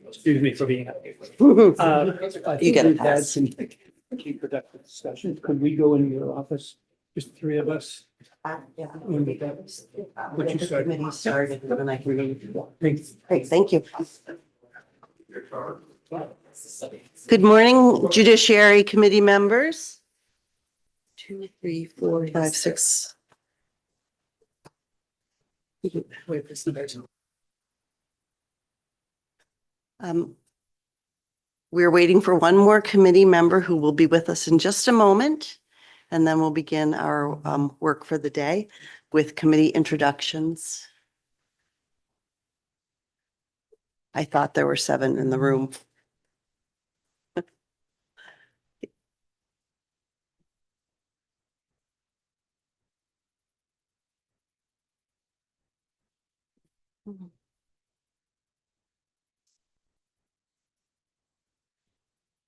Excuse me for being. You get a We've had pass. some key productive discussions. Could we go into your office, just the three of us? When we got- What you started. Committee started, and then I can. Thanks. Great, thank you. Good morning, Judiciary Committee members. 2, 3, 4, 5, 6. We're waiting for one more committee member who will be with us in just a moment. And then we'll begin our work for the day with committee introductions. I thought there were 7 in the room.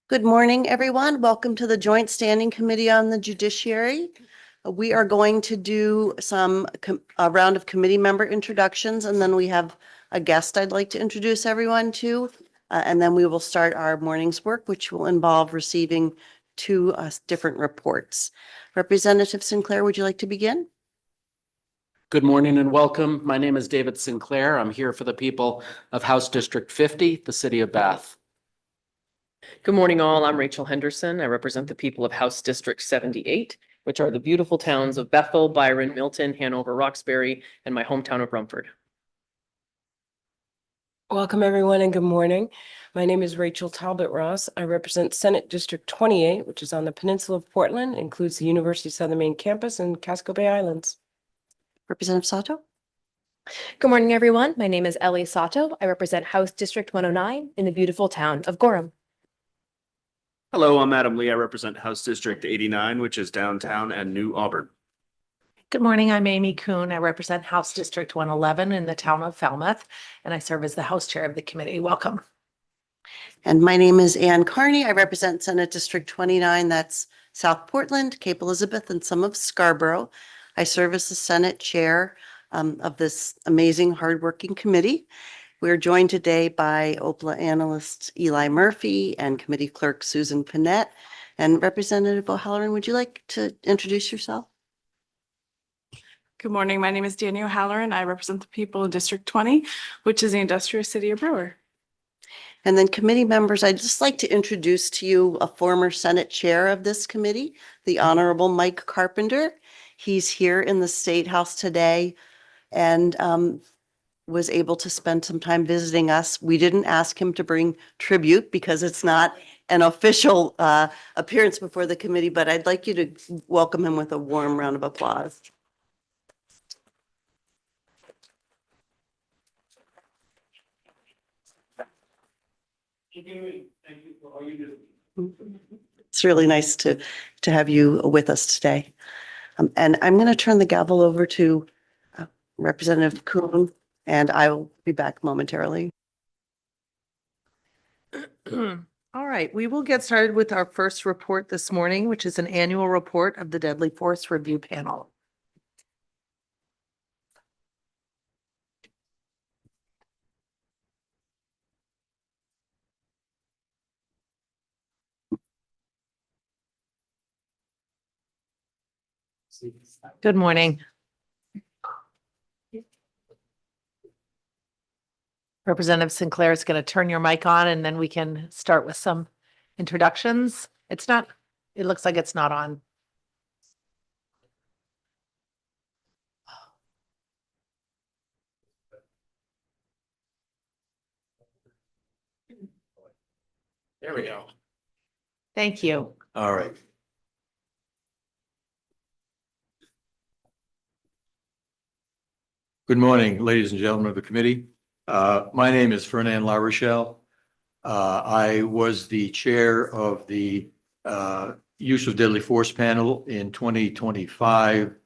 Good morning, everyone. Welcome to the Joint Standing Committee on the Judiciary. We are going to do a round of committee member introductions, and then we have a guest I'd like to introduce everyone to. And then we will start our morning's work, which will involve receiving 2 different reports. Representative Sinclair, would you like to begin? Good morning and welcome. My name is David Sinclair. I'm here for the people of House District 50, the city of Bath. Good morning, all. I'm Rachel Henderson. I represent the people of House District 78, which are the beautiful towns of Bethel, Byron, Milton, Hanover, Roxbury, and my hometown of Rumford. Welcome, everyone, and good morning. My name is Rachel Talbot Ross. I represent Senate District 28, which is on the peninsula of Portland, includes the University of Southern Maine campus and Casco Bay Islands. Representative Sato? Good morning, everyone. My name is Ellie Sato. I represent House District 109 in the beautiful town of Gorham. Hello, I'm Adam Lee. I represent House District 89, which is downtown and New Auburn. Good morning. I'm Amy Kuhn. I represent House District 111 in the town of Falmouth, and I serve as the House Chair of the committee. Welcome. And my name is Ann Carney. I represent Senate District 29. That's South Portland, Cape Elizabeth, and some of Scarborough. I serve as the Senate Chair of this amazing, hardworking committee. We're joined today by OPLA analyst Eli Murphy and committee clerk Susan Panett. And Representative O'Halloran, would you like to introduce yourself? Good morning. My name is Danielle Halloran. I represent the people of District 20, which is the industrial city of Brewer. And then committee members, I'd just like to introduce to you a former Senate chair of this committee, the Honorable Mike Carpenter. He's here in the State House today and was able to spend some time visiting us. We didn't ask him to bring tribute because it's not an official appearance before the committee, but I'd like you to welcome him with a warm round of applause. It's really nice to have you with us today. And I'm going to turn the gavel over to Representative Kuhn, and I will be back momentarily. All right, we will get started with our first report this morning, which is an annual report of the Deadly Force Review Panel. Good morning. Representative Sinclair is going to turn your mic on and then we can start with some introductions. It looks like it's not on. There we go. Thank you. All right. Good morning, ladies and gentlemen of the committee. My name is Fernand LaRochelle. I was the chair of the Use of Deadly Force panel in 2025,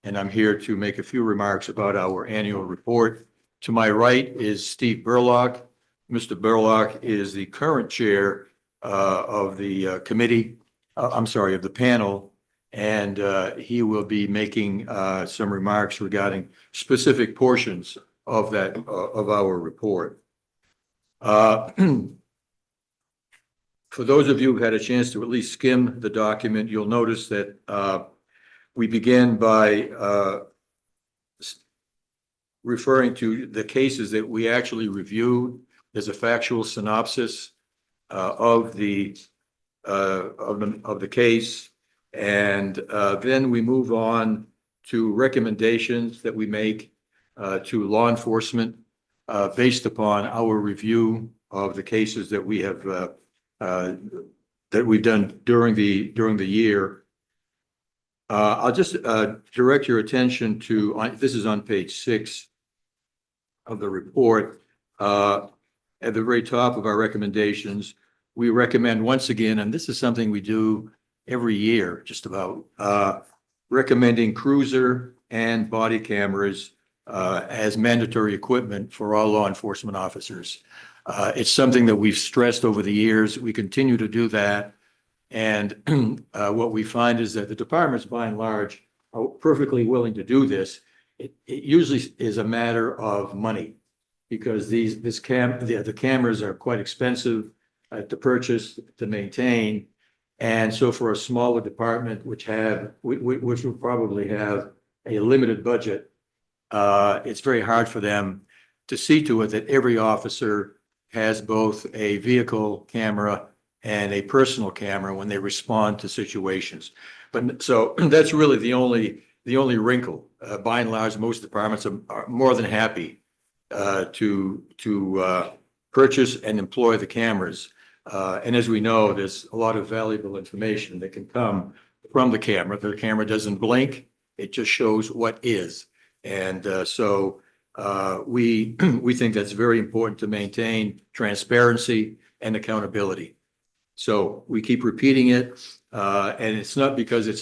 and I'm here to make a few remarks about our annual report. To my right is Steve Burlock. Mr. Burlock is the current chair of the committee. I'm sorry, of the panel. And he will be making some remarks regarding specific portions of that, of our report. For those of you who've had a chance to at least skim the document, you'll notice that we begin by referring to the cases that we actually reviewed. There's a factual synopsis of the case, and then we move on to recommendations that we make to law enforcement based upon our review of the cases that we have that we've done during the year. I'll just direct your attention to this is on page 6 of the report. At the very top of our recommendations, we recommend once again, and this is something we do every year, just about, recommending cruiser and body cameras as mandatory equipment for all law enforcement officers. It's something that we've stressed over the years. We continue to do that. And what we find is that the departments, by and large, are perfectly willing to do this. It usually is a matter of money, because the cameras are quite expensive to purchase, to maintain. And so for a smaller department, which will probably have a limited budget, it's very hard for them to see to it that every officer has both a vehicle camera and a personal camera when they respond to situations. But so that's really the only wrinkle. By and large, most departments are more than happy to purchase and employ the cameras. And as we know, there's a lot of valuable information that can come from the camera. The camera doesn't blink; it just shows what is. And so we think that's very important to maintain transparency and accountability. So we keep repeating it, and it's not because they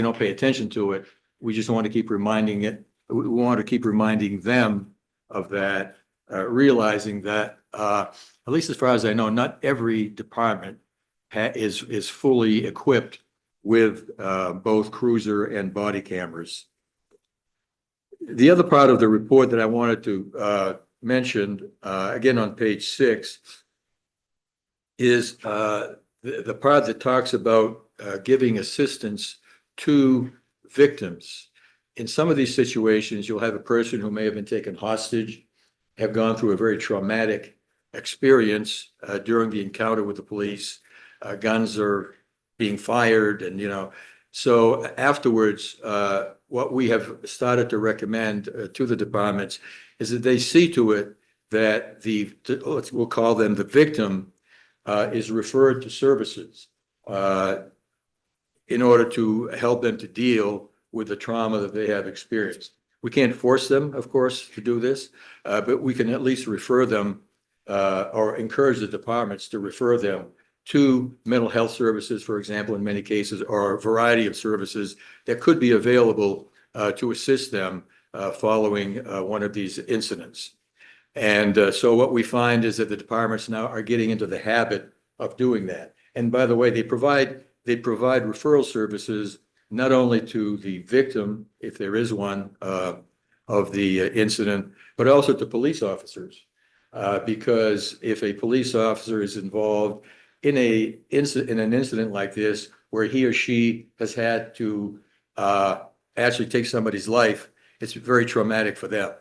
don't pay attention to it. We just want to keep reminding it. We want to keep reminding them of that, realizing that at least as far as I know, not every department is fully equipped with both cruiser and body cameras. The other part of the report that I wanted to mention, again on page 6, is the part that talks about giving assistance to victims. In some of these situations, you'll have a person who may have been taken hostage, have gone through a very traumatic experience during the encounter with the police. Guns are being fired, and so afterwards, what we have started to recommend to the departments is that they see to it that we'll call them the victim, is referred to services in order to help them to deal with the trauma that they have experienced. We can't force them, of course, to do this, but we can at least refer them or encourage the departments to refer them to mental health services, for example, in many cases, or a variety of services that could be available to assist them following one of these incidents. And so what we find is that the departments now are getting into the habit of doing that. And by the way, they provide referral services not only to the victim, if there is one, of the incident, but also to police officers. Because if a police officer is involved in an incident like this, where he or she has had to actually take somebody's life, it's very traumatic for them.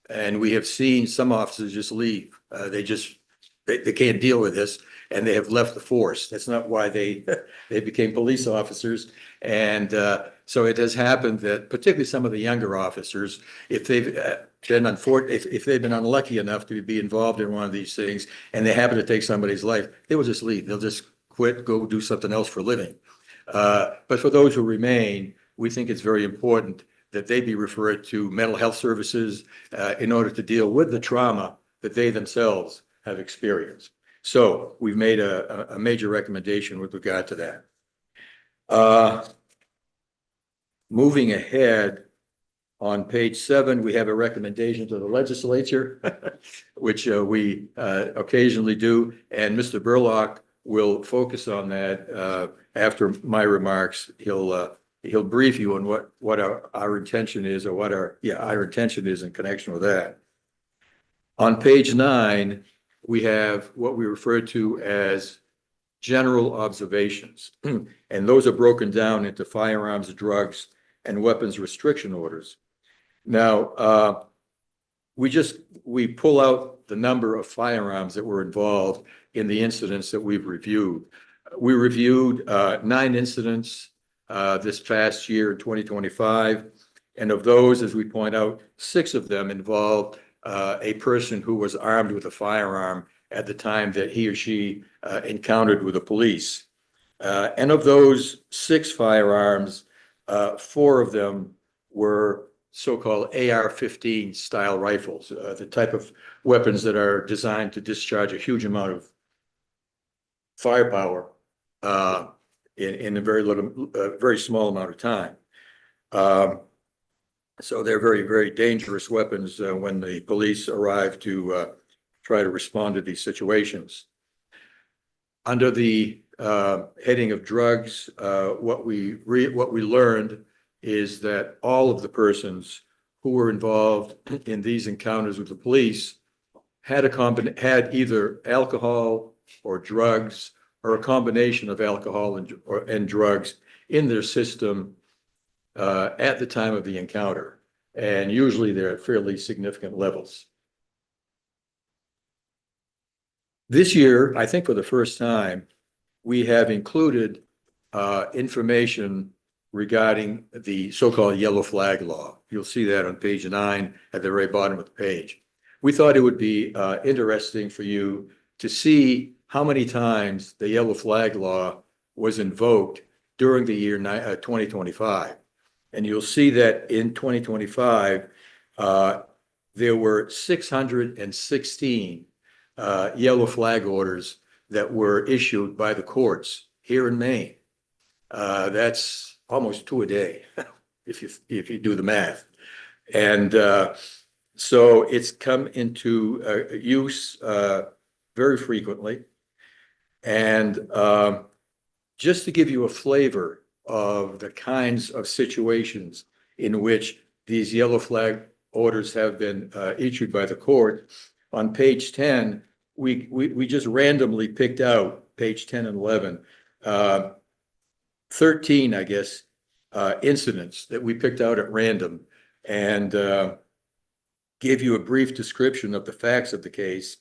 And we have seen some officers just leave. They can't deal with this, and they have left the force. That's not why they became police officers. And so it has happened that particularly some of the younger officers, if they've been unlucky enough to be involved in one of these things and they happen to take somebody's life, they will just leave. They'll just quit, go do something else for a living. But for those who remain, we think it's very important that they be referred to mental health services in order to deal with the trauma that they themselves have experienced. So we've made a major recommendation with regard to that. Moving ahead, on page 7, we have a recommendation to the legislature, which we occasionally do. And Mr. Burlock will focus on that. After my remarks, he'll brief you on what our intention is, or what our intention is in connection with that. On page 9, we have what we refer to as general observations. And those are broken down into firearms, drugs, and weapons restriction orders. Now, we pull out the number of firearms that were involved in the incidents that we've reviewed. We reviewed 9 incidents this past year in 2025. And of those, as we point out, 6 of them involved a person who was armed with a firearm at the time that he or she encountered with the police. And of those 6 firearms, 4 of them were so-called AR-15 style rifles, the type of weapons that are designed to discharge a huge amount of firepower in a very small amount of time. So they're very, very dangerous weapons when the police arrive to try to respond to these situations. Under the heading of drugs, what we learned is that all of the persons who were involved in these encounters with the police had either alcohol or drugs, or a combination of alcohol and drugs in their system at the time of the encounter. And usually they're at fairly significant levels. This year, I think for the first time, we have included information regarding the so-called yellow flag law. You'll see that on page 9 at the very bottom of the page. We thought it would be interesting for you to see how many times the yellow flag law was invoked during the year 2025. And you'll see that in 2025, there were 616 yellow flag orders that were issued by the courts here in Maine. That's almost 2 a day, if you do the math. And so it's come into use very frequently. And just to give you a flavor of the kinds of situations in which these yellow flag orders have been issued by the court, on page 10, we just randomly picked out page 10 and 11, 13, I guess, incidents that we picked out at random, and gave you a brief description of the facts of the case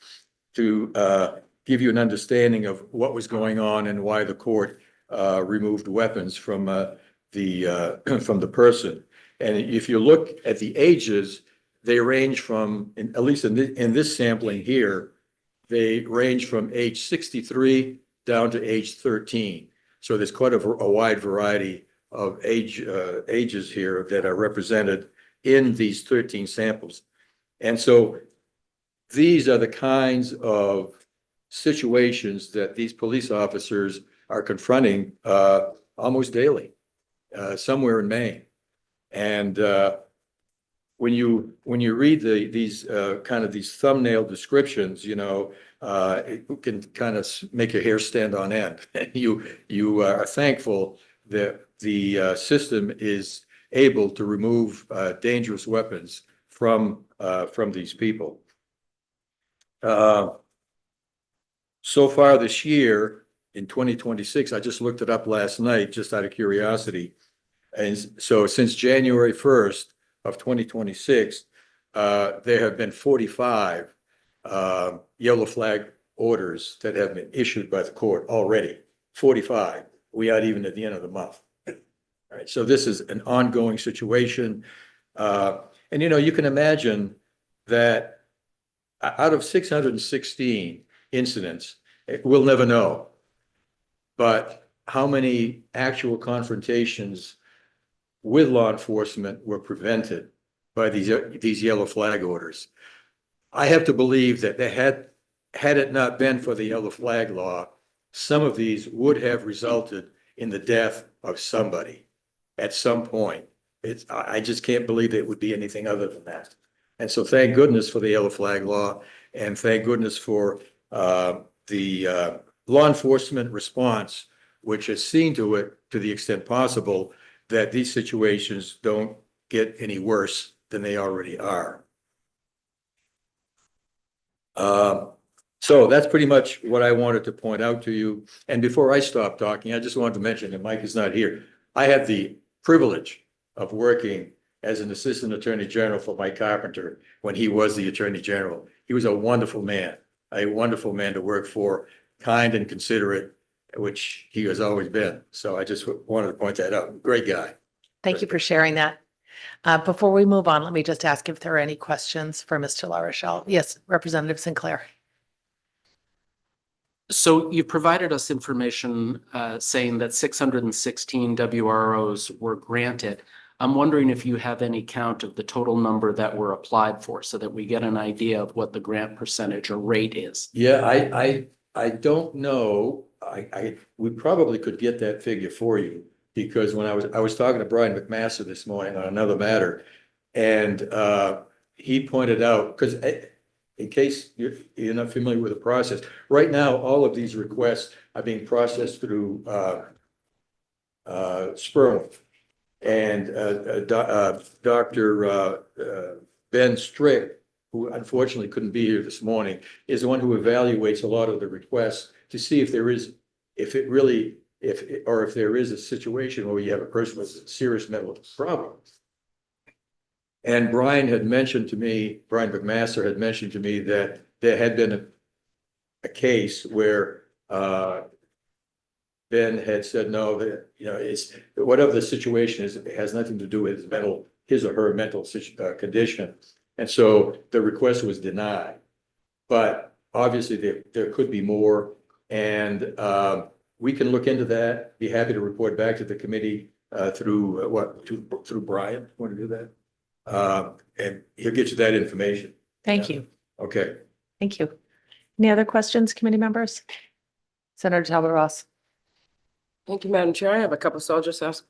to give you an understanding of what was going on and why the court removed weapons from the person. And if you look at the ages, they range from, at least in this sampling here, they range from age 63 down to age 13. So there's quite a wide variety of ages here that are represented in these 13 samples. And so these are the kinds of situations that these police officers are confronting almost daily, somewhere in Maine. And when you read these kind of these thumbnail descriptions, you know, it can kind of make your hair stand on end. You are thankful that the system is able to remove dangerous weapons from these people. So far this year, in 2026, I just looked it up last night, just out of curiosity. And so since January 1st of 2026, there have been 45 yellow flag orders that have been issued by the court already. 45. We aren't even at the end of the month. All right. So this is an ongoing situation. And, you know, you can imagine that out of 616 incidents, we'll never know. But how many actual confrontations with law enforcement were prevented by these yellow flag orders? I have to believe that they had it not been for the yellow flag law, some of these would have resulted in the death of somebody at some point. I just can't believe it would be anything other than that. And so thank goodness for the yellow flag law, and thank goodness for the law enforcement response, which has seen to it, to the extent possible, that these situations don't get any worse than they already are. So that's pretty much what I wanted to point out to you. And before I stop talking, I just wanted to mention that Mike is not here. I had the privilege of working as an assistant attorney general for Mike Carpenter when he was the attorney general. He was a wonderful man to work for, kind and considerate, which he has always been. So I just wanted to point that out. Great guy. Thank you for sharing that. Before we move on, let me just ask if there are any questions for Mr. La Rochelle. Yes, Representative Sinclair. So you provided us information saying that 616 WROs were granted. I'm wondering if you have any count of the total number that were applied for so that we get an idea of what the grant percentage or rate is. Yeah, I don't know. We probably could get that figure for you, because when I was talking to Brian McMaster this morning on another matter, and he pointed out, because in case you're not familiar with the process, right now, all of these requests are being processed through Sperling. And Dr. Ben Strick, who unfortunately couldn't be here this morning, is the one who evaluates a lot of the requests to see if there is a situation where you have a person with a serious mental problem. And Brian McMaster had mentioned to me that there had been a case where Ben had said, no, that, it's whatever the situation is, it has nothing to do with his or her mental condition. And so the request was denied. But obviously there could be more. And we can look into that. Be happy to report back to the committee through Brian. Want to do that? And he'll get you that information. Thank you. Okay. Thank you. Any other questions, committee members? Senator Talbot Ross. Thank you, Madam Chair. I have a couple, so I'll just ask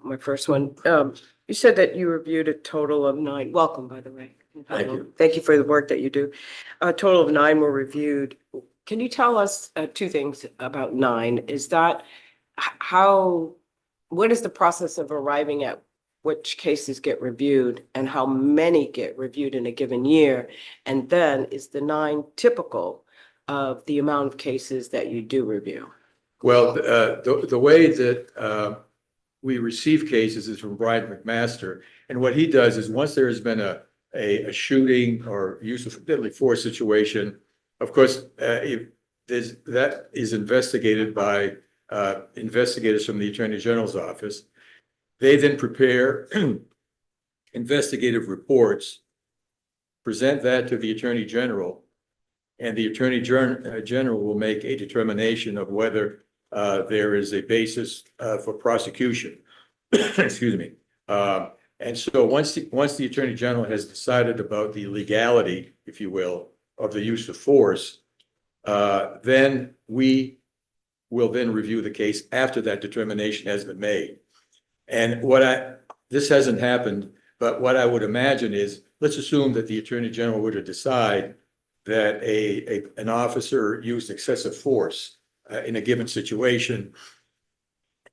my first one. You said that you reviewed a total of 9. Welcome, by the way. Thank you. Thank you for the work that you do. A total of 9 were reviewed. Can you tell us 2 things about 9? Is that what is the process of arriving at which cases get reviewed and how many get reviewed in a given year? And then is the 9 typical of the amount of cases that you do review? Well, the way that we receive cases is from Brian McMaster. And what he does is once there has been a shooting or use of deadly force situation, of course, that is investigated by investigators from the Attorney General's office. They then prepare investigative reports, present that to the Attorney General, and the Attorney General will make a determination of whether there is a basis for prosecution. Excuse me. And so once the Attorney General has decided about the legality, if you will, of the use of force, then we will then review the case after that determination has been made. And this hasn't happened, but what I would imagine is, let's assume that the Attorney General were to decide that an officer used excessive force in a given situation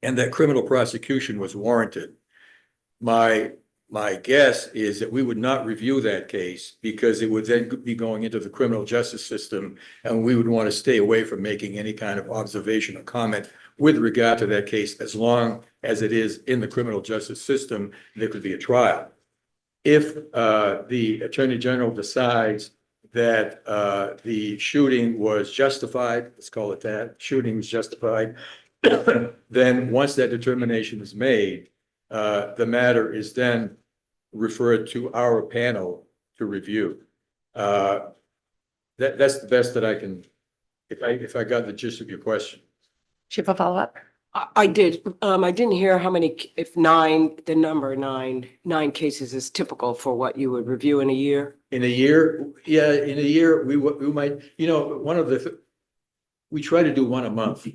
and that criminal prosecution was warranted. My guess is that we would not review that case because it would then be going into the criminal justice system, and we would want to stay away from making any kind of observation or comment with regard to that case as long as it is in the criminal justice system. There could be a trial. If the Attorney General decides that the shooting was justified, let's call it that, shooting was justified, then once that determination is made, the matter is then referred to our panel to review. That's the best that I can, if I got the gist of your question. Chief, a follow-up? I did. I didn't hear how many, if 9, the number 9 cases is typical for what you would review in a year. In a year, yeah, in a year, we might, we try to do 1 a month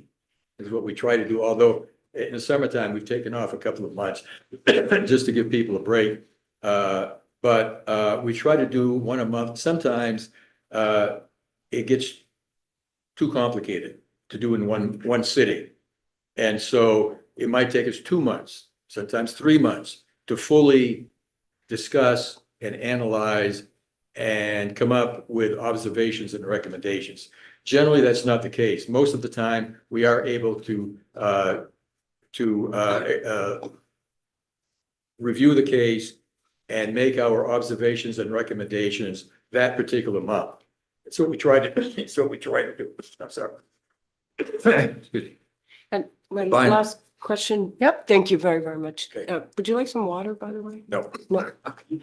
is what we try to do. Although in the summertime, we've taken off a couple of months just to give people a break. But we try to do 1 a month. Sometimes it gets too complicated. to do in one sitting. And so it might take us 2 months, sometimes 3 months to fully discuss and analyze and come up with observations and recommendations. Generally, that's not the case. Most of the time, we are able to review the case and make our observations and recommendations that particular month. That's what we try to do. That's what we try to do. I'm sorry. Excuse me. And my Fine. last question. Yep. Thank you very, very much. Okay. Would you like some water, by the way? No. No, okay.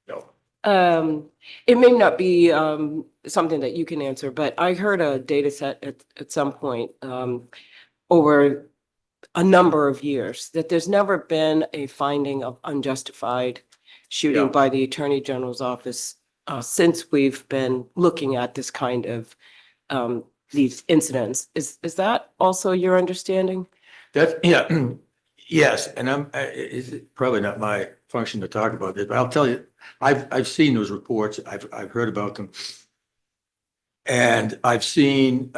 No. It may not be something that you can answer, but I heard a data set at some point over a number of years that there's never been a finding of unjustified shooting Yeah. by the Attorney General's office since we've been looking at this kind of these incidents. Is that also your understanding? That's, yeah, yes, and it's probably not my function to talk about this, but I'll tell you, I've seen those reports, I've heard about them. And I've seen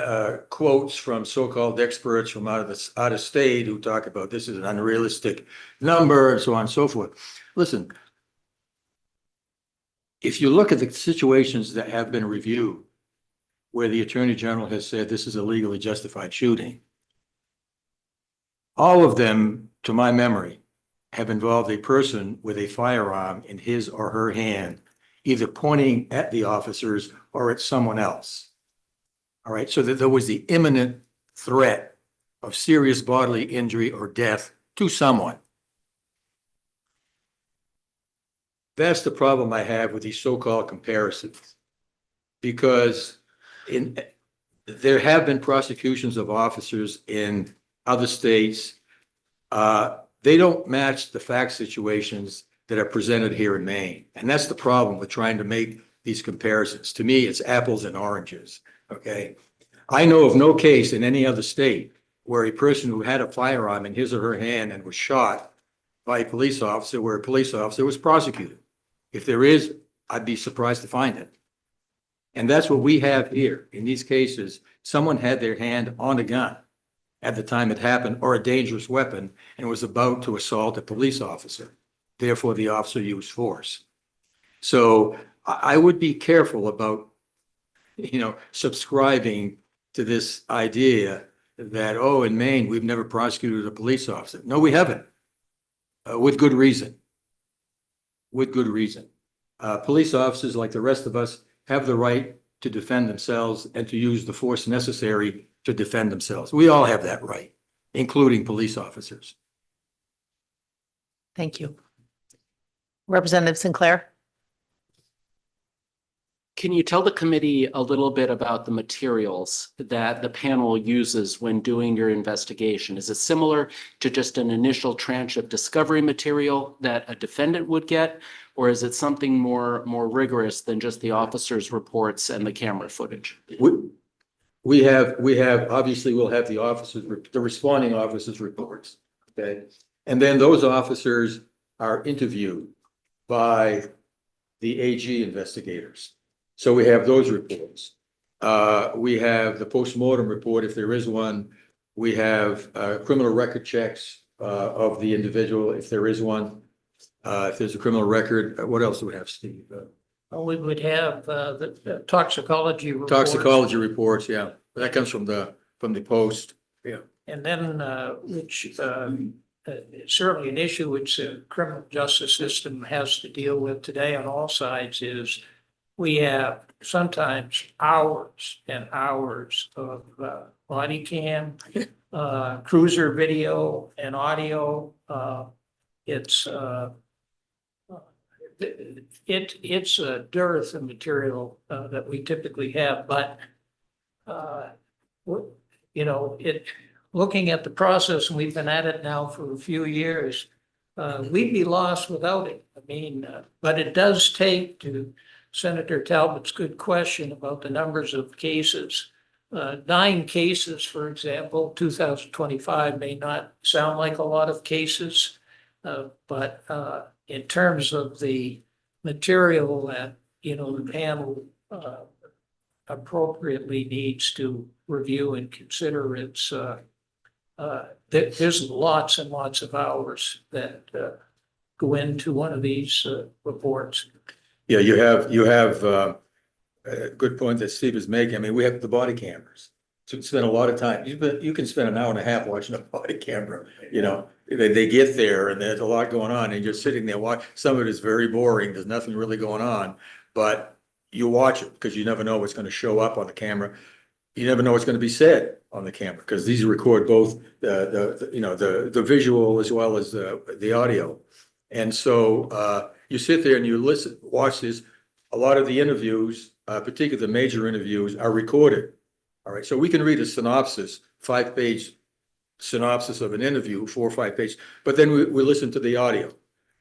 quotes from so-called experts from out of state who talk about this is an unrealistic number and so on and so forth. Listen, if you look at the situations that have been reviewed where the Attorney General has said this is a legally justified shooting, all of them, to my memory, have involved a person with a firearm in his or her hand, either pointing at the officers or at someone else. All right, so that there was the imminent threat of serious bodily injury or death to someone. That's the problem I have with these so-called comparisons. Because there have been prosecutions of officers in other states. They don't match the fact situations that are presented here in Maine. And that's the problem with trying to make these comparisons. To me, it's apples and oranges, okay? I know of no case in any other state where a person who had a firearm in his or her hand and was shot by a police officer, where a police officer was prosecuted. If there is, I'd be surprised to find it. And that's what we have here. In these cases, someone had their hand on a gun at the time it happened, or a dangerous weapon, and was about to assault a police officer. Therefore, the officer used force. So I would be careful about, subscribing to this idea that, oh, in Maine, we've never prosecuted a police officer. No, we haven't, with good reason. With good reason. Police officers, like the rest of us, have the right to defend themselves and to use the force necessary to defend themselves. We all have that right, including police officers. Thank you. Representative Sinclair? Can you tell the committee a little bit about the materials that the panel uses when doing your investigation? Is it similar to just an initial tranche of discovery material that a defendant would get? Or is it something more rigorous than just the officer's reports and the camera footage? We have, obviously, we'll have the responding officers' reports, okay? And then those officers are interviewed by the AG investigators. So we have those reports. We have the postmortem report, if there is one. We have criminal record checks of the individual, if there is one. If there's a criminal record, what else do we have, Steve? We would have the toxicology reports. Toxicology reports, yeah. That comes from the post. Yeah. And then, which certainly an issue which the criminal justice system has to deal with today on all sides is we have sometimes hours and hours of body cam, cruiser video and audio. It's a dearth of material that we typically have, but looking at the process, and we've been at it now for a few years, we'd be lost without it. I mean, but it does take, to Senator Talbot's good question about the numbers of cases. 9 cases, for example, 2025 may not sound like a lot of cases, but in terms of the material that, the panel appropriately needs to review and consider its, there's lots and lots of hours that go into one of these reports. Yeah, you have a good point that Steve is making. I mean, we have the body cameras. So spend a lot of time. You can spend an hour and a half watching a body camera, you know. They get there and there's a lot going on and you're sitting there watching. Some of it is very boring. There's nothing really going on, but you watch it because you never know what's going to show up on the camera. You never know what's going to be said on the camera because these record both the visual as well as the audio. And so you sit there and you listen, watch this. A lot of the interviews, particularly the major interviews, are recorded. All right, so we can read a synopsis, 5-page synopsis of an interview, 4 or 5 pages, but then we listen to the audio.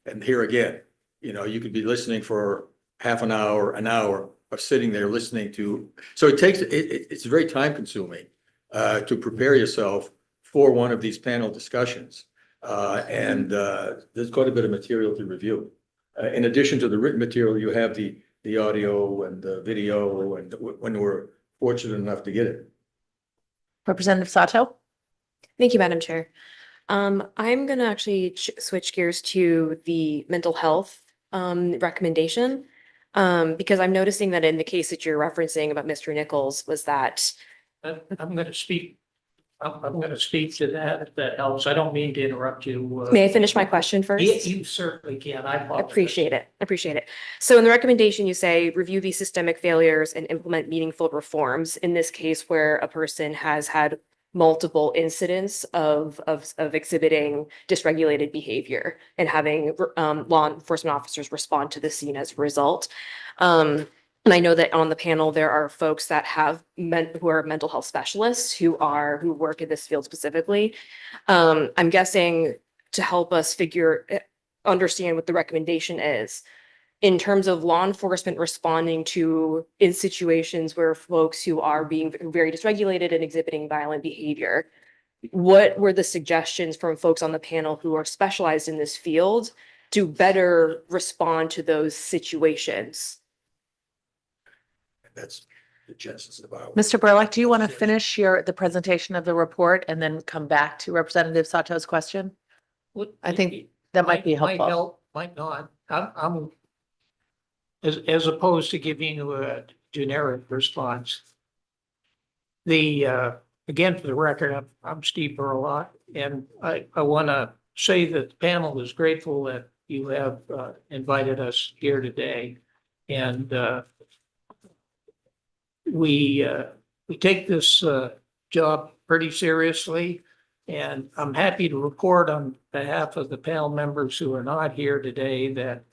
And here again, you know, you could be listening for half an hour of sitting there listening to. So it's very time consuming to prepare yourself for one of these panel discussions. And there's quite a bit of material to review. In addition to the written material, you have the audio and the video, and when we're fortunate enough to get it. Representative Sato? Thank you, Madam Chair. I'm going to actually switch gears to the mental health recommendation because I'm noticing that in the case that you're referencing about Mr. Nichols was that. I'm going to speak. I'm going to speak to that if that helps. I don't mean to interrupt you. May I finish my question first? You certainly can. I apologize. Appreciate it. Appreciate it. So in the recommendation, you say review these systemic failures and implement meaningful reforms. In this case, where a person has had multiple incidents of exhibiting dysregulated behavior and having law enforcement officers respond to the scene as a result. And I know that on the panel, there are folks that who are mental health specialists who work in this field specifically. I'm guessing to help us understand what the recommendation is in terms of law enforcement responding to in situations where folks who are being very dysregulated and exhibiting violent behavior. What were the suggestions from folks on the panel who are specialized in this field to better respond to those situations? That's the genesis of our. Mr. Burlak, do you want to finish the presentation of the report and then come back to Representative Sato's question? I think that might be helpful. Might help, might not. I'm as opposed to giving you a generic response. Again, for the record, I'm Steve Burlak, and I want to say that the panel is grateful that you have invited us here today. And we take this job pretty seriously, and I'm happy to report on behalf of the panel members who are not here today that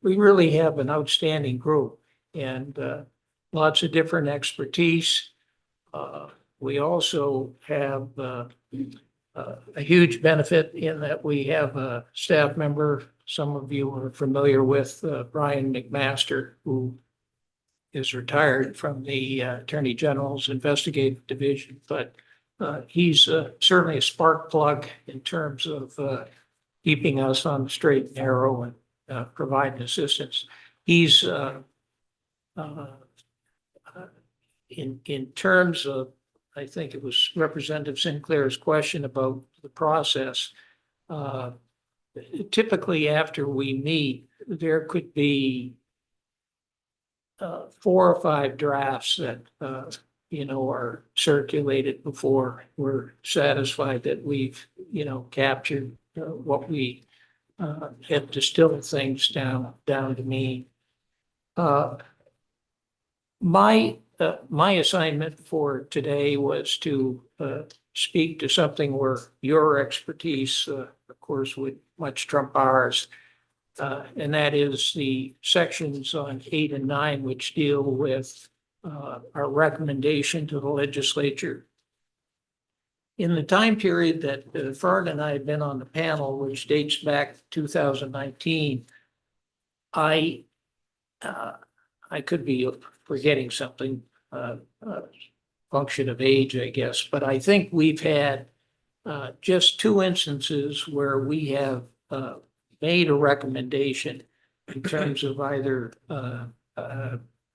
we really have an outstanding group and lots of different expertise. We also have a huge benefit in that we have a staff member, some of you are familiar with Brian McMaster, who is retired from the Attorney General's Investigative Division, but he's certainly a spark plug in terms of keeping us on the straight and narrow and providing assistance. He's in terms of, I think it was Representative Sinclair's question about the process. Typically after we meet, there could be 4 or 5 drafts that are circulated before we're satisfied that we've captured what we have distilled things down to mean. My assignment for today was to speak to something where your expertise, of course, would much trump ours. And that is the sections on 8 and 9, which deal with our recommendation to the legislature. In the time period that Fern and I have been on the panel, which dates back to 2019, I could be forgetting something, function of age, I guess, but I think we've had just 2 instances where we have made a recommendation in terms of either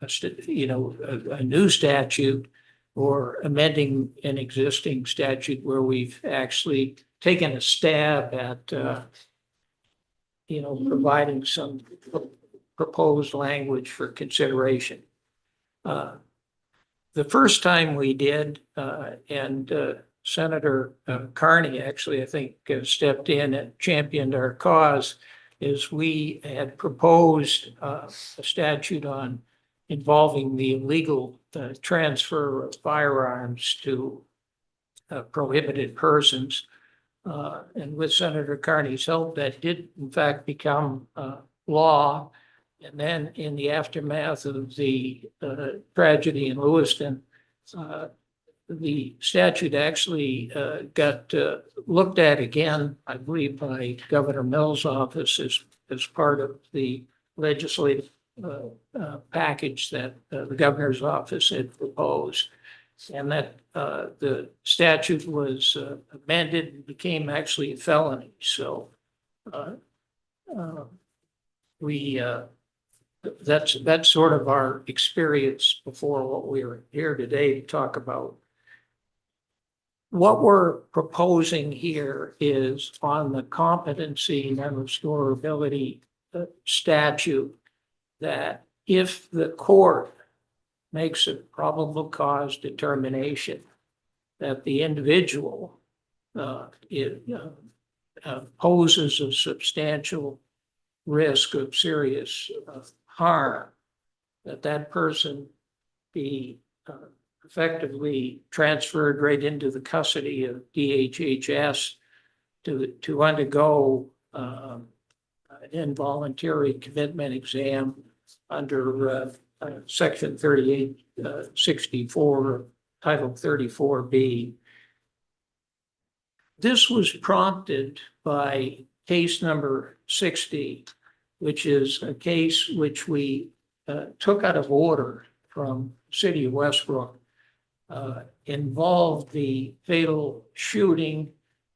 a new statute or amending an existing statute where we've actually taken a stab at, providing some proposed language for consideration. The first time we did, and Senator Carney actually, I think, stepped in and championed our cause, is we had proposed a statute on involving the illegal transfer of firearms to prohibited persons. And with Senator Carney's help, that did in fact become law. And then in the aftermath of the tragedy in Lewiston, the statute actually got looked at again, I believe, by Governor Mills' office as part of the legislative package that the governor's office had proposed. And that the statute was amended and became actually a felony. So that's sort of our experience before what we are here today to talk about. What we're proposing here is on the competency and restorability statute, that if the court makes a probable cause determination that the individual poses a substantial risk of serious harm, that person be effectively transferred right into the custody of DHHS to undergo an involuntary commitment exam under Section 3864, Title 34B. This was prompted by case number 60, which is a case which we took out of order from the city of Westbrook, involved the fatal shooting,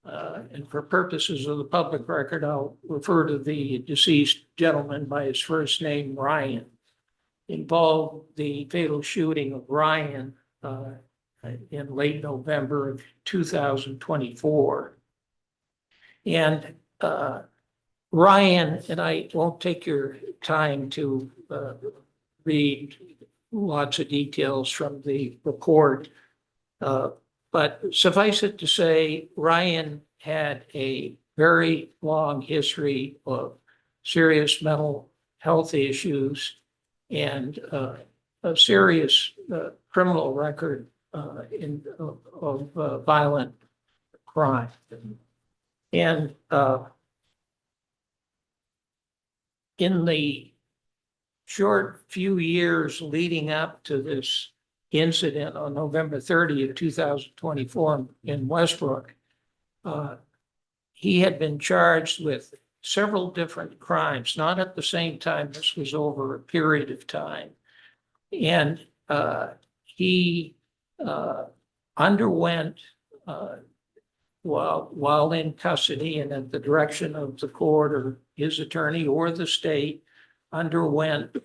and for purposes of the public record, I'll refer to the deceased gentleman by his first name, Ryan. Involved the fatal shooting of Ryan in late November of 2024. And Ryan, and I won't take your time to read lots of details from the report, but suffice it to say, Ryan had a very long history of serious mental health issues and a serious criminal record of violent crime. And in the short few years leading up to this incident on November 30th, 2024 in Westbrook, he had been charged with several different crimes, not at the same time. This was over a period of time. And he underwent, while in custody and at the direction of the court or his attorney or the state, underwent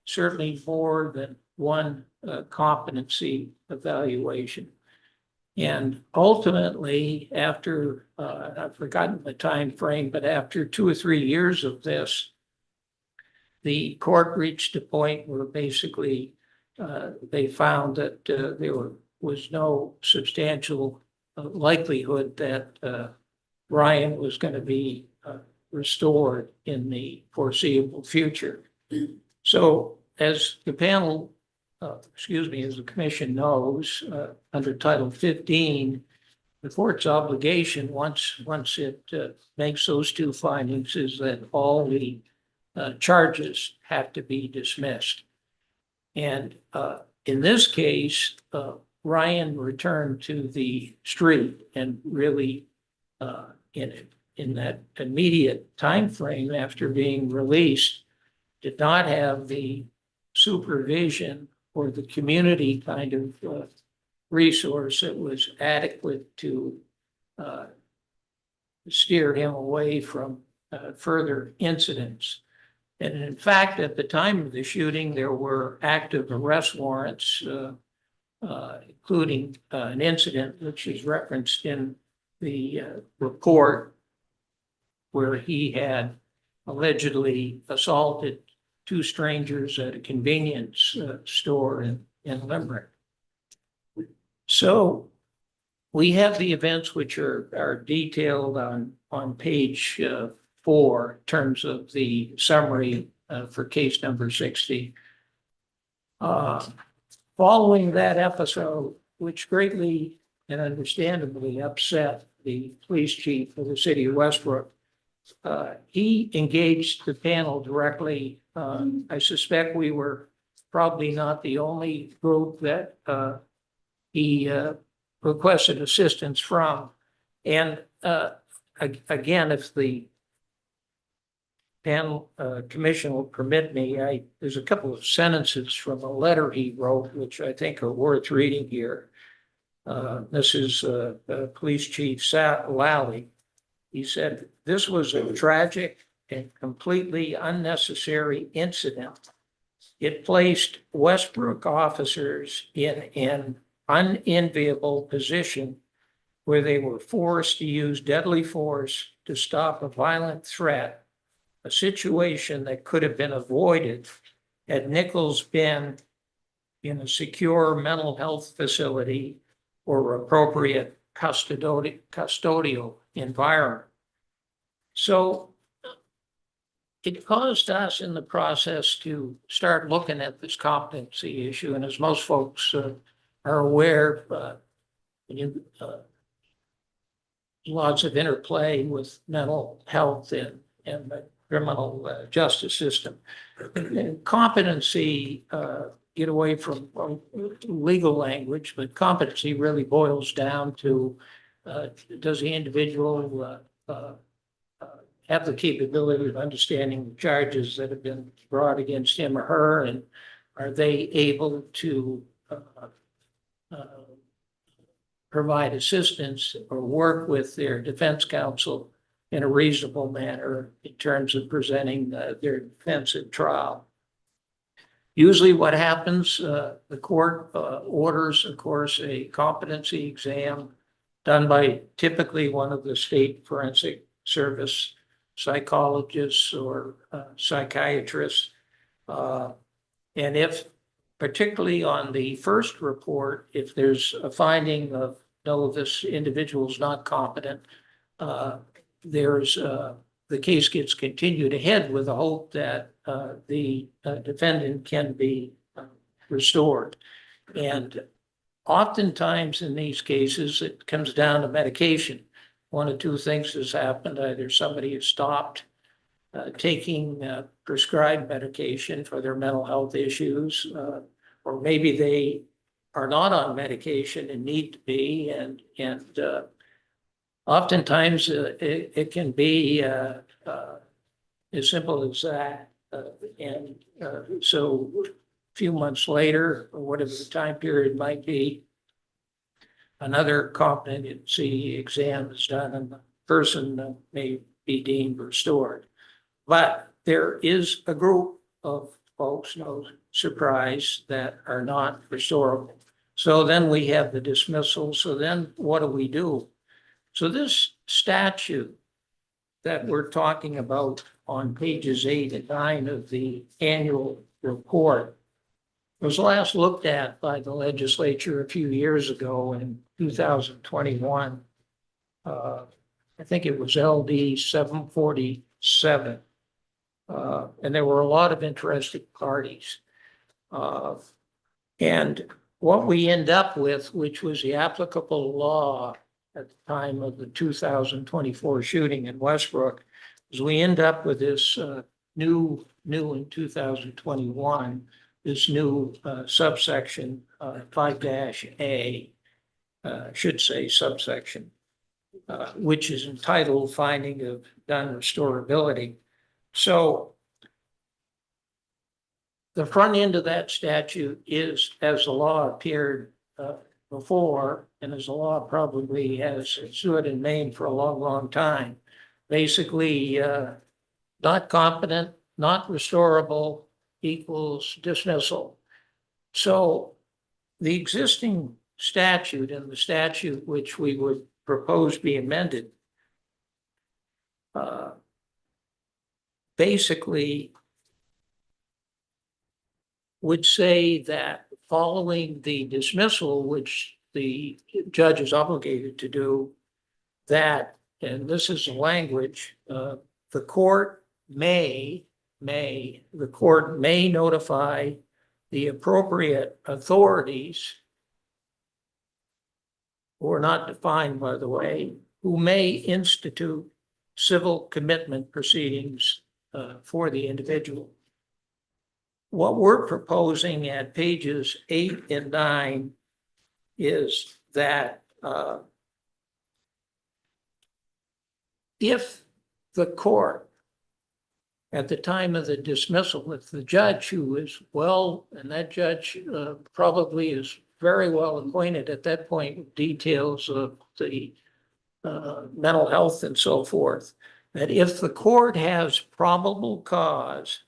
certainly more than one competency evaluation. And ultimately, after, I've forgotten the time frame, but after 2 or 3 years of this, the court reached a point where basically they found that there was no substantial likelihood that Ryan was going to be restored in the foreseeable future. So as the panel, as the commission knows, under Title 15, the court's obligation, once it makes those two findings, is that all the charges have to be dismissed. And in this case, Ryan returned to the street and really in that immediate time frame after being released, did not have the supervision or the community kind of resource that was adequate to steer him away from further incidents. And in fact, at the time of the shooting, there were active arrest warrants, including an incident which is referenced in the report where he had allegedly assaulted two strangers at a convenience store in Limerick. So we have the events which are detailed on page 4 in terms of the summary for case number 60. Following that episode, which greatly and understandably upset the police chief of the city of Westbrook, he engaged the panel directly. I suspect we were probably not the only group that he requested assistance from. And again, if the panel commission will permit me, there's a couple of sentences from a letter he wrote, which I think are worth reading here. This is Police Chief Sat Lally. He said, "This was a tragic and completely unnecessary incident. It placed Westbrook officers in an unenviable position where they were forced to use deadly force to stop a violent threat, a situation that could have been avoided had Nichols been in a secure mental health facility or appropriate custodial environment." So it caused us in the process to start looking at this competency issue. And as most folks are aware, lots of interplay with mental health and the criminal justice system. And competency, get away from legal language, but competency really boils down to does the individual have the capability of understanding the charges that have been brought against him or her, and are they able to provide assistance or work with their defense counsel in a reasonable manner in terms of presenting their defense at trial. Usually what happens, the court orders, of course, a competency exam done by typically one of the state forensic service psychologists or psychiatrists. And if, particularly on the first report, if there's a finding of, no, this individual is not competent, the case gets continued ahead with the hope that the defendant can be restored. And oftentimes in these cases, it comes down to medication. One of two things has happened. Either somebody has stopped taking prescribed medication for their mental health issues, or maybe they are not on medication and need to be. And oftentimes it can be as simple as that. So a few months later, or whatever the time period might be, another competency exam is done and the person may be deemed restored. But there is a group of folks, no surprise, that are not restorable. So then we have the dismissal. So then what do? So this statute that we're talking about on pages 8 and 9 of the annual report was last looked at by the legislature a few years ago in 2021. I think it was LD 747. And there were a lot of interested parties. And what we end up with, which was the applicable law at the time of the 2024 shooting in Westbrook, is we end up with this new in 2021, this new subsection 5-A, should say subsection, which is entitled Finding of Non-Restorability. So the front end of that statute is, as the law appeared before, and as the law probably has stood in Maine for a long, long time, basically not competent not restorable equals dismissal. So the existing statute and the statute which we would propose be amended basically would say that following the dismissal, which the judge is obligated to do, that, and this is the language, the court may notify the appropriate authorities, who are not defined, by the way, who may institute civil commitment proceedings for the individual. What we're proposing at pages 8 and 9 is that if the court, at the time of the dismissal, if the judge who is well, and that judge probably is very well acquainted at that point with details of the mental health and so forth, that if the court has probable cause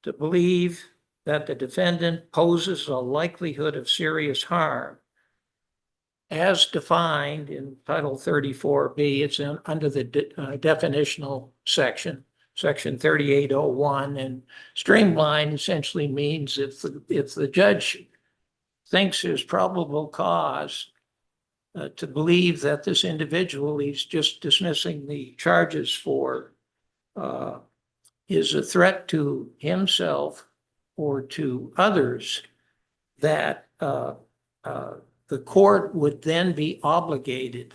to believe that the defendant poses a likelihood of serious harm, as defined in Title 34B, it's under the definitional section, Section 3801, and streamline essentially means if the judge thinks there's probable cause to believe that this individual he's just dismissing the charges for is a threat to himself or to others, that the court would then be obligated,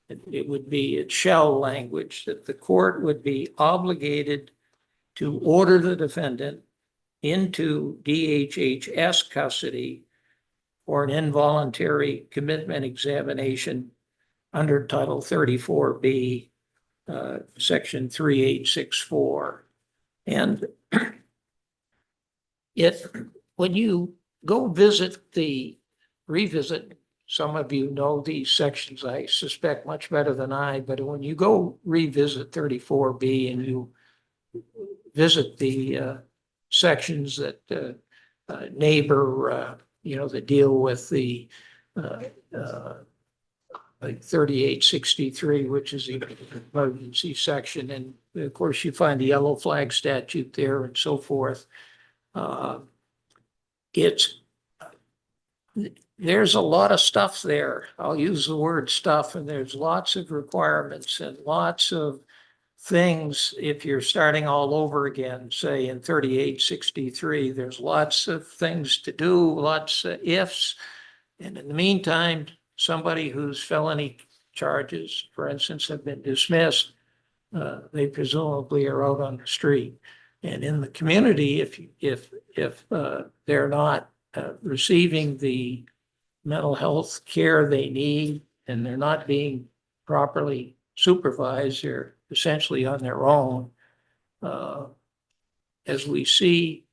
it would be its shall language, that the court would be obligated to order the defendant into DHHS custody for an involuntary commitment examination under Title 34B, Section 3864. And when you go revisit, some of you know these sections, I suspect, much better than I, but when you go revisit 34B and you visit the sections that neighbor, that deal with the like 3863, which is the emergency section, and of course you find the yellow flag statute there and so forth. There's a lot of stuff there. I'll use the word stuff, and there's lots of requirements and lots of things. If you're starting all over again, say in 3863, there's lots of things to do, lots of ifs. And in the meantime, somebody whose felony charges, for instance, have been dismissed, they presumably are out on the street. And in the community, if they're not receiving the mental health care they need, and they're not being properly supervised, they're essentially on their own. As we see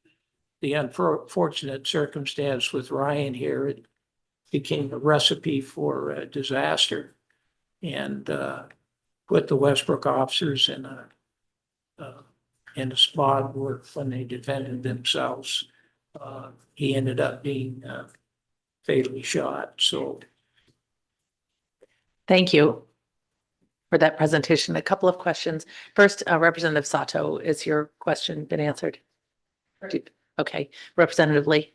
the unfortunate circumstance with Ryan here, it became a recipe for a disaster, and put the Westbrook officers in a spot where when they defended themselves, he ended up being fatally shot. So Thank you for that presentation. A couple of questions. First, Representative Sato, is your question been answered? Okay, Representative Lee.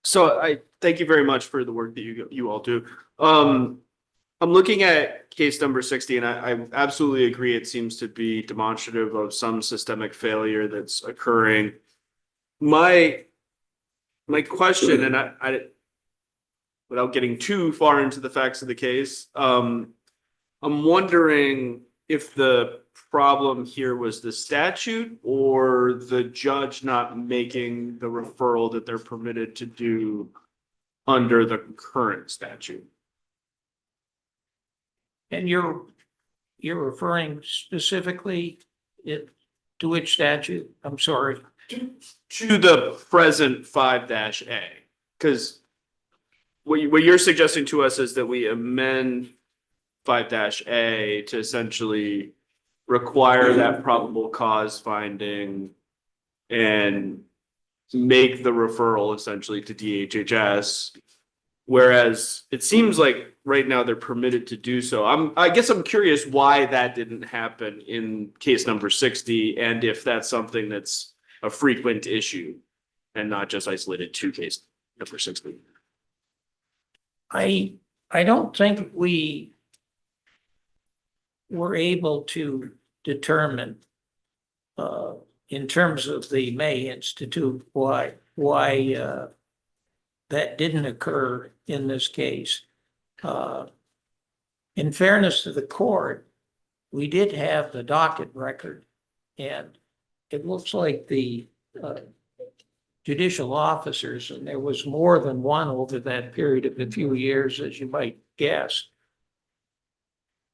So I thank you very much for the work that you all do. I'm looking at case number 60, and I absolutely agree. It seems to be demonstrative of some systemic failure that's occurring. My question, and I without getting too far into the facts of the case, I'm wondering if the problem here was the statute or the judge not making the referral that they're permitted to do under the current statute. and you're referring specifically to which statute? I'm sorry. To the present 5-A, because what you're suggesting to us is that we amend 5-A to essentially require that probable cause finding and make the referral essentially to DHHS. Whereas it seems like right now they're permitted to do so. I guess I'm curious why that didn't happen in case number 60, and if that's something that's a frequent issue and not just isolated to case number 60. I don't think we were able to determine in terms of the May Institute, why that didn't occur in this case. In fairness to the court, we did have the docket record, and it looks like the judicial officers, and there was more than one over that period of a few years, as you might guess,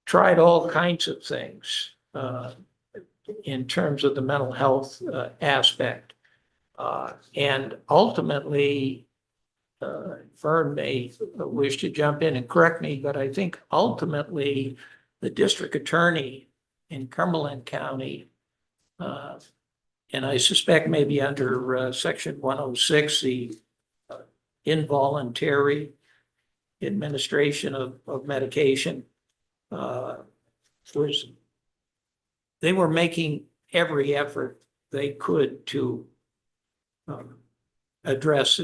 tried all kinds of things in terms of the mental health aspect. And ultimately, Vern may wish to jump in and correct me, but I think ultimately the district attorney in Cumberland County, and I suspect maybe under section 106, the involuntary administration of medication, they were making every effort they could to address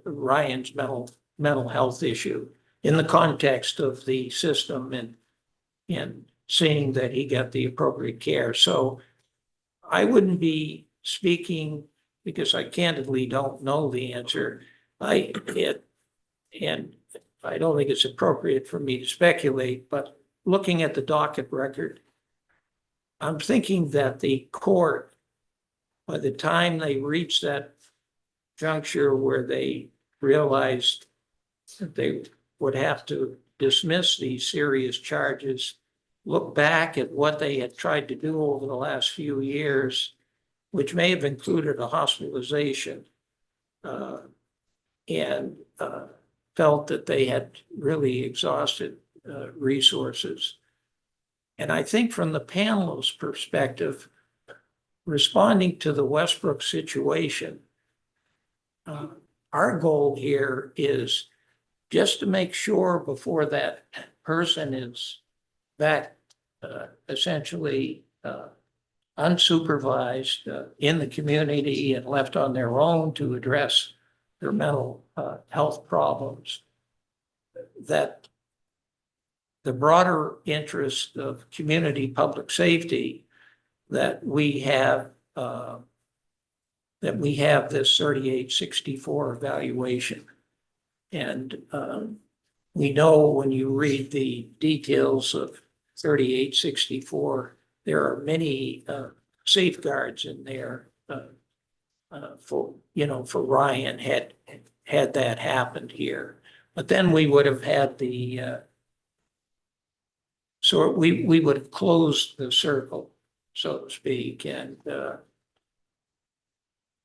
Ryan's mental health issue in the context of the system and seeing that he got the appropriate care. So I wouldn't be speaking because I candidly don't know the answer. And I don't think it's appropriate for me to speculate, but looking at the docket record, I'm thinking that the court, by the time they reached that juncture where they realized that they would have to dismiss these serious charges, look back at what they had tried to do over the last few years, which may have included a hospitalization, and felt that they had really exhausted resources. And I think from the panel's perspective, responding to the Westbrook situation, our goal here is just to make sure before that person is back essentially unsupervised in the community and left on their own to address their mental health problems, that the broader interest of community public safety, that we have this 3864 evaluation. And we know when you read the details of 3864, there are many safeguards in there for Ryan had that happened here. But then we would have had so we would have closed the circle, so to speak. And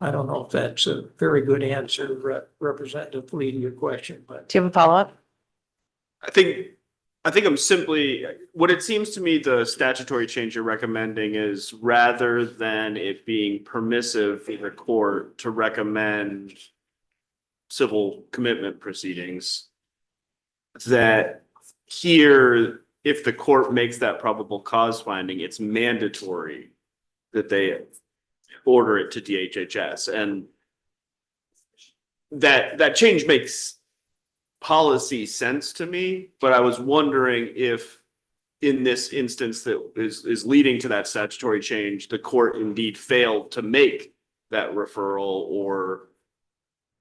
I don't know if that's a very good answer, Representative Lee, to your question, but. Do you have a follow-up? I think I'm simply, what it seems to me the statutory change you're recommending is rather than it being permissive for the court to recommend civil commitment proceedings, that here, if the court makes that probable cause finding, it's mandatory that they order it to DHHS. And that change makes policy sense to me, but I was wondering if in this instance that is leading to that statutory change, the court indeed failed to make that referral, or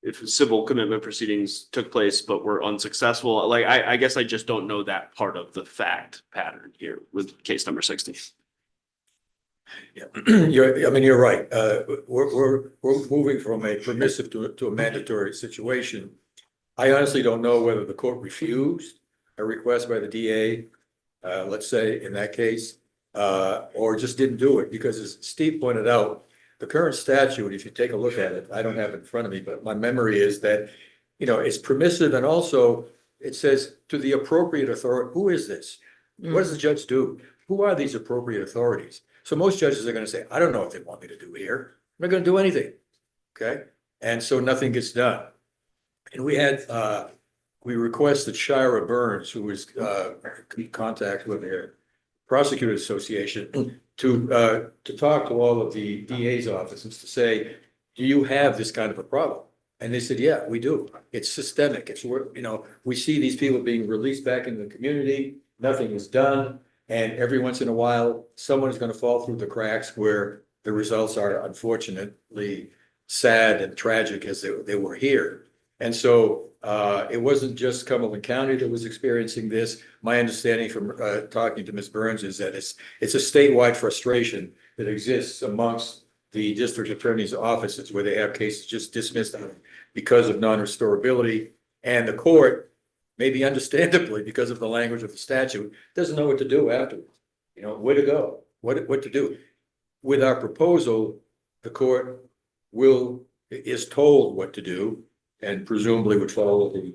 if civil commitment proceedings took place but were unsuccessful. Like, I guess I just don't know that part of the fact pattern here with case number 60. Yeah, you're right. We're moving from a permissive to a mandatory situation. I honestly don't know whether the court refused a request by the DA, let's say in that case, or just didn't do it, because as Steve pointed out, the current statute, if you take a look at it, I don't have it in front of me, but my memory is that, it's permissive, and also it says to the appropriate authority. Who is this? What does the judge do? Who are these appropriate authorities? So most judges are going to say, I don't know what they want me to do here. we're not gonna do anything, okay? And so nothing gets done. And we requested Shira Burns, who was, in contact with the Prosecutors Association, to talk to all of the DA's offices to say, do you have this kind of a problem? And they said, yeah, we do. It's systemic. It's where, we see these people being released back into the community, nothing is done. And every once in a while, someone is going to fall through the cracks where the results are unfortunately sad and tragic as they were here. And so it wasn't just Cumberland County that was experiencing this. My understanding from talking to Ms. Burns is that it's a statewide frustration that exists amongst the district attorney's offices where they have cases just dismissed because of non-restorability. And the court, maybe understandably, because of the language of the statute, doesn't know what to do afterwards. Where to go, what to do. With our proposal, the court is told what to do and presumably would follow the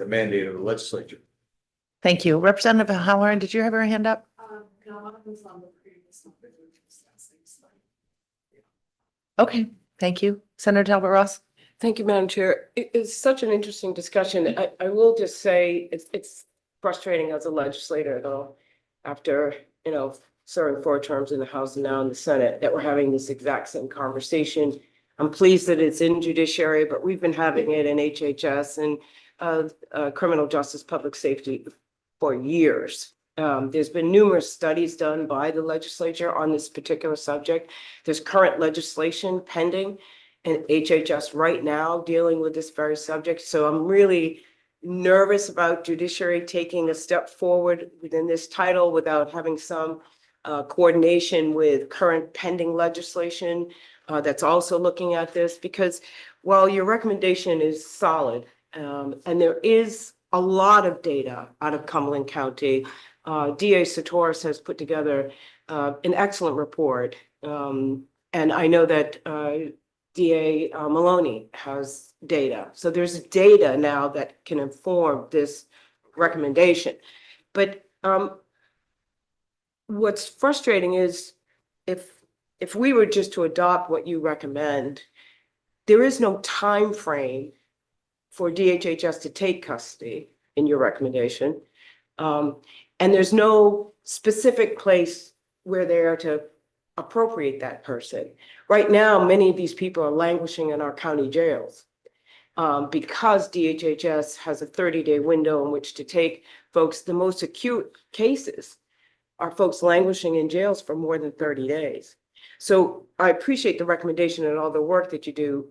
mandate of the legislature. Thank you. Representative Halloran, did you have your hand up? No, I was on the previous one that we were discussing, so. Okay, thank you. Senator Talbot Ross? Thank you, Madam Chair. It's such an interesting discussion. I will just say it's frustrating as a legislator, though, after, serving 4 terms in the House and now in the Senate, that we're having this exact same conversation. I'm pleased that it's in judiciary, but we've been having it in HHS and criminal justice, public safety for years. There's been numerous studies done by the legislature on this particular subject. There's current legislation pending in HHS right now dealing with this very subject. So I'm really nervous about judiciary taking a step forward within this title without having some coordination with current pending legislation that's also looking at this. Because while your recommendation is solid, and there is a lot of data out of Cumberland County, DA Satoris has put together an excellent report. And I know that DA Maloney has data. So there's data now that can inform this recommendation. But what's frustrating is if we were just to adopt what you recommend, there is no time frame for DHHS to take custody in your recommendation. And there's no specific place where they are to appropriate that person. Right now, many of these people are languishing in our county jails because DHHS has a 30-day window in which to take folks. The most acute cases are folks languishing in jails for more than 30 days. So I appreciate the recommendation and all the work that you do,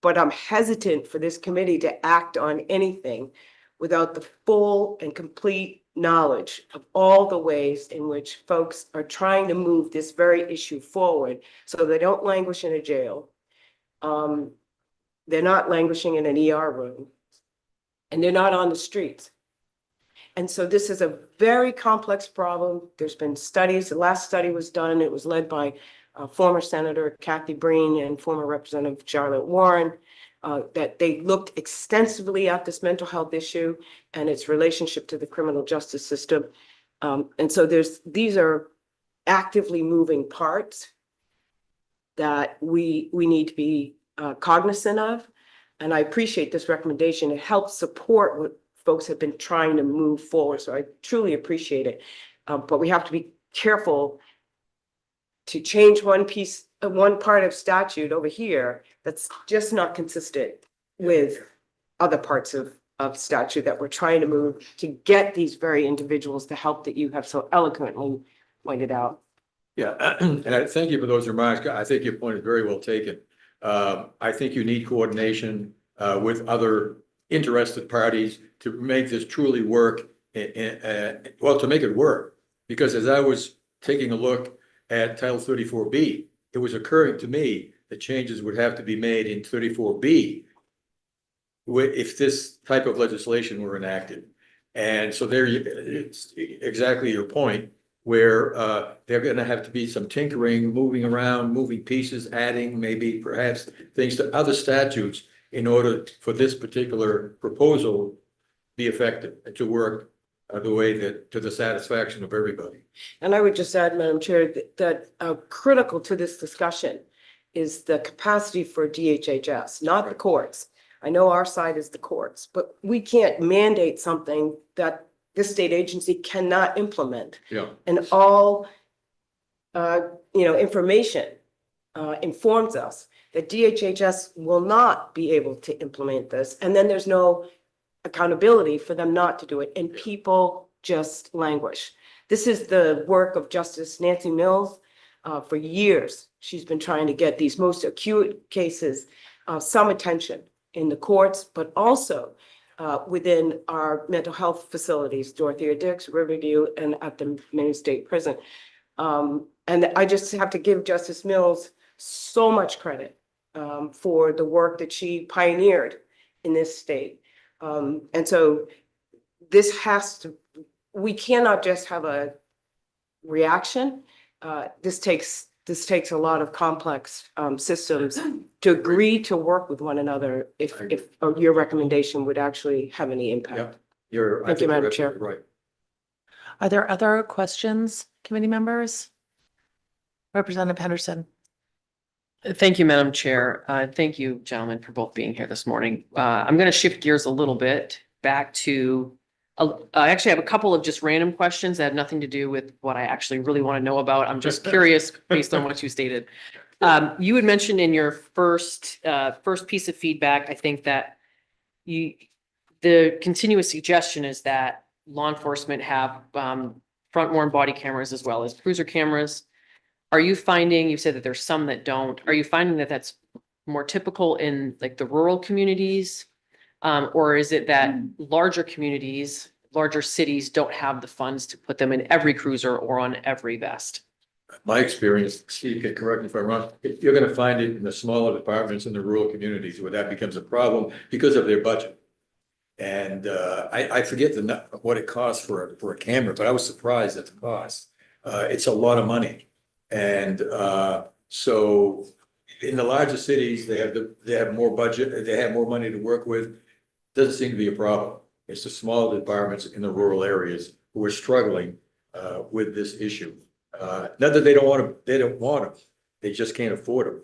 but I'm hesitant for this committee to act on anything without the full and complete knowledge of all the ways in which folks are trying to move this very issue forward so they don't languish in a jail. They're not languishing in an ER room, and they're not on the streets. And so this is a very complex problem. There's been studies. The last study was done. It was led by former Senator Kathy Breen and former Representative Charlotte Warren, that they looked extensively at this mental health issue and its relationship to the criminal justice system. And so these are actively moving parts that we need to be cognizant of. And I appreciate this recommendation. It helps support what folks have been trying to move forward. So I truly appreciate it. But we have to be careful to change one part of statute over here that's just not consistent with other parts of statute that we're trying to move to get these very individuals the help that you have so eloquently pointed out. Yeah, and I thank you for those remarks. I think your point is very well taken. I think you need coordination with other interested parties to make this truly work, to make it work. Because as I was taking a look at Title 34B, it was occurring to me that changes would have to be made in 34B if this type of legislation were enacted. And so it's exactly your point, where they're going to have to be some tinkering, moving around, moving pieces, adding maybe perhaps things to other statutes in order for this particular proposal be effective and to work the way that, to the satisfaction of everybody. And I would just add, Madam Chair, that critical to this discussion is the capacity for DHHS, not the courts. I know our side is the courts, but we can't mandate something that this state agency cannot implement. Yeah. And all, information informs us that DHHS will not be able to implement this. And then there's no accountability for them not to do it. And people just languish. This is the work of Justice Nancy Mills. For years, she's been trying to get these most acute cases some attention in the courts, but also within our mental health facilities, Dorothea Dix, Riverview, and at the Maine State Prison. And I just have to give Justice Mills so much credit for the work that she pioneered in this state. And so this we cannot just have a reaction. This takes a lot of complex systems to agree to work with one another if your recommendation would actually have any impact. Thank you, Madam Chair. Right. Are there other questions, committee members? Representative Henderson. Thank you, Madam Chair. Thank you, gentlemen, for both being here this morning. I'm going to shift gears a little bit back to, I actually have a couple of just random questions that have nothing to do with what I actually really want to know about. I'm just curious based on what you stated. You had mentioned in your first piece of feedback, I think that the continuous suggestion is that law enforcement have front-worn body cameras as well as cruiser cameras. Are you finding, you said that there's some that don't, are you finding that that's more typical in like the rural communities? Or is it that larger communities, larger cities don't have the funds to put them in every cruiser or on every vest? My experience, Steve can correct me if I'm wrong, you're gonna find it in the smaller departments in the rural communities where that becomes a problem because of their budget. And I forget what it costs for a camera, but I was surprised at the cost. It's a lot of money. And so in the larger cities, they have more budget, they have more money to work with. Doesn't seem to be a problem. It's the small departments in the rural areas who are struggling with this issue. Not that they don't want them, they just can't afford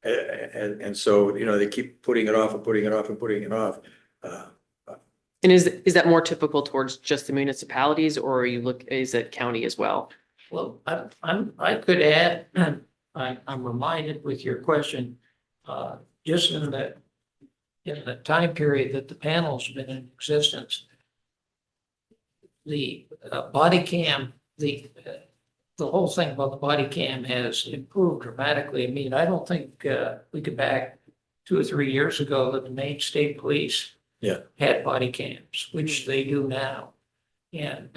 them. And so, they keep putting it off and putting it off and putting it off. And is that more typical towards just the municipalities, or is it county as well? Well, I could add, I'm reminded with your question, just in the time period that the panel's been in existence, the body cam, the whole thing about the body cam has improved dramatically. I mean, I don't think we could back 2 or 3 years ago that the Maine State Police had body cams, which they do now. And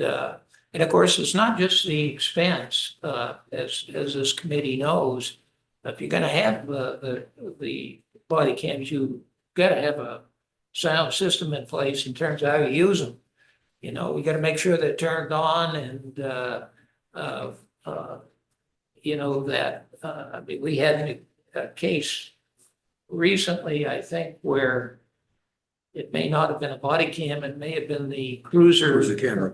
of course, it's not just the expense, as this committee knows. If you're going to have the body cams, you got to have a sound system in place in terms of how you use them. We got to make sure they're turned on, and that I mean, we had a case recently, I think, where it may not have been a body cam, it may have been the cruiser camera.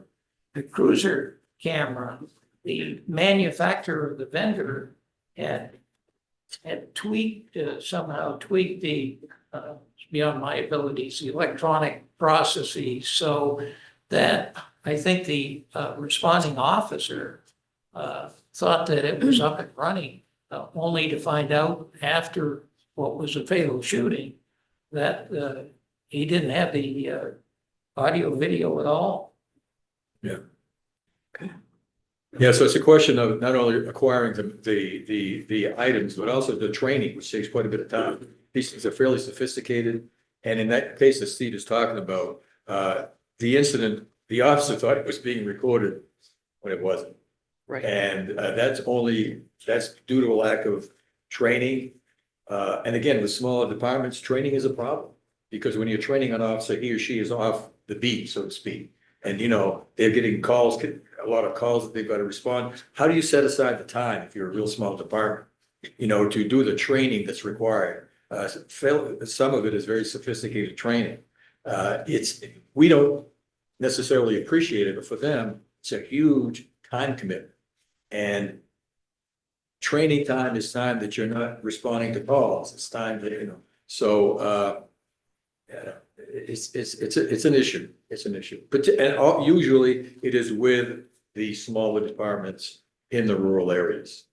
The cruiser camera. The manufacturer, the vendor, had somehow tweaked the beyond my abilities, the electronic processes, so that I think the responding officer thought that it was up and running, only to find out after what was a fatal shooting that he didn't have the audio video at all. Yeah. Okay. Yeah, so it's a question of not only acquiring the items, but also the training, which takes quite a bit of time. These things are fairly sophisticated. And in that case that Steve is talking about, the incident, the officer thought it was being recorded when it wasn't. Right. And that's due to a lack of training. And again, with smaller departments, training is a problem. Because when you're training an officer, he or she is off the beat, so to speak. And, they're getting calls, a lot of calls that they've got to respond. How do you set aside the time if you're a real small department, to do the training that's required? Some of it is very sophisticated training. We don't necessarily appreciate it, but for them, it's a huge time commitment. And training time is time that you're not responding to calls. It's time that, so, yeah, it's an issue. It's an issue. But, usually it is with the smaller departments in the rural areas.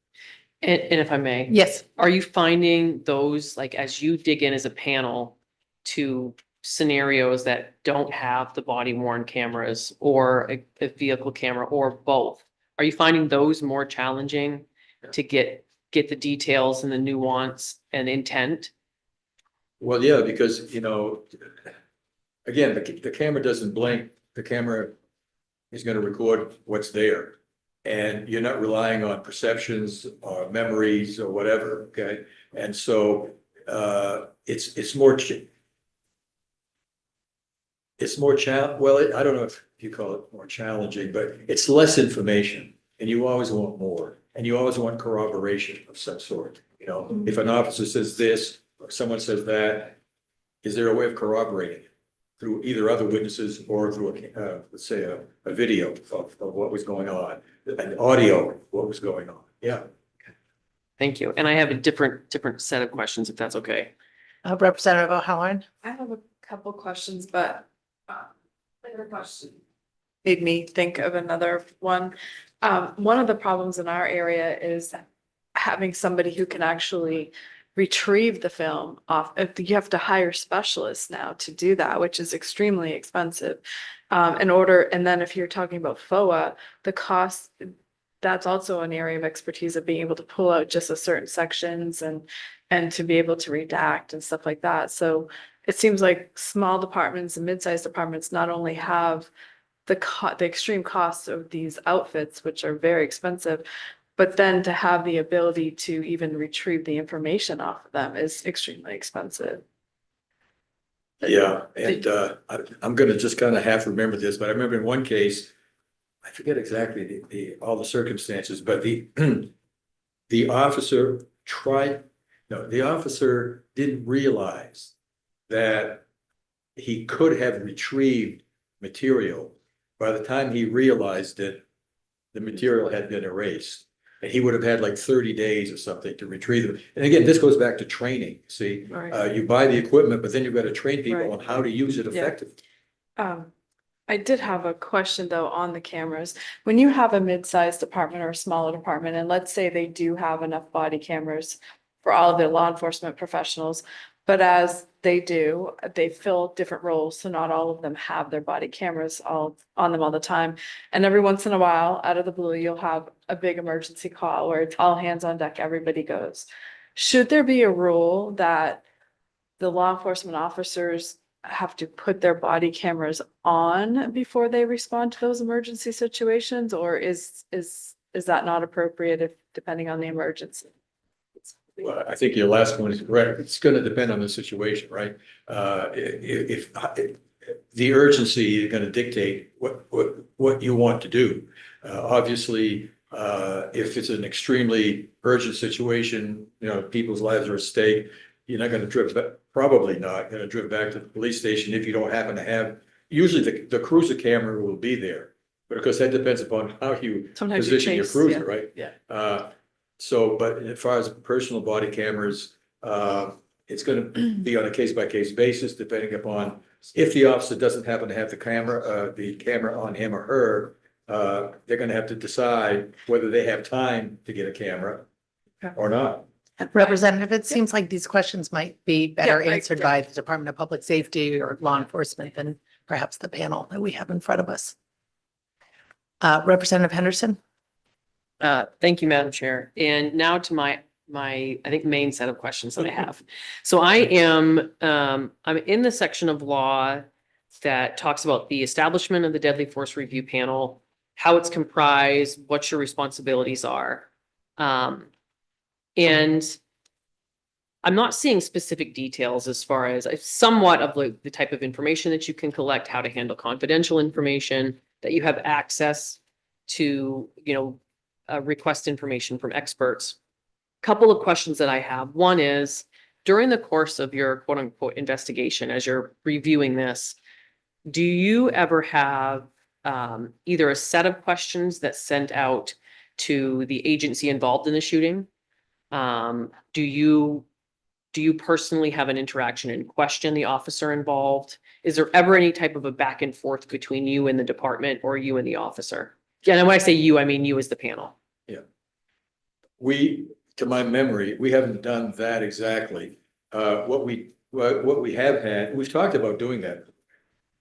And if I may. Yes. Are you finding those, like, as you dig in as a panel to scenarios that don't have the body worn cameras or a vehicle camera or both? Are you finding those more challenging to get the details and the nuance and intent? Well, yeah, because, again, the camera doesn't blink. The camera is going to record what's there. And you're not relying on perceptions or memories or whatever, okay? And so it's more well, I don't know if you call it more challenging, but it's less information and you always want more. And you always want corroboration of some sort. If an officer says this or someone says that, is there a way of corroborating it through either other witnesses or through let's say a video of what was going on, an audio of what was going on? Yeah. Thank you. And I have a different set of questions, if that's okay. Representative O'Halloran. I have a couple questions, but later question made me think of another one. One of the problems in our area is having somebody who can actually retrieve the film off. You have to hire specialists now to do that, which is extremely expensive. And then if you're talking about FOA, the cost, that's also an area of expertise of being able to pull out just a certain sections and to be able to redact and stuff like that. So it seems like small departments and mid-sized departments not only have the extreme costs of these outfits, which are very expensive, but then to have the ability to even retrieve the information off of them is extremely expensive. Yeah, and I'm gonna just kind of half remember this, but I remember in one case, I forget exactly all the circumstances, but the officer the officer didn't realize that he could have retrieved material. By the time he realized it, the material had been erased. And he would have had like 30 days or something to retrieve them. And again, this goes back to training, see? Right. You buy the equipment, but then you've got to train people Right. on how to use it Yeah. effectively. I did have a question though on the cameras. When you have a mid-sized department or a smaller department, and let's say they do have enough body cameras for all of their law enforcement professionals, but as they do, they fill different roles, so not all of them have their body cameras all on them all the time. And every once in a while, out of the blue, you'll have a big emergency call where it's all hands on deck, everybody goes. Should there be a rule that the law enforcement officers have to put their body cameras on before they respond to those emergency situations, or is that not appropriate if depending on the emergency? Well, I think your last one is correct. It's gonna depend on the situation, right? If the urgency is gonna dictate what you want to do. Obviously, if it's an extremely urgent situation, people's lives are at stake, you're not gonna probably not gonna drive back to the police station if you don't happen to have, usually the cruiser camera will be there. But of course, that depends upon how you Sometimes you position your chase, cruiser, yeah. right? Yeah. So, but as far as personal body cameras, it's gonna be on a case-by-case basis, depending upon if the officer doesn't happen to have the camera on him or her, they're gonna have to decide whether they have time to get a camera or not. Representative, it seems like these questions might be better Yeah, answered by the Department of Public Safety or law enforcement than perhaps the panel that we have in front of us. Representative Henderson? Thank you, Madam Chair. And now to my, I think, main set of questions that I have. So I'm in the section of law that talks about the establishment of the Deadly Force Review Panel, how it's comprised, what your responsibilities are. And I'm not seeing specific details as far as somewhat of the type of information that you can collect, how to handle confidential information, that you have access to, request information from experts. Couple of questions that I have. One is, during the course of your quote unquote investigation, as you're reviewing this, do you ever have either a set of questions that's sent out to the agency involved in the shooting? Do you personally have an interaction and question the officer involved? Is there ever any type of a back and forth between you and the department or you and the officer? Yeah, and when I say you, I mean you as the panel. We, to my memory, we haven't done that exactly. What we have had, we've talked about doing that.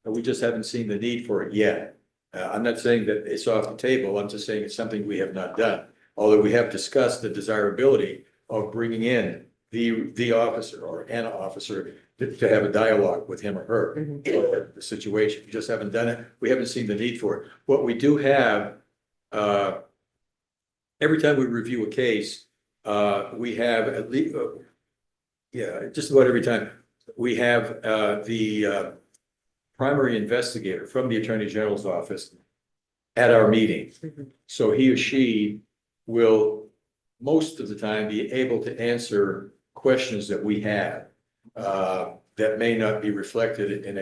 But we just haven't seen the need for it yet. I'm not saying that it's off the table. I'm just saying it's something we have not done. Although we have discussed the desirability of bringing in the officer or an officer to have a dialogue with him or her. Mhm. The situation. We just haven't done it. We haven't seen the need for it. What we do have, every time we review a case, we have at least, just about every time, we have the primary investigator from the Attorney General's office at our meeting. Mhm. So he or she will, most of the time, be able to answer questions that we have that may not be reflected in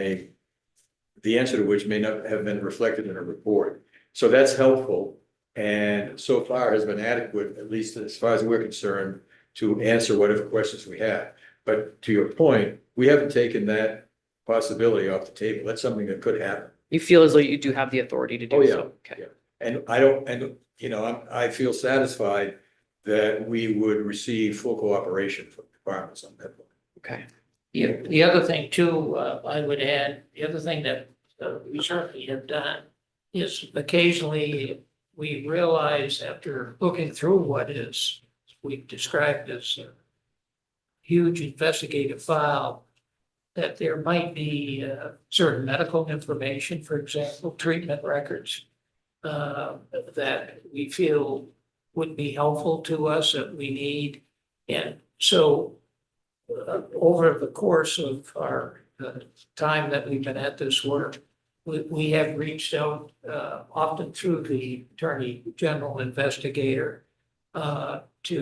the answer to which may not have been reflected in a report. So that's helpful. And so far has been adequate, at least as far as we're concerned, to answer whatever questions we have. But to your point, we haven't taken that possibility off the table. That's something that could happen. You feel as though you do have the authority to Oh, do yeah. so. Okay. Yeah. And I feel satisfied that we would receive full cooperation from departments on that. Okay. The other thing too, I would add, the other thing that we certainly have done is occasionally we realize after looking through what is, we've described as a huge investigative file, that there might be certain medical information, for example, treatment records, that we feel would be helpful to us that we need. And so over the course of our time that we've been at this work, we have reached out often through the Attorney General investigator to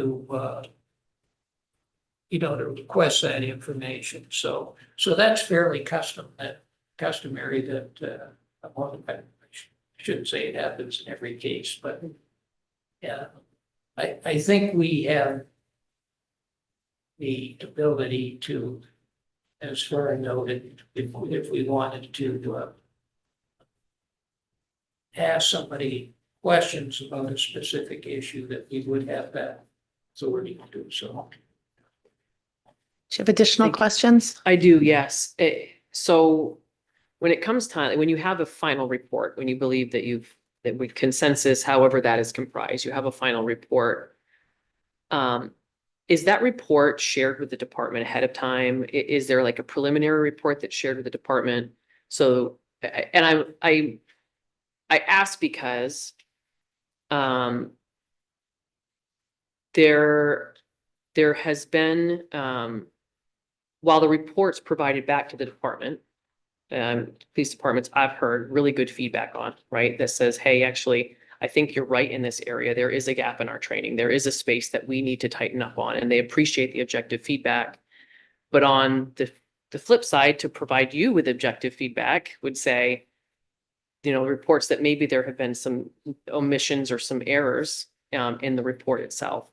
request that information. So that's fairly customary that I shouldn't say it happens in every case, but yeah, I think we have the ability to, as Fern noted, if we wanted to ask somebody questions about a specific issue, that we would have that authority to do so. Do you have additional Thank you. questions? I do, yes. So when it comes time, when you have a final report, when you believe that with consensus, however that is comprised, you have a final report. Is that report shared with the department ahead of time? Is there like a preliminary report that's shared with the department? So, and I ask because there has been, while the reports provided back to the department, police departments, I've heard really good feedback on, right? That says, hey, actually, I think you're right in this area. There is a gap in our training. There is a space that we need to tighten up on, and they appreciate the objective feedback. But on the flip side, to provide you with objective feedback would say, reports that maybe there have been some omissions or some errors in the report itself.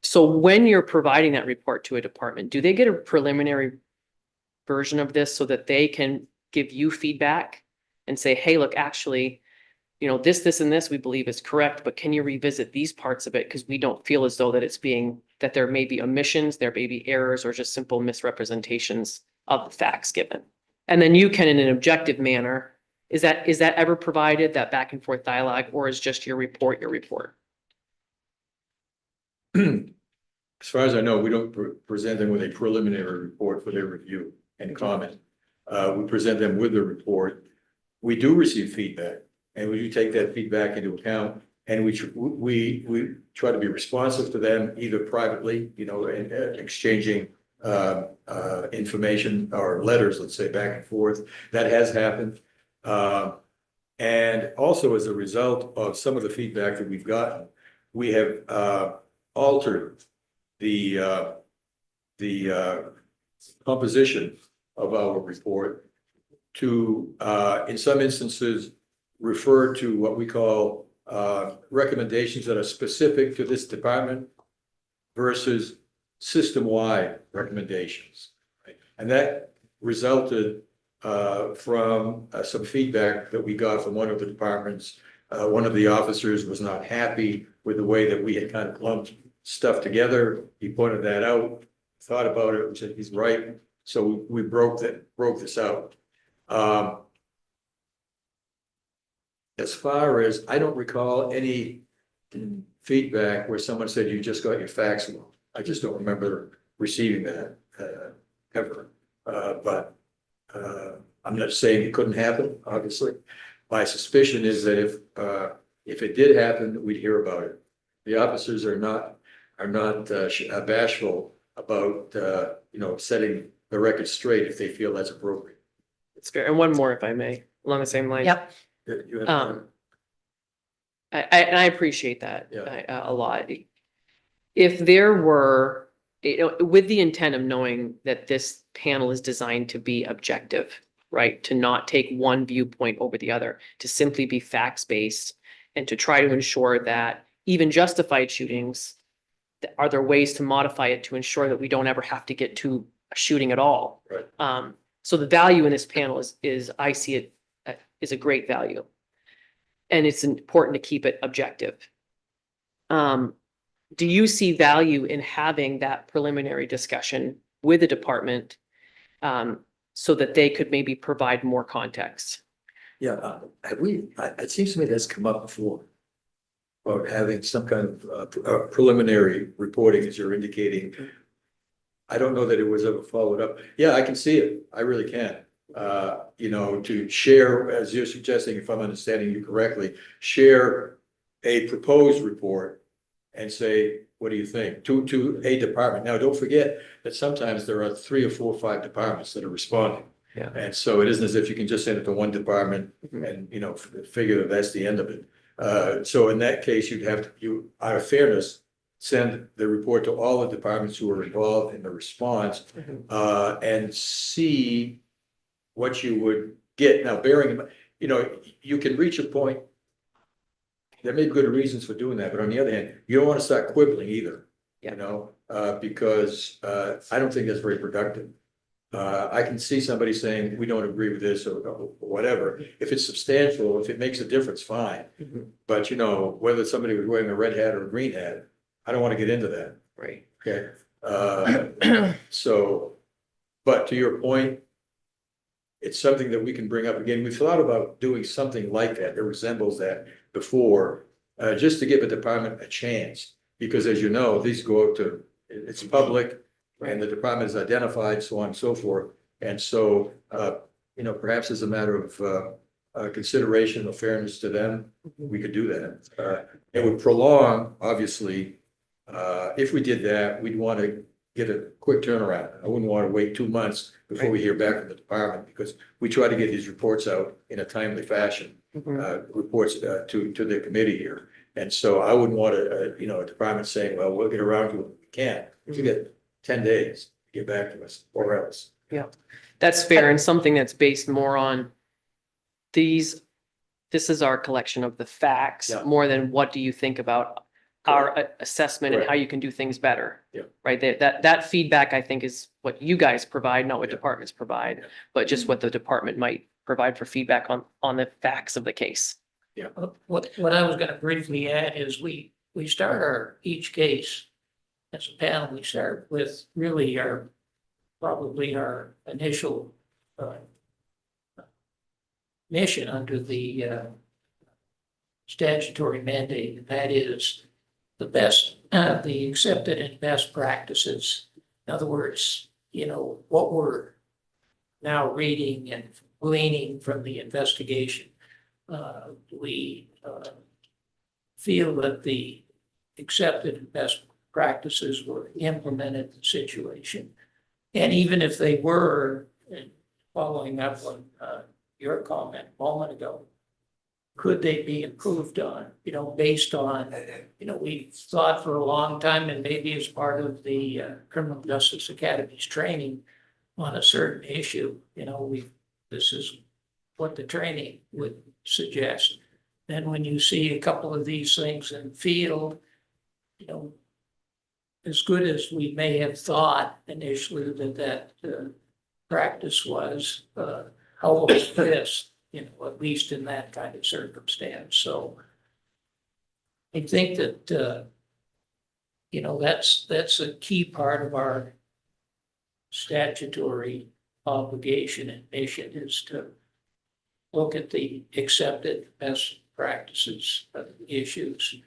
So when you're providing that report to a department, do they get a preliminary version of this so that they can give you feedback and say, hey, look, actually, this, and this we believe is correct, but can you revisit these parts of it? Because we don't feel as though that there may be omissions, there may be errors, or just simple misrepresentations of the facts given. And then you can, in an objective manner, is that ever provided, that back and forth dialogue, or is just your report your report? As far as I know, we don't present them with a preliminary report for their review and comment. We present them with the report. We do receive feedback, and we do take that feedback into account. And we try to be responsive to them, either privately, and exchanging information or letters, let's say, back and forth. That has happened. And also as a result of some of the feedback that we've gotten, we have altered the composition of our report to, in some instances, refer to what we call recommendations that are specific to this department versus system-wide recommendations. Right? And that resulted from some feedback that we got from one of the departments. One of the officers was not happy with the way that we had kind of lumped stuff together. He pointed that out, thought about it, and said he's right. So we broke this out. As far as, I don't recall any feedback where someone said you just got your facts wrong. I just don't remember receiving that ever. But I'm not saying it couldn't happen, obviously. My suspicion is that if it did happen, we'd hear about it. The officers are not bashful about setting the record straight if they feel that's appropriate. It's fair. And one more, if I may, along the same lines. Yep. You have- I appreciate that Yeah. a lot. If there were, with the intent of knowing that this panel is designed to be objective, right? To not take one viewpoint over the other, to simply be facts-based and to try to ensure that even justified shootings, are there ways to modify it to ensure that we don't ever have to get to a shooting at all? Right. So the value in this panel is I see it is a great value. And it's important to keep it objective. Do you see value in having that preliminary discussion with the department so that they could maybe provide more context? Yeah, it seems to me that's come up before. About having some kind of preliminary reporting, as you're indicating. I don't know that it was ever followed up. Yeah, I can see it. I really can. To share, as you're suggesting, if I'm understanding you correctly, share a proposed report and say, what do you think? To a department. Now, don't forget that sometimes there are 3 or 4 or 5 departments that are responding. Yeah. And so it isn't as if you can just send it to one department and, figure that that's the end of it. So in that case, you'd have to, out of fairness, send the report to all the departments who are involved in the response and see what you would get. Now, bearing in mind, you can reach a point. There may be good reasons for doing that, but on the other hand, you don't want to start quibbling either. Because I don't think that's very productive. I can see somebody saying, we don't agree with this or whatever. If it's substantial, if it makes a difference, fine. But whether somebody was wearing a red hat or a green hat, I don't want to get into that. Right. Okay. But to your point, it's something that we can bring up again. We've thought about doing something like that resembles that before, just to give a department a chance. Because as you know, these go out to, it's public and the department is identified, so on and so forth. And so, perhaps as a matter of consideration or fairness to them, we could do that. It would prolong, obviously, if we did that, we'd want to get a quick turnaround. I wouldn't want to wait 2 months before we hear back from the department, because we try to get these reports out in a timely fashion, reports to the committee here. And so I wouldn't want a department saying, well, we'll get around to it when we can. You get 10 days to get back to us or else. Yeah, that's fair. And something that's based more on this is our collection of the facts more than what do you think about our assessment and how you can do things better. Yeah. Right. That feedback, I think, is what you guys provide, not what departments provide, but just what the department might provide for feedback on the facts of the case. Yeah. What I was gonna briefly add is we start each case as a panel, we start with really probably our initial mission under the statutory mandate, and that is the accepted and best practices. In other words, what we're now reading and gleaning from the investigation. We feel that the accepted and best practices were implemented in the situation. And even if they were, and following up on your comment a moment ago, could they be improved on, based on, we thought for a long time, and maybe as part of the Criminal Justice Academy's training on a certain issue, this is what the training would suggest. Then when you see a couple of these things in field, you know, as good as we may have thought initially that practice was, how will it this, you know, at least in that kind of circumstance. So I think that, you know, that's a key part of our statutory obligation and mission is to look at the accepted best practices of issues.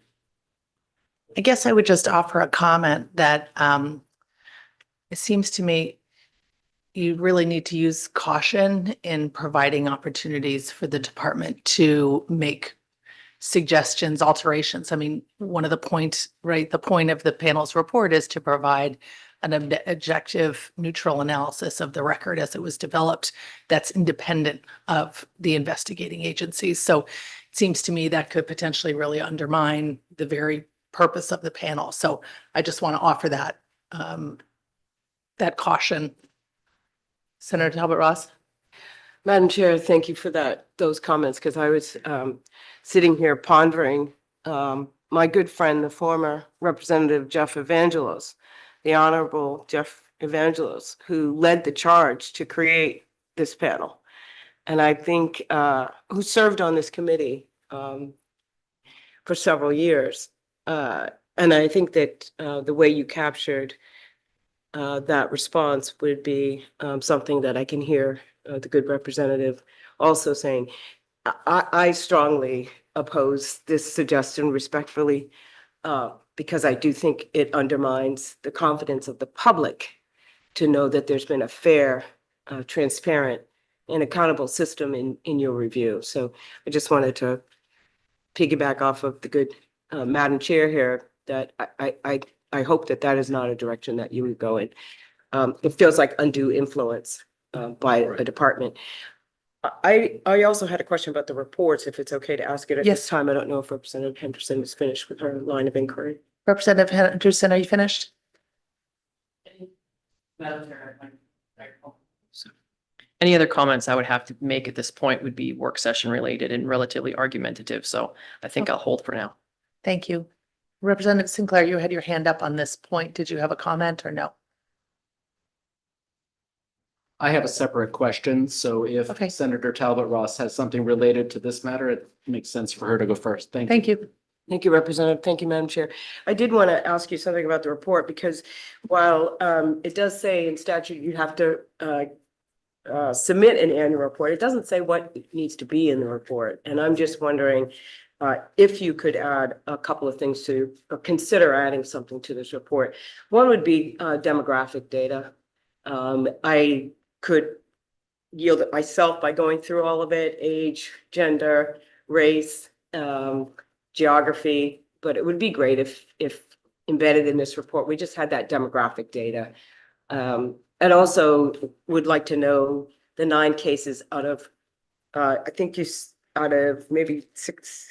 I guess I would just offer a comment that it seems to me you really need to use caution in providing opportunities for the department to make suggestions, alterations. I mean, one of the points, right, the point of the panel's report is to provide an objective, neutral analysis of the record as it was developed that's independent of the investigating agencies. So it seems to me that could potentially really undermine the very purpose of the panel. So I just want to offer that that caution. Senator Talbot Ross? Madam Chair, thank you for those comments, because I was sitting here pondering my good friend, the former Representative Jeff Evangelos, the Honorable Jeff Evangelos, who led the charge to create this panel. And I think who served on this committee for several years. And I think that the way you captured that response would be something that I can hear the good representative also saying. I strongly oppose this suggestion respectfully because I do think it undermines the confidence of the public to know that there's been a fair, transparent, and accountable system in your review. So I just wanted to piggyback off of the good Madam Chair here that I hope that that is not a direction that you would go in. It feels like undue influence by a department. I also had a question about the reports, if it's okay to ask it at Yes. this time. I don't know if Representative Henderson is finished with her line of inquiry. Representative Henderson, are you finished? Any other comments I would have to make at this point would be work session related and relatively argumentative. So I think I'll hold for now. Thank you. Representative Sinclair, you had your hand up on this point. Did you have a comment or no? I have a separate question, so if Okay. Senator Talbot Ross has something related to this matter, it makes sense for her to go first. Thank you. Thank you. Thank you, Representative. Thank you, Madam Chair. I did want to ask you something about the report because while it does say in statute you have to submit an annual report, it doesn't say what needs to be in the report. And I'm just wondering if you could add a couple of things to, or consider adding something to this report. One would be demographic data. I could yield it myself by going through all of it: age, gender, race, geography. But it would be great if embedded in this report, we just had that demographic data. And also would like to know the 9 cases out of, I think out of maybe 6,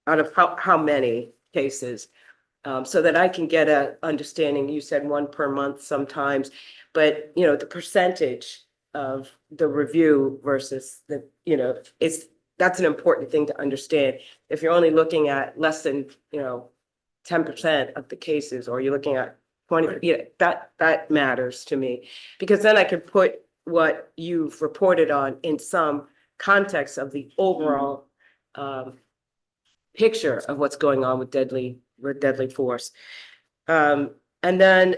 out of how many cases, so that I can get a understanding. You said 1 per month sometimes, but you know, the percentage of the review versus the, you know, that's an important thing to understand. If you're only looking at less than, you know, 10% of the cases, or you're looking at 20, yeah, that matters to me, because then I can put what you've reported on in some context of the overall picture of what's going on with deadly force. And then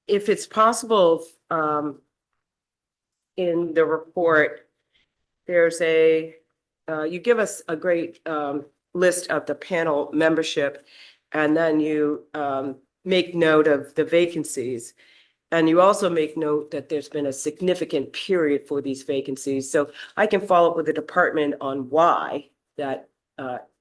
if it's possible, in the report, there's you give us a great list of the panel membership, and then you make note of the vacancies. And you also make note that there's been a significant period for these vacancies. So I can follow up with the department on why that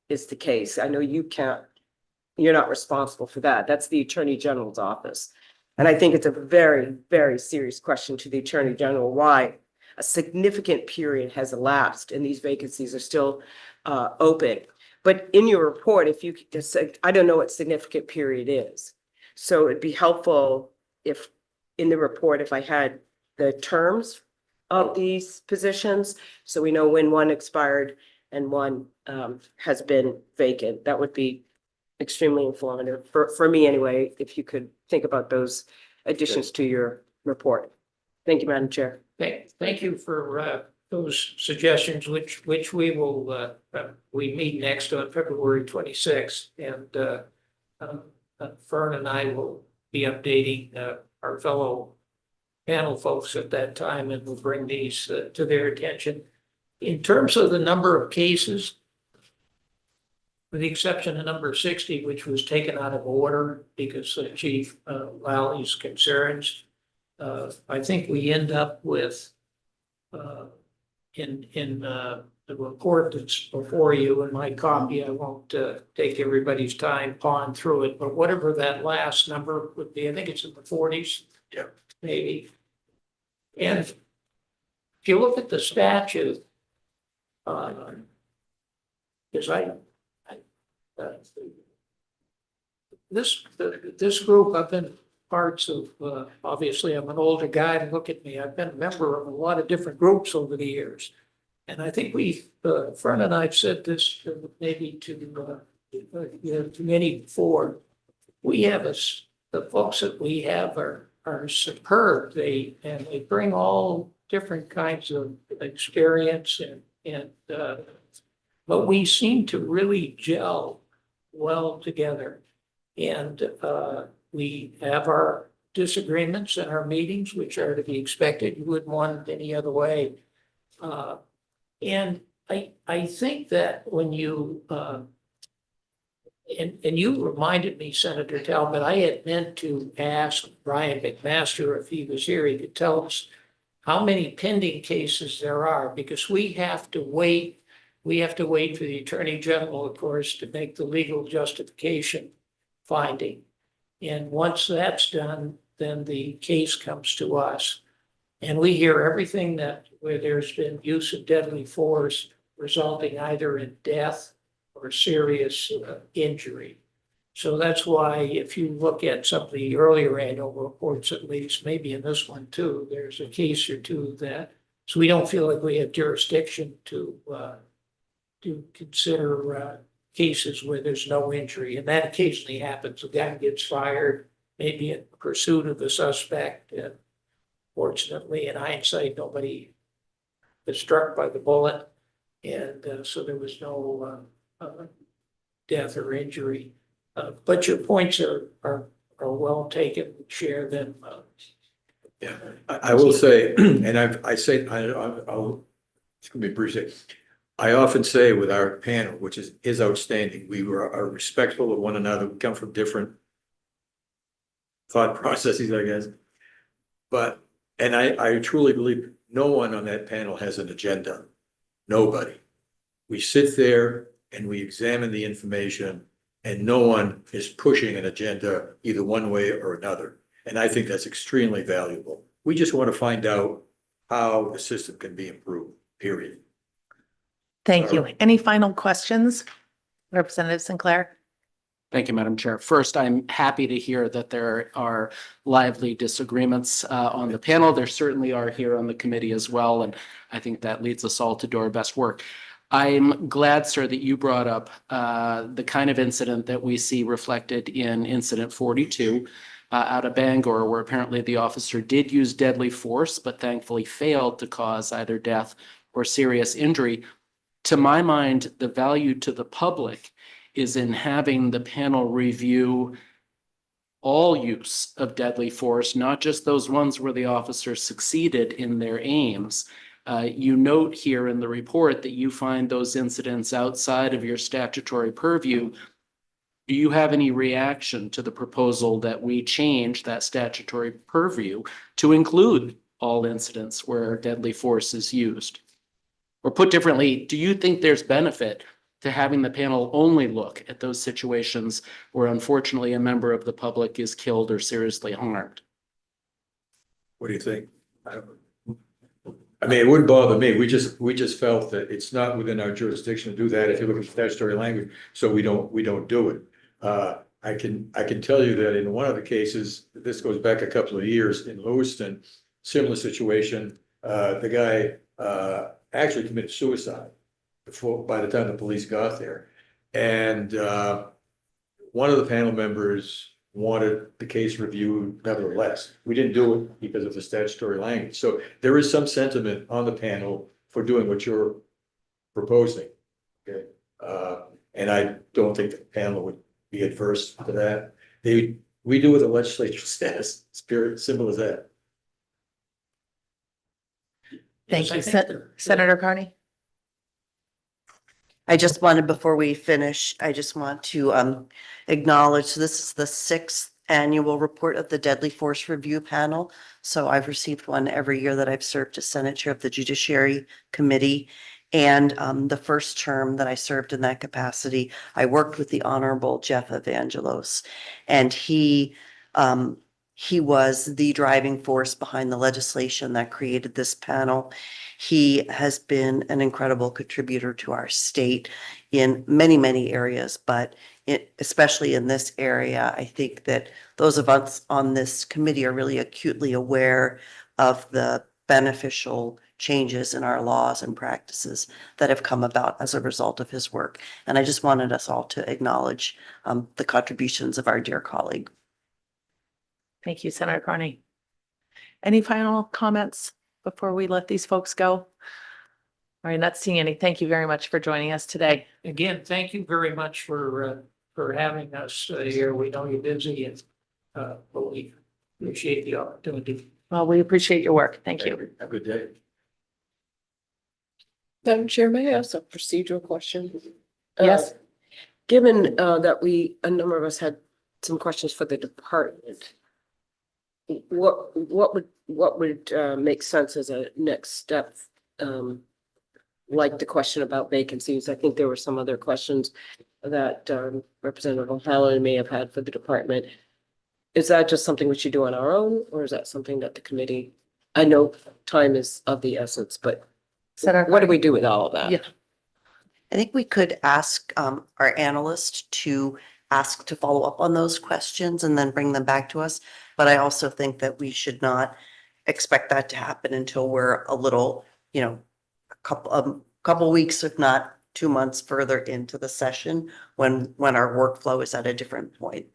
is the case. I know you're not responsible for that. That's the Attorney General's office. And I think it's a very, very serious question to the Attorney General, why a significant period has elapsed and these vacancies are still open. But in your report, if you could just say, I don't know what significant period is. So it'd be helpful if in the report, if I had the terms of these positions, so we know when one expired and one has been vacant. That would be extremely informative for me anyway, if you could think about those additions to your report. Thank you, Madam Chair. Thank you for those suggestions, which we will, we meet next on February 26th. And Fern and I will be updating our fellow panel folks at that time, and we'll bring these to their attention. In terms of the number of cases, with the exception of number 60, which was taken out of order because of Chief Lally concerns, I think we end up with in the report that's before you in my copy. I won't take everybody's time pawing through it, but whatever that last number would be, I think it's in the 40s. Yeah. Maybe. And if you look at the statute, because this group, I've been parts of, obviously I'm an older guy, and look at me, I've been a member of a lot of different groups over the years. And I think Fern and I've said this maybe to many before. We have the folks that we have are superb. They bring all different kinds of experience and but we seem to really gel well together. And we have our disagreements in our meetings, which are to be expected. You wouldn't want it any other way. And I think that when you, and you reminded me, Senator Talbot, I had meant to ask Brian McMaster if he was here, he could tell us how many pending cases there are, because we have to wait. We have to wait for the Attorney General, of course, to make the legal justification finding. And once that's done, then the case comes to us. And we hear everything where there's been use of deadly force resulting either in death or serious injury. So that's why if you look at some of the earlier annual reports, at least, maybe in this one too, there's a case or two so we don't feel like we have jurisdiction to consider cases where there's no injury. And that occasionally happens. A guy gets fired, maybe in pursuit of the suspect. And fortunately, in hindsight, nobody was struck by the bullet. And so there was no death or injury. But your points are well taken. Share them. Yeah, I will say, and I'll, it's gonna be brief. I often say with our panel, which is outstanding, we are respectful of one another. We come from different thought processes, I guess. But, and I truly believe no one on that panel has an agenda. Nobody. We sit there and we examine the information, and no one is pushing an agenda either one way or another. And I think that's extremely valuable. We just want to find out how the system can be improved, period. Thank you. Any final questions? Representative Sinclair? Thank you, Madam Chair. First, I'm happy to hear that there are lively disagreements on the panel. There certainly are here on the committee as well, and I think that leads us all to do our best work. I'm glad, sir, that you brought up the kind of incident that we see reflected in incident 42 out of Bangor, where apparently the officer did use deadly force, but thankfully failed to cause either death or serious injury. To my mind, the value to the public is in having the panel review all use of deadly force, not just those ones where the officers succeeded in their aims. You note here in the report that you find those incidents outside of your statutory purview. Do you have any reaction to the proposal that we change that statutory purview to include all incidents where deadly force is used? Or put differently, do you think there's benefit to having the panel only look at those situations where unfortunately a member of the public is killed or seriously harmed? What do you think? I mean, it wouldn't bother me. We just felt that it's not within our jurisdiction to do that if you look at statutory language, so we don't do it. I can tell you that in one of the cases, this goes back a couple of years in Lewiston, similar situation. the guy, actually committed suicide by the time the police got there. And, one of the panel members wanted the case reviewed nevertheless. We didn't do it because of the statutory language. So there is some sentiment on the panel for doing what you're proposing. Okay, and I don't think the panel would be adverse to that. We do what the legislature says, spirit, simple as that. Thank Yes, I you, think they're- Senator Carney. I just wanted, before we finish, I just want to acknowledge this is the 6th annual report of the Deadly Force Review Panel. So I've received one every year that I've served as Senate Chair of the Judiciary Committee. And the first term that I served in that capacity, I worked with the Honorable Jeff Evangelos. And he was the driving force behind the legislation that created this panel. He has been an incredible contributor to our state in many, many areas, but especially in this area, I think that those of us on this committee are really acutely aware of the beneficial changes in our laws and practices that have come about as a result of his work. And I just wanted us all to acknowledge the contributions of our dear colleague. Thank you, Senator Carney. Any final comments before we let these folks go? All right, not seeing any. Thank you very much for joining us today. Again, thank you very much for having us here. We know you're busy and, but we appreciate the opportunity. Well, we appreciate your work. Thank you. Have a good day. Madam Chair, may I ask a procedural question? Yes. Given that a number of us had some questions for the department, what would make sense as a next step? Like the question about vacancies, I think there were some other questions that Representative O'Halloran may have had for the department. Is that just something we should do on our own, or is that something that the committee, I know time is of the essence, but Senator what do we do with all of that? Yeah. I think we could ask our analyst to ask to follow up on those questions and then bring them back to us. But I also think that we should not expect that to happen until we're a little, a couple weeks, if not 2 months further into the session when our workflow is at a different point.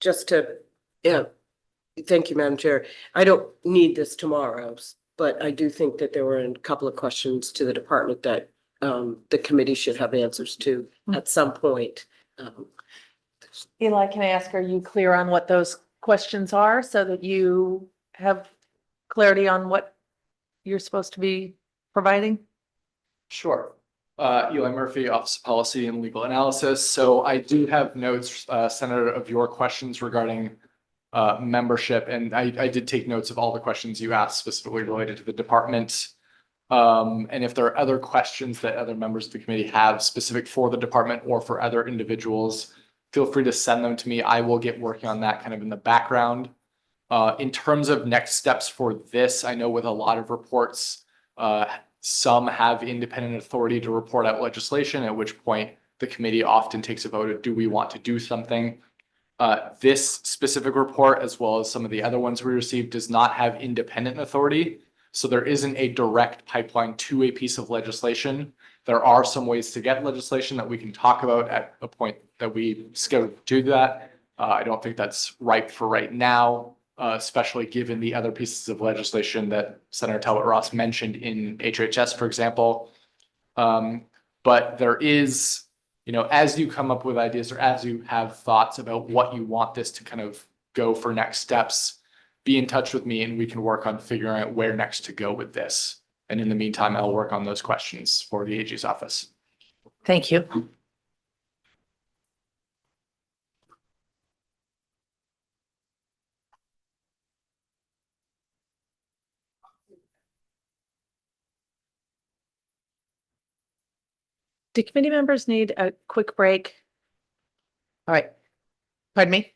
Just to, yeah, thank you, Madam Chair. I don't need this tomorrow, but I do think that there were a couple of questions to the department that the committee should have answers to at some point. Eli, can I ask, are you clear on what those questions are so that you have clarity on what you're supposed to be providing? Sure. Eli Murphy, Office of Policy and Legal Analysis. So I do have notes, Senator, of your questions regarding membership, and I did take notes of all the questions you asked specifically related to the department. And if there are other questions that other members of the committee have specific for the department or for other individuals, feel free to send them to me. I will get working on that kind of in the background. In terms of next steps for this, I know with a lot of reports, some have independent authority to report out legislation, at which point the committee often takes a vote of, do we want to do something? This specific report, as well as some of the other ones we received, does not have independent authority. So there isn't a direct pipeline to a piece of legislation. There are some ways to get legislation that we can talk about at a point that we schedule to do that. I don't think that's ripe for right now, especially given the other pieces of legislation that Senator Talbot Ross mentioned in HHS, for example. But there is, as you come up with ideas or as you have thoughts about what you want this to kind of go for next steps, be in touch with me and we can work on figuring out where next to go with this. And in the meantime, I'll work on those questions for the AG's office. Thank you. Do committee members need a quick break? All right. Pardon me?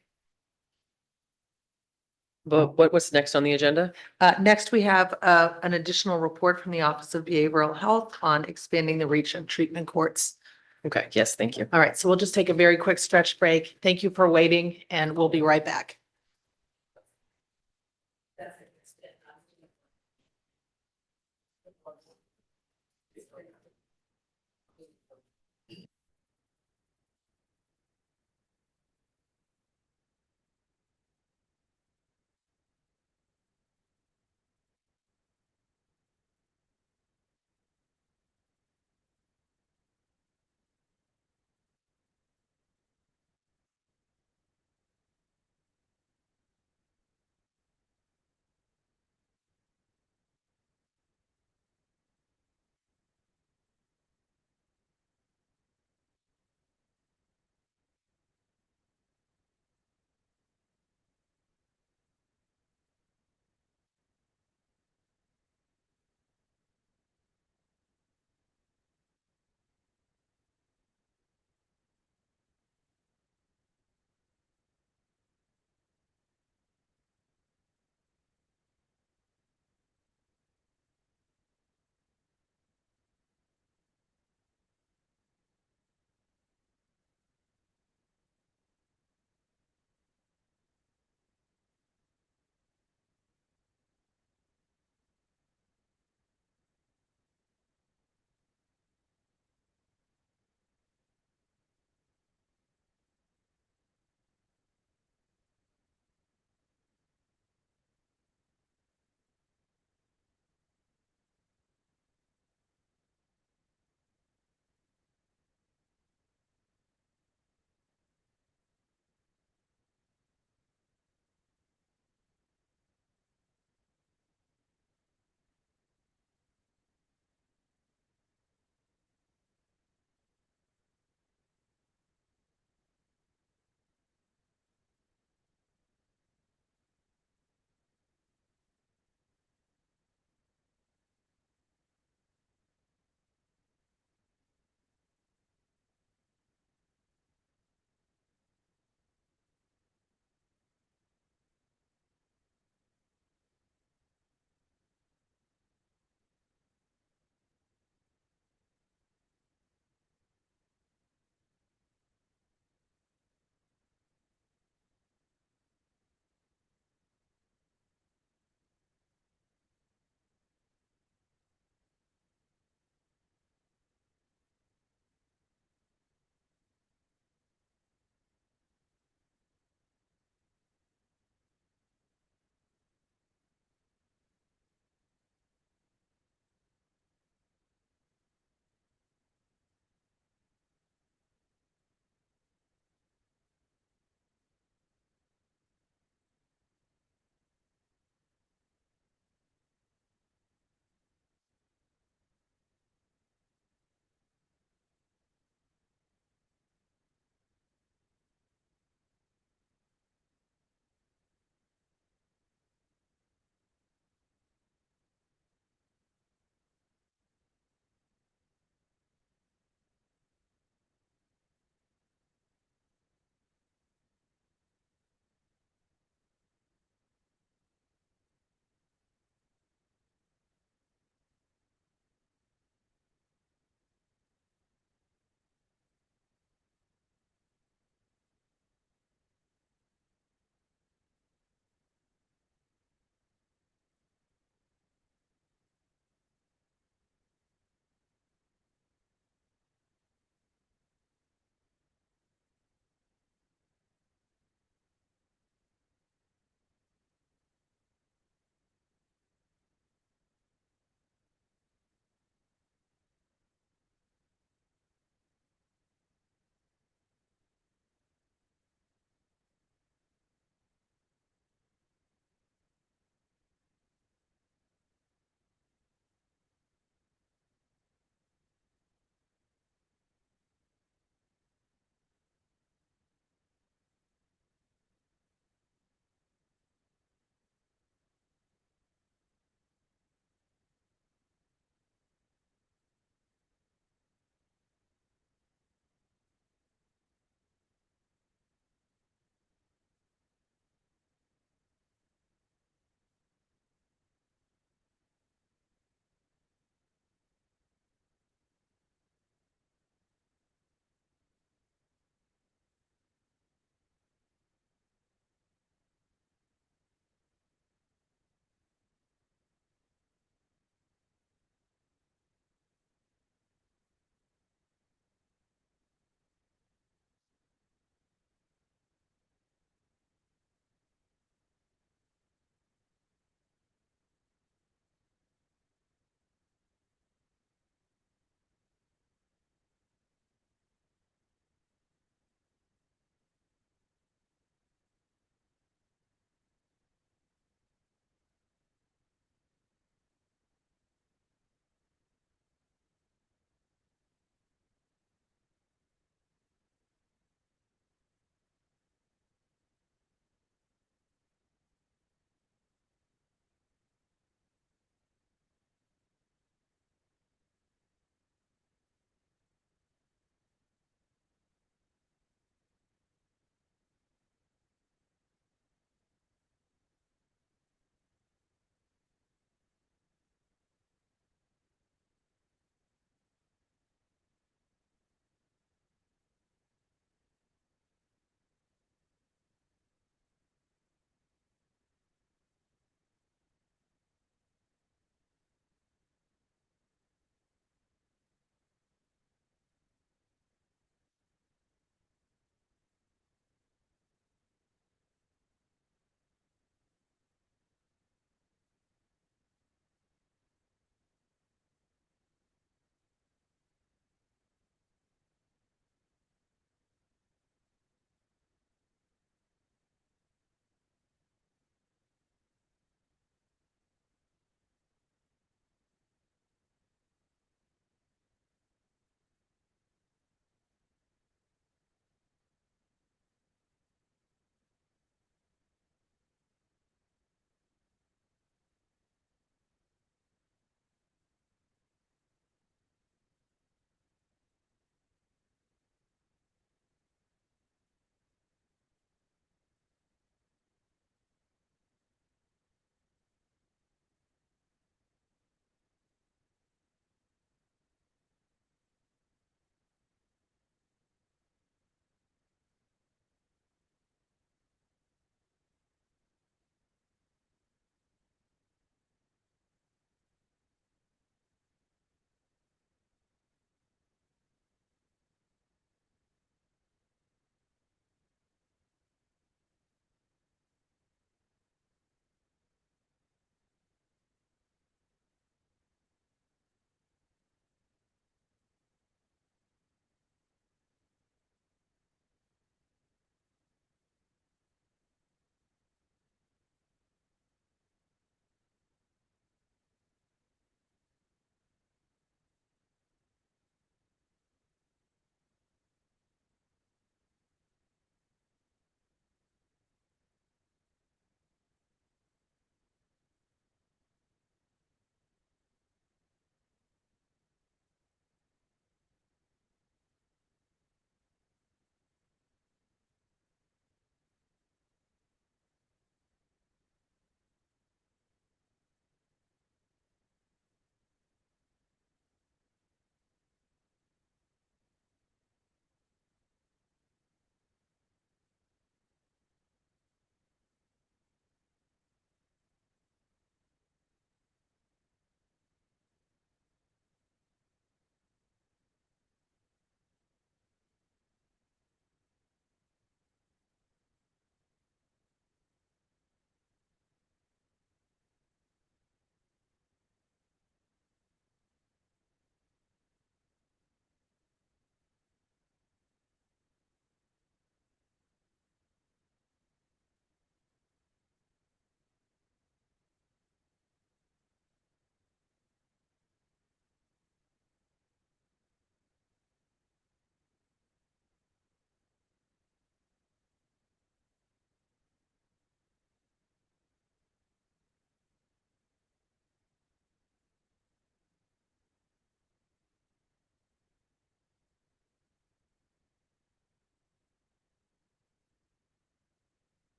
But what's next on the agenda? Next, we have an additional report from the Office of Behavioral Health on expanding the reach of treatment courts. Okay, yes, thank you. All right, so we'll just take a very quick stretch break. Thank you for waiting, and we'll be right back.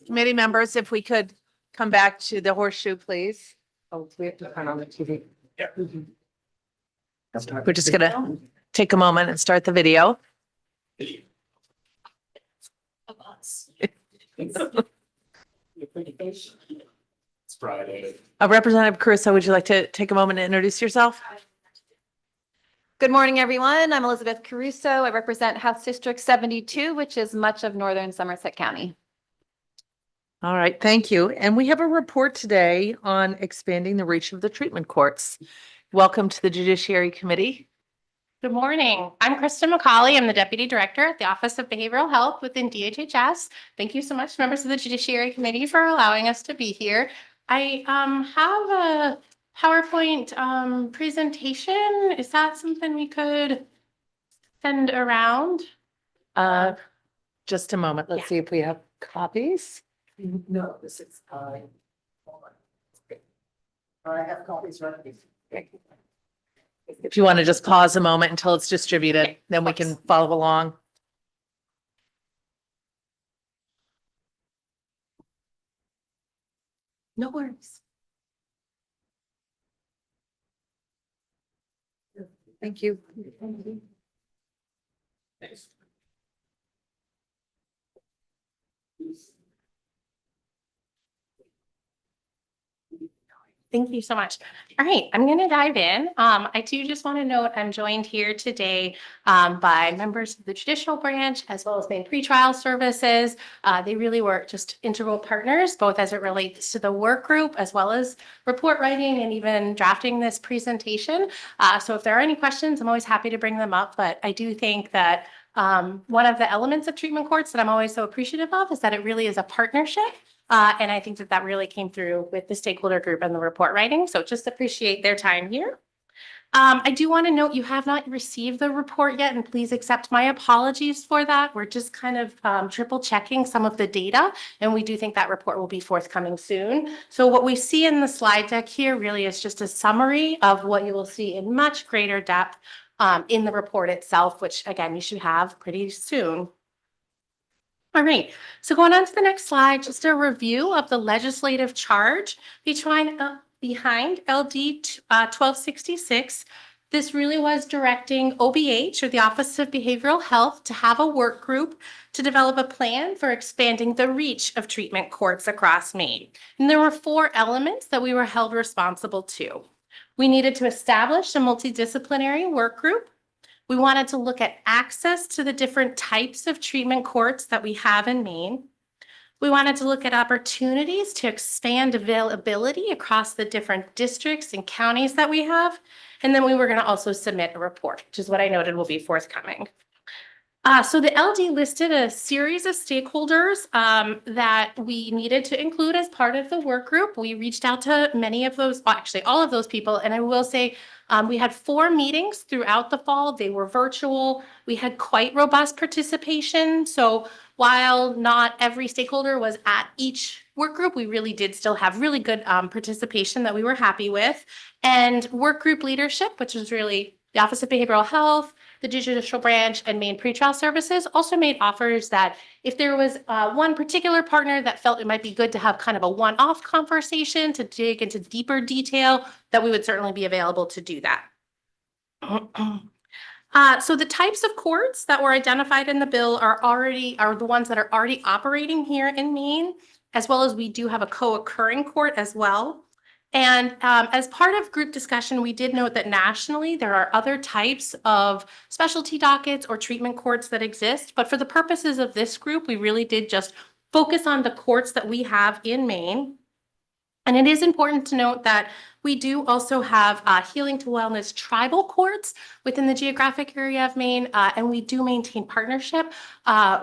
Committee members, if we could come back to the horseshoe, please. Oh, we have to turn on the TV. We're just gonna take a moment and start the video. It's Friday. Representative Caruso, would you like to take a moment to introduce yourself? Good morning, everyone. I'm Elizabeth Caruso. I represent House District 72, which is much of northern Somerset County. All right, thank you. And we have a report today on expanding the reach of the treatment courts. Welcome to the Judiciary Committee. Good morning. I'm Kristen McCauley. I'm the Deputy Director at the Office of Behavioral Health within DHHS. Thank you so much, members of the Judiciary Committee, for allowing us to be here. I have a PowerPoint presentation. Is that something we could send around? Just a moment. Let's see if we have copies. No, this is, hold on. I have copies ready. If you want to just pause a moment until it's distributed, then we can follow along. No worries. Thank you. Thank you so much. All right, I'm going to dive in. I do just want to note I'm joined here today by members of the judicial branch as well as main pretrial services. They really were just integral partners, both as it relates to the work group as well as report writing and even drafting this presentation. So if there are any questions, I'm always happy to bring them up. But I do think that one of the elements of treatment courts that I'm always so appreciative of is that it really is a partnership. And I think that that really came through with the stakeholder group and the report writing. So just appreciate their time here. I do want to note you have not received the report yet, and please accept my apologies for that. We're just kind of triple checking some of the data, and we do think that report will be forthcoming soon. So what we see in the slide deck here really is just a summary of what you will see in much greater depth in the report itself, which again, you should have pretty soon. All right, so going on to the next slide, just a review of the legislative charge behind LD 1266. This really was directing OBH, or the Office of Behavioral Health, to have a work group to develop a plan for expanding the reach of treatment courts across Maine. And there were 4 elements that we were held responsible to. We needed to establish a multidisciplinary work group. We wanted to look at access to the different types of treatment courts that we have in Maine. We wanted to look at opportunities to expand availability across the different districts and counties that we have. And then we were going to also submit a report, which is what I noted will be forthcoming. So the LD listed a series of stakeholders that we needed to include as part of the work group. We reached out to many of those, well, actually all of those people. And I will say we had 4 meetings throughout the fall. They were virtual. We had quite robust participation. So while not every stakeholder was at each work group, we really did still have really good participation that we were happy with. And work group leadership, which was really the Office of Behavioral Health, the Judicial Branch, and Main Pretrial Services, also made offers that if there was one particular partner that felt it might be good to have kind of a one-off conversation to dig into deeper detail, that we would certainly be available to do that. So the types of courts that were identified in the bill are the ones that are already operating here in Maine, as well as we do have a co-occurring court as well. And as part of group discussion, we did note that nationally, there are other types of specialty dockets or treatment courts that exist. But for the purposes of this group, we really did just focus on the courts that we have in Maine. And it is important to note that we do also have healing to wellness tribal courts within the geographic area of Maine. And we do maintain partnership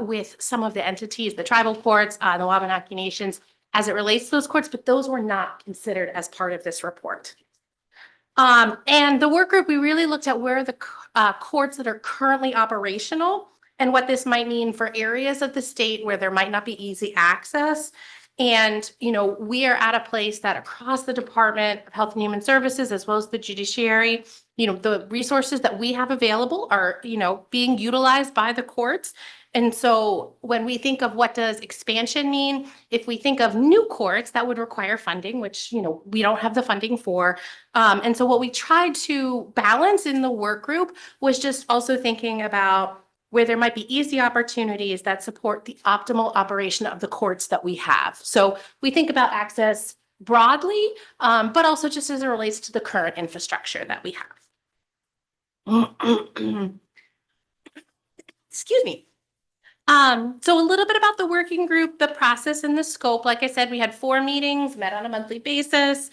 with some of the entities, the tribal courts, the Wabanaki Nations, as it relates to those courts, but those were not considered as part of this report. And the work group, we really looked at where the courts that are currently operational and what this might mean for areas of the state where there might not be easy access. And, you know, we are at a place that across the Department of Health and Human Services, as well as the judiciary, you know, the resources that we have available are, you know, being utilized by the courts. And so when we think of what does expansion mean, if we think of new courts, that would require funding, which, we don't have the funding for. And so what we tried to balance in the work group was just also thinking about where there might be easy opportunities that support the optimal operation of the courts that we have. So we think about access broadly, but also just as it relates to the current infrastructure that we have. Excuse me. So a little bit about the working group, the process and the scope. Like I said, we had 4 meetings, met on a monthly basis.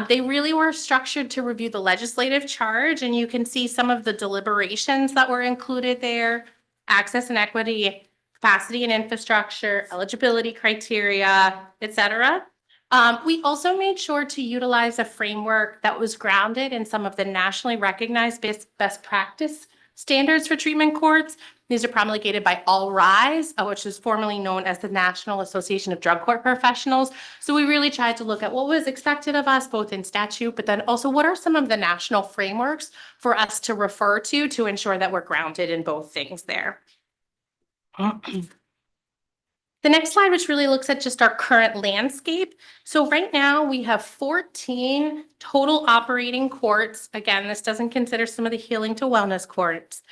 They really were structured to review the legislative charge, and you can see some of the deliberations that were included there: access and equity, capacity and infrastructure, eligibility criteria, etc. We also made sure to utilize a framework that was grounded in some of the nationally recognized best practice standards for treatment courts. These are promulgated by All Rise, which is formerly known as the National Association of Drug Court Professionals. So we really tried to look at what was expected of us, both in statute, but then also what are some of the national frameworks for us to refer to ensure that we're grounded in both things there. The next slide, which really looks at just our current landscape. So right now we have 14 total operating courts. Again, this doesn't consider some of the healing to wellness courts.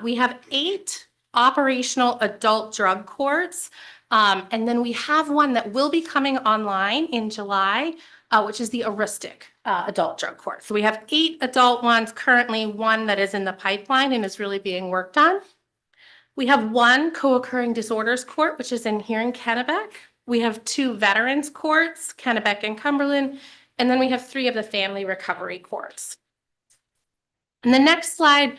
We have 8 operational adult drug courts. And then we have one that will be coming online in July, which is the Aristic adult drug court. So we have 8 adult ones currently, 1 that is in the pipeline and is really being worked on. We have 1 co-occurring disorders court, which is in here in Kennebec. We have 2 veterans courts, Kennebec and Cumberland, and then we have 3 of the family recovery courts. And the next slide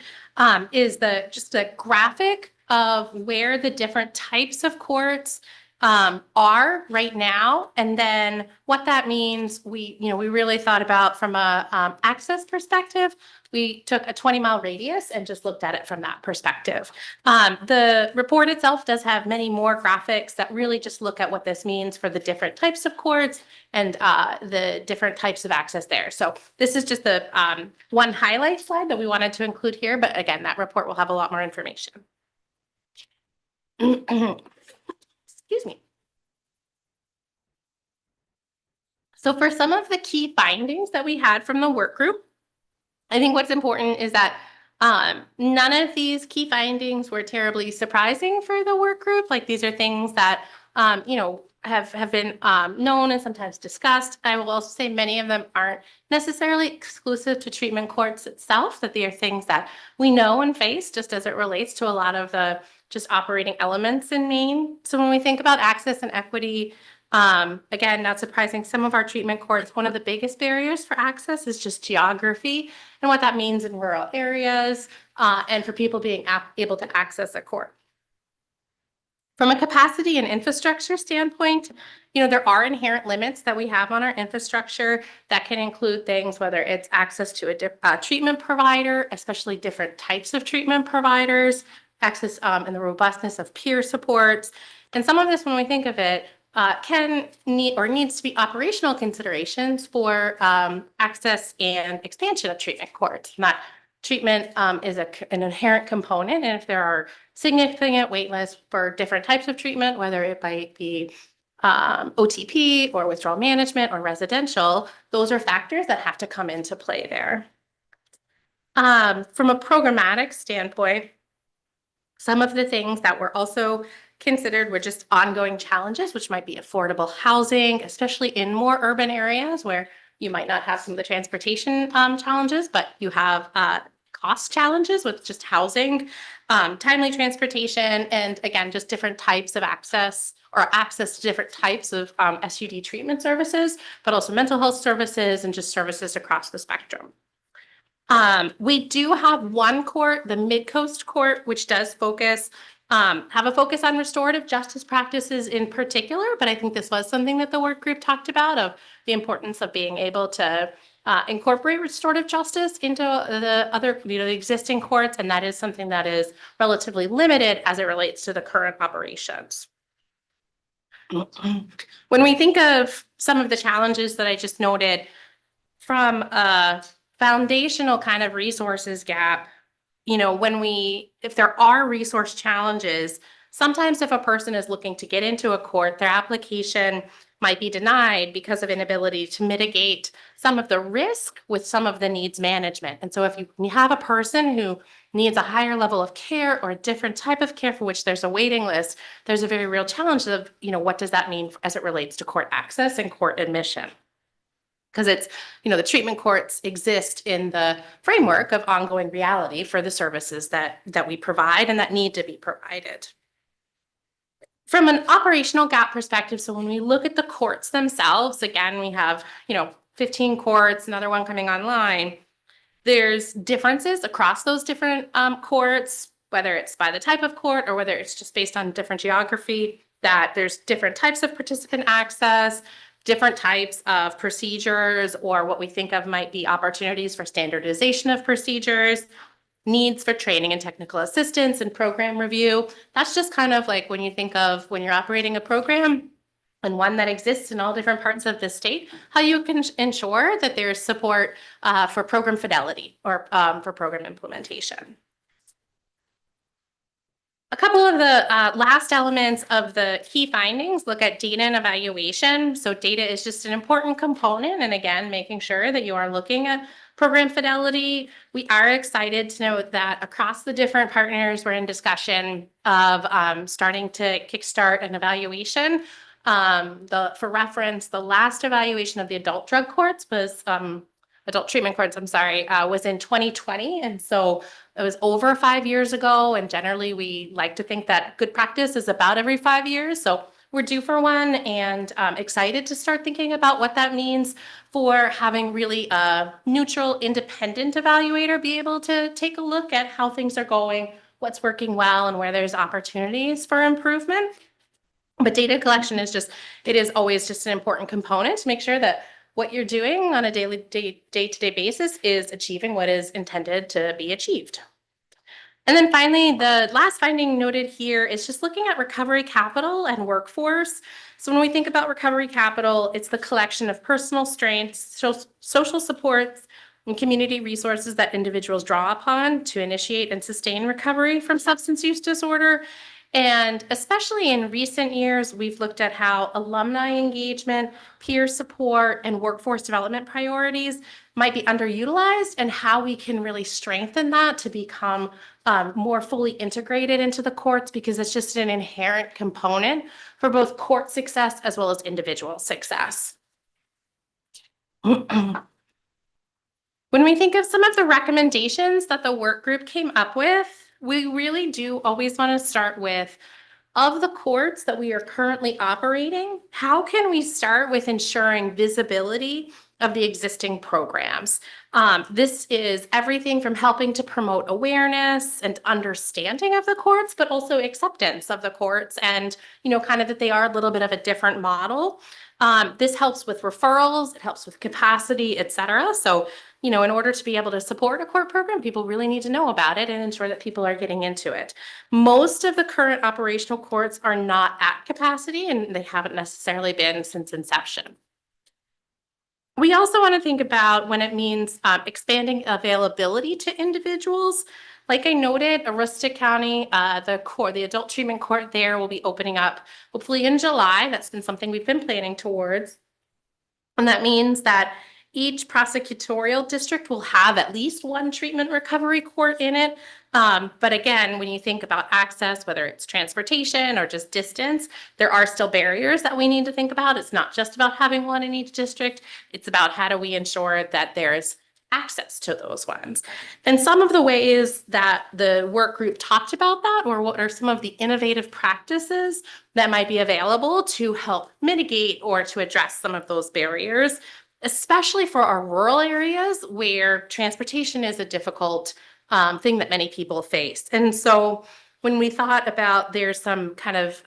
is just a graphic of where the different types of courts are right now, and then what that means. We really thought about from a access perspective. We took a 20-mile radius and just looked at it from that perspective. The report itself does have many more graphics that really just look at what this means for the different types of courts and the different types of access there. So this is just the one highlight slide that we wanted to include here, but again, that report will have a lot more information. Excuse me. So for some of the key findings that we had from the work group, I think what's important is that none of these key findings were terribly surprising for the work group. Like, these are things that, have been known and sometimes discussed. I will also say many of them aren't necessarily exclusive to treatment courts itself, that they are things that we know and face just as it relates to a lot of the just operating elements in Maine. So when we think about access and equity, again, not surprising, some of our treatment courts, one of the biggest barriers for access is just geography and what that means in rural areas, and for people being able to access a court. From a capacity and infrastructure standpoint, there are inherent limits that we have on our infrastructure that can include things, whether it's access to a treatment provider, especially different types of treatment providers, access and the robustness of peer supports. And some of this, when we think of it, can need or needs to be operational considerations for access and expansion of treatment courts. And that treatment is an inherent component, and if there are significant wait lists for different types of treatment, whether it might be OTP or withdrawal management or residential, those are factors that have to come into play there. From a programmatic standpoint, some of the things that were also considered were just ongoing challenges, which might be affordable housing, especially in more urban areas where you might not have some of the transportation challenges, but you have cost challenges with just housing, timely transportation, and again, just different types of access or access to different types of SUD treatment services, but also mental health services and just services across the spectrum. We do have one court, the Mid-Coast Court, which does have a focus on restorative justice practices in particular, but I think this was something that the work group talked about, of the importance of being able to incorporate restorative justice into the other, the existing courts, and that is something that is relatively limited as it relates to the current operations. When we think of some of the challenges that I just noted, from a foundational kind of resources gap, if there are resource challenges, sometimes if a person is looking to get into a court, their application might be denied because of inability to mitigate some of the risk with some of the needs management. And so if you have a person who needs a higher level of care or a different type of care for which there's a waiting list, there's a very real challenge of, what does that mean as it relates to court access and court admission? Because it's, the treatment courts exist in the framework of ongoing reality for the services that we provide and that need to be provided. From an operational gap perspective, so when we look at the courts themselves, again, we have, 15 courts, another one coming online. There's differences across those different courts, whether it's by the type of court or whether it's just based on different geography, that there's different types of participant access, different types of procedures, or what we think of might be opportunities for standardization of procedures, needs for training and technical assistance and program review. That's just kind of like when you think of when you're operating a program and one that exists in all different parts of the state, how you can ensure that there's support for program fidelity or for program implementation. A couple of the last elements of the key findings look at data and evaluation. So data is just an important component. And again, making sure that you are looking at program fidelity. We are excited to note that across the different partners, we're in discussion of starting to kickstart an evaluation. For reference, the last evaluation of the adult drug courts was adult treatment courts, was in 2020. And so it was over 5 years ago. And generally, we like to think that good practice is about every 5 years. So we're due for one and excited to start thinking about what that means for having really a neutral, independent evaluator be able to take a look at how things are going, what's working well, and where there's opportunities for improvement. But data collection is always just an important component to make sure that what you're doing on a day-to-day basis is achieving what is intended to be achieved. And then finally, the last finding noted here is just looking at recovery capital and workforce. So when we think about recovery capital, it's the collection of personal strengths, social supports, and community resources that individuals draw upon to initiate and sustain recovery from substance use disorder. And especially in recent years, we've looked at how alumni engagement, peer support, and workforce development priorities might be underutilized and how we can really strengthen that to become more fully integrated into the courts, because it's just an inherent component for both court success as well as individual success. When we think of some of the recommendations that the work group came up with, we really do always want to start with, of the courts that we are currently operating, how can we start with ensuring visibility of the existing programs? This is everything from helping to promote awareness and understanding of the courts, but also acceptance of the courts and, kind of that they are a little bit of a different model. This helps with referrals, it helps with capacity, et cetera. So, in order to be able to support a court program, people really need to know about it and ensure that people are getting into it. Most of the current operational courts are not at capacity, and they haven't necessarily been since inception. We also want to think about when it means expanding availability to individuals. Like I noted, Aroostook County, the adult treatment court there will be opening up hopefully in July. That's been something we've been planning towards. And that means that each prosecutorial district will have at least one treatment recovery court in it. But again, when you think about access, whether it's transportation or just distance, there are still barriers that we need to think about. It's not just about having one in each district. It's about how do we ensure that there's access to those ones. And some of the ways that the work group talked about that, or what are some of the innovative practices that might be available to help mitigate or to address some of those barriers, especially for our rural areas where transportation is a difficult thing that many people face. And so when we thought about there's some kind of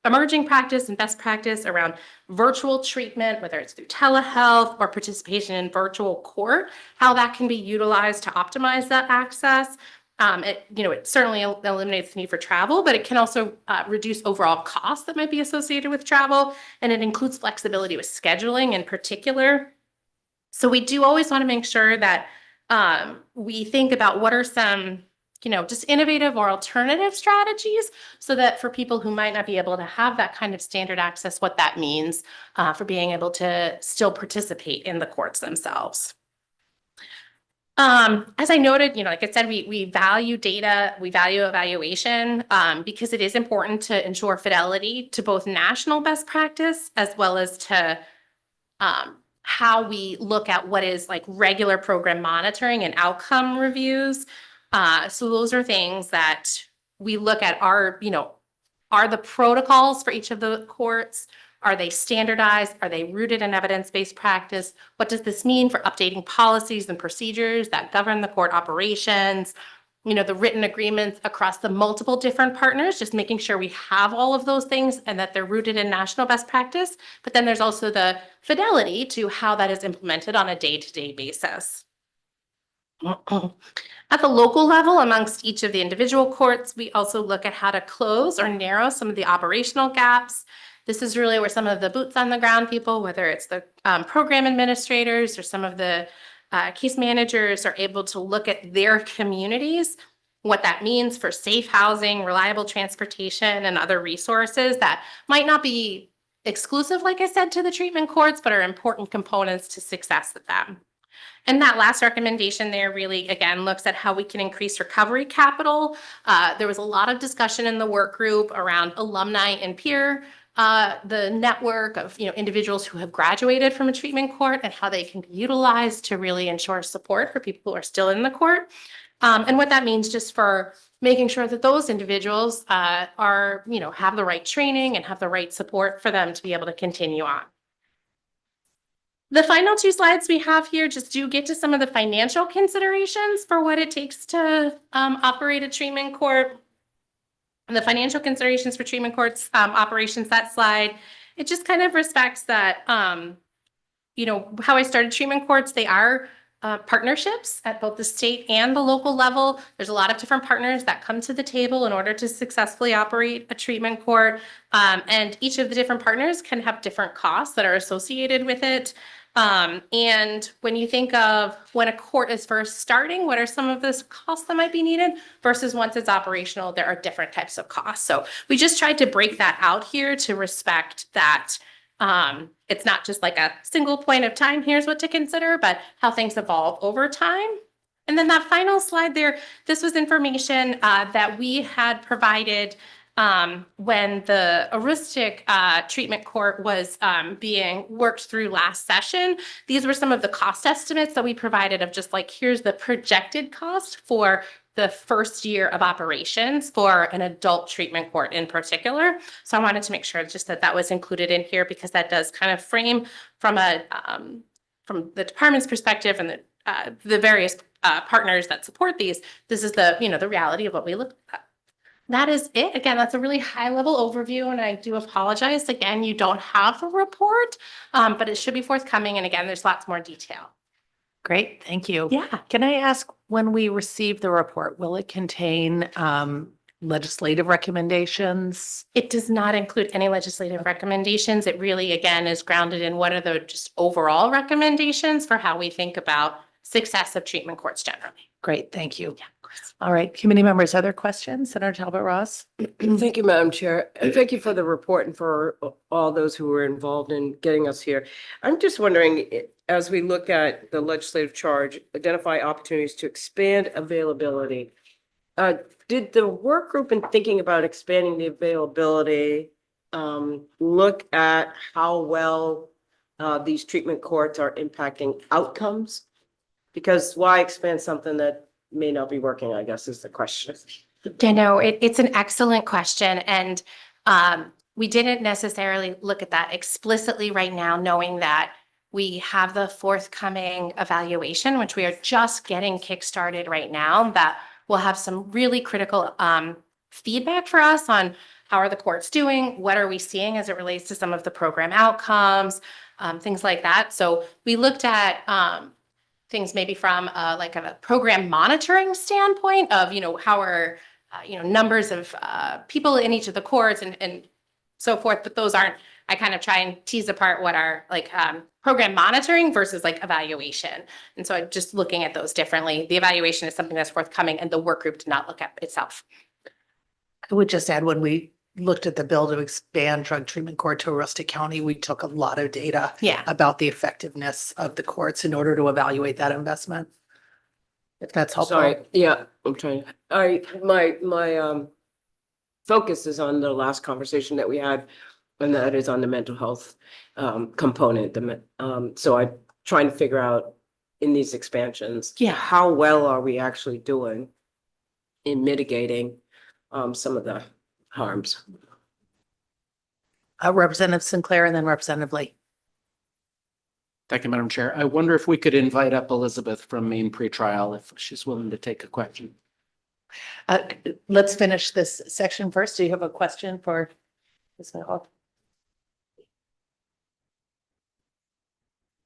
emerging practice and best practice around virtual treatment, whether it's through telehealth or participation in virtual court, how that can be utilized to optimize that access. It certainly eliminates the need for travel, but it can also reduce overall costs that might be associated with travel. And it includes flexibility with scheduling in particular. So we do always want to make sure that we think about what are some just innovative or alternative strategies so that for people who might not be able to have that kind of standard access, what that means for being able to still participate in the courts themselves. As I noted, like I said, we value data, we value evaluation because it is important to ensure fidelity to both national best practice as well as to how we look at what is like regular program monitoring and outcome reviews. So those are things that we look at are the protocols for each of the courts? Are they standardized? Are they rooted in evidence-based practice? What does this mean for updating policies and procedures that govern the court operations? The written agreements across the multiple different partners, just making sure we have all of those things and that they're rooted in national best practice. But then there's also the fidelity to how that is implemented on a day-to-day basis. At the local level, amongst each of the individual courts, we also look at how to close or narrow some of the operational gaps. This is really where some of the boots on the ground people, whether it's the program administrators or some of the case managers, are able to look at their communities, what that means for safe housing, reliable transportation, and other resources that might not be exclusive, like I said, to the treatment courts, but are important components to success with them. And that last recommendation there really, again, looks at how we can increase recovery capital. There was a lot of discussion in the work group around alumni and peer, the network of individuals who have graduated from a treatment court and how they can be utilized to really ensure support for people who are still in the court. And what that means just for making sure that those individuals are, have the right training and have the right support for them to be able to continue on. The final two slides we have here just do get to some of the financial considerations for what it takes to operate a treatment court. And the financial considerations for treatment courts operations, that slide, it just kind of respects that, how I started treatment courts, they are partnerships at both the state and the local level. There's a lot of different partners that come to the table in order to successfully operate a treatment court. And each of the different partners can have different costs that are associated with it. And when you think of when a court is first starting, what are some of those costs that might be needed versus once it's operational, there are different types of costs. So we just tried to break that out here to respect that it's not just like a single point of time, here's what to consider, but how things evolve over time. And then that final slide there, this was information that we had provided when the Aroostook treatment court was being worked through last session. These were some of the cost estimates that we provided of just like, here's the projected cost for the first year of operations for an adult treatment court in particular. So I wanted to make sure just that was included in here because that does kind of frame from from the department's perspective and the various partners that support these. This is the the reality of what we look at. That is it. Again, that's a really high level overview, and I do apologize. Again, you don't have a report, but it should be forthcoming. And again, there's lots more detail. Great, thank you. Yeah. Can I ask, when we receive the report, will it contain legislative recommendations? It does not include any legislative recommendations. It really, again, is grounded in what are the just overall recommendations for how we think about success of treatment courts generally. Great, thank you. Yeah, of course. All right, committee members, other questions? Senator Talbot Ross? Thank you, Madam Chair. And thank you for the report and for all those who were involved in getting us here. I'm just wondering, as we look at the legislative charge, identify opportunities to expand availability. Did the work group in thinking about expanding the availability look at how well these treatment courts are impacting outcomes? Because why expand something that may not be working, I guess, is the question. Yeah, no, it's an excellent question. And we didn't necessarily look at that explicitly right now, knowing that we have the forthcoming evaluation, which we are just getting kickstarted right now, that will have some really critical feedback for us on how are the courts doing, what are we seeing as it relates to some of the program outcomes, things like that. So we looked at things maybe from like a program monitoring standpoint of, how are, numbers of people in each of the courts and so forth, but those aren't I kind of try and tease apart what are like program monitoring versus like evaluation. And so I'm just looking at those differently. The evaluation is something that's forthcoming and the work group did not look at itself. I would just add, when we looked at the bill to expand drug treatment court to Aroostook County, we took a lot of data Yeah. about the effectiveness of the courts in order to evaluate that investment. If that's helpful. Sorry, yeah, I'm trying, my focus is on the last conversation that we had, and that is on the mental health component, so I'm trying to figure out in these expansions. Yeah. How well are we actually doing in mitigating some of the harms? Representative Sinclair and then Representative Lee. Thank you, Madam Chair. I wonder if we could invite up Elizabeth from Maine Pretrial if she's willing to take a question. Let's finish this section first. Do you have a question for Ms. Hall?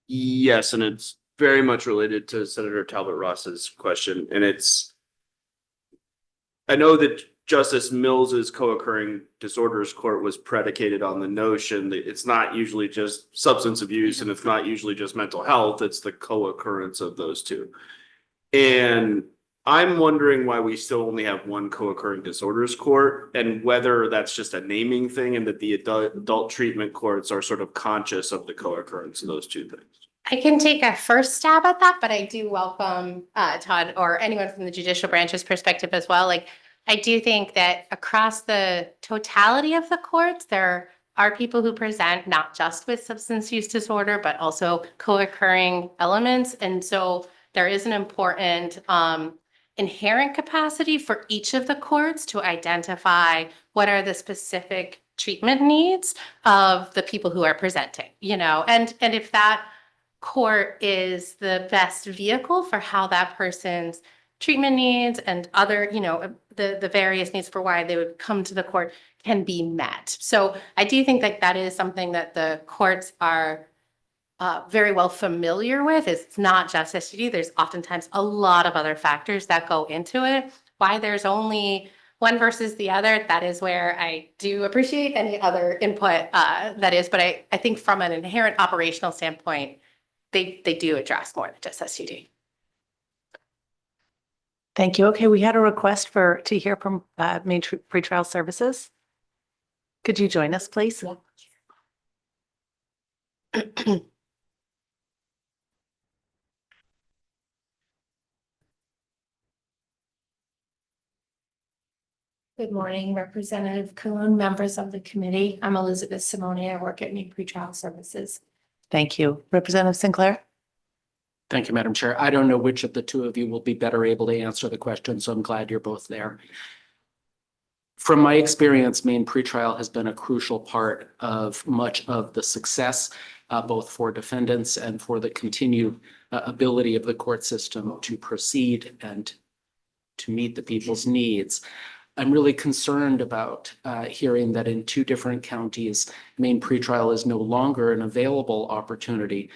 Yes, and it's very much related to Senator Talbot Ross's question, and I know that Justice Mills's co-occurring disorders court was predicated on the notion that it's not usually just substance abuse and it's not usually just mental health, it's the co-occurrence of those two. And I'm wondering why we still only have one co-occurring disorders court, and whether that's just a naming thing and that the adult treatment courts are sort of conscious of the co-occurrence of those two things. I can take a first stab at that, but I do welcome Todd or anyone from the judicial branch's perspective as well. Like, I do think that across the totality of the courts, there are people who present not just with substance use disorder, but also co-occurring elements. And so there is an important inherent capacity for each of the courts to identify what are the specific treatment needs of the people who are presenting, you know, and if that court is the best vehicle for how that person's treatment needs and other, you know, the various needs for why they would come to the court can be met. So I do think that that is something that the courts are very well familiar with. It's not just STD. There's oftentimes a lot of other factors that go into it. Why there's only one versus the other, that is where I do appreciate any other input that is. But I think from an inherent operational standpoint, they do address more than just STD. Thank you. Okay, we had a request to hear from Maine Pretrial Services. Could you join us, please? Good morning, Representative Cologne, members of the committee. I'm Elizabeth Simone. I work at Maine Pretrial Services. Thank you. Representative Sinclair? Thank you, Madam Chair. I don't know which of the two of you will be better able to answer the question, so I'm glad you're both there. From my experience, Maine Pretrial has been a crucial part of much of the success, both for defendants and for the continued ability of the court system to proceed and to meet the people's needs. I'm really concerned about hearing that in two different counties, Maine Pretrial is no longer an available opportunity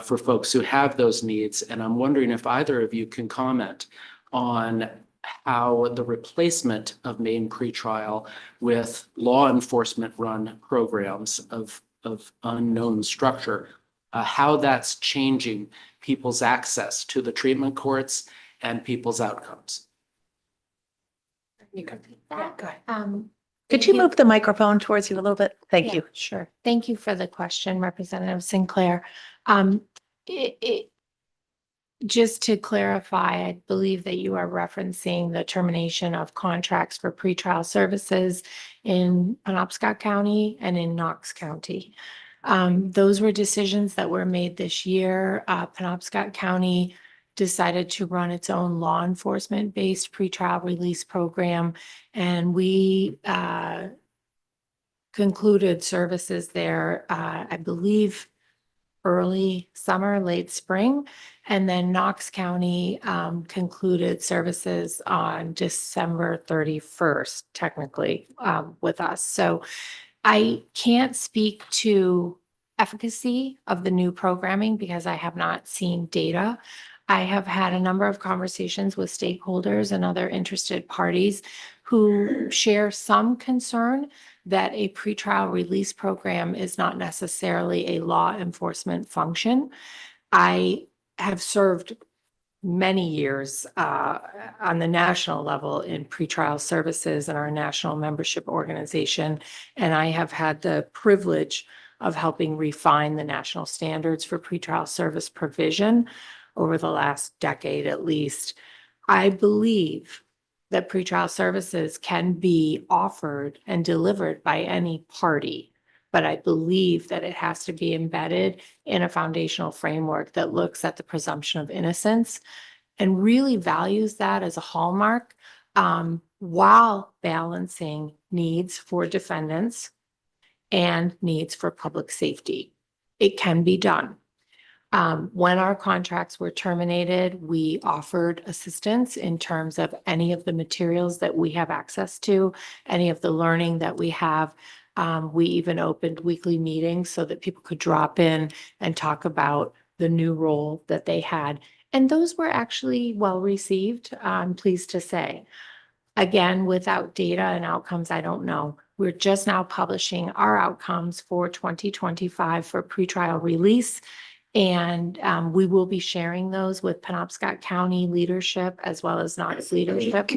for folks who have those needs. And I'm wondering if either of you can comment on how the replacement of Maine Pretrial with law enforcement run programs of unknown structure, how that's changing people's access to the treatment courts and people's outcomes. You can. Yeah, go ahead. Could Could you move the microphone towards you a little bit? Thank Yeah, you. Sure. Thank you for the question, Representative Sinclair. Just to clarify, I believe that you are referencing the termination of contracts for pretrial services in Penobscot County and in Knox County. Those were decisions that were made this year. Penobscot County decided to run its own law enforcement-based pretrial release program, and we concluded services there, I believe, early summer, late spring. And then Knox County concluded services on December 31st, technically, with us. So I can't speak to efficacy of the new programming because I have not seen data. I have had a number of conversations with stakeholders and other interested parties who share some concern that a pretrial release program is not necessarily a law enforcement function. I have served many years on the national level in pretrial services and our national membership organization. And I have had the privilege of helping refine the national standards for pretrial service provision over the last decade at least. I believe that pretrial services can be offered and delivered by any party, but I believe that it has to be embedded in a foundational framework that looks at the presumption of innocence and really values that as a hallmark, while balancing needs for defendants and needs for public safety. It can be done. When our contracts were terminated, we offered assistance in terms of any of the materials that we have access to, any of the learning that we have. We even opened weekly meetings so that people could drop in and talk about the new role that they had. And those were actually well received, I'm pleased to say. Again, without data and outcomes, I don't know. We're just now publishing our outcomes for 2025 for pretrial release. And we will be sharing those with Penobscot County leadership as well as Knox leadership,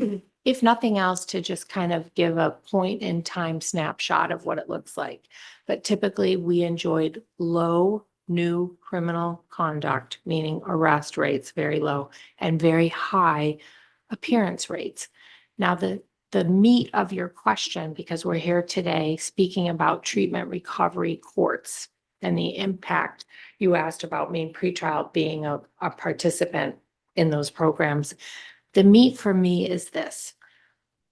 if nothing else, to just kind of give a point in time snapshot of what it looks like. But typically we enjoyed low new criminal conduct, meaning arrest rates very low, and very high appearance rates. Now, the meat of your question, because we're here today speaking about treatment recovery courts and the impact you asked about Maine pretrial being a participant in those programs. The meat for me is this.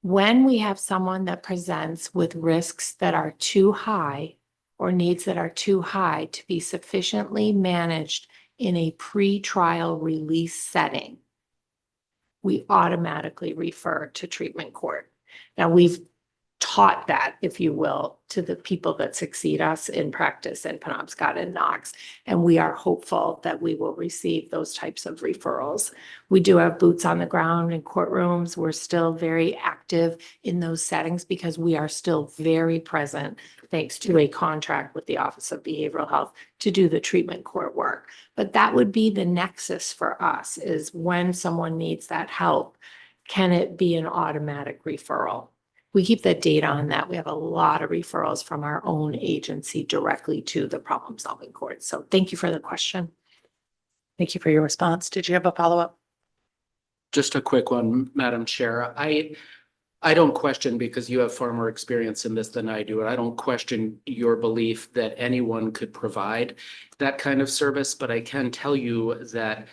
When we have someone that presents with risks that are too high or needs that are too high to be sufficiently managed in a pretrial release setting, we automatically refer to treatment court. Now, we've taught that, if you will, to the people that succeed us in practice in Penobscot and Knox. And we are hopeful that we will receive those types of referrals. We do have boots on the ground in courtrooms. We're still very active in those settings because we are still very present, thanks to a contract with the Office of Behavioral Health to do the treatment court work. But that would be the nexus for us, is when someone needs that help, can it be an automatic referral? We keep the data on that. We have a lot of referrals from our own agency directly to the problem-solving court. So thank you for the question. Thank you for your response. Did you have a follow-up? Just a quick one, Madam Chair. I don't question, because you have far more experience in this than I do, and I don't question your belief that anyone could provide that kind of service, but I can tell you that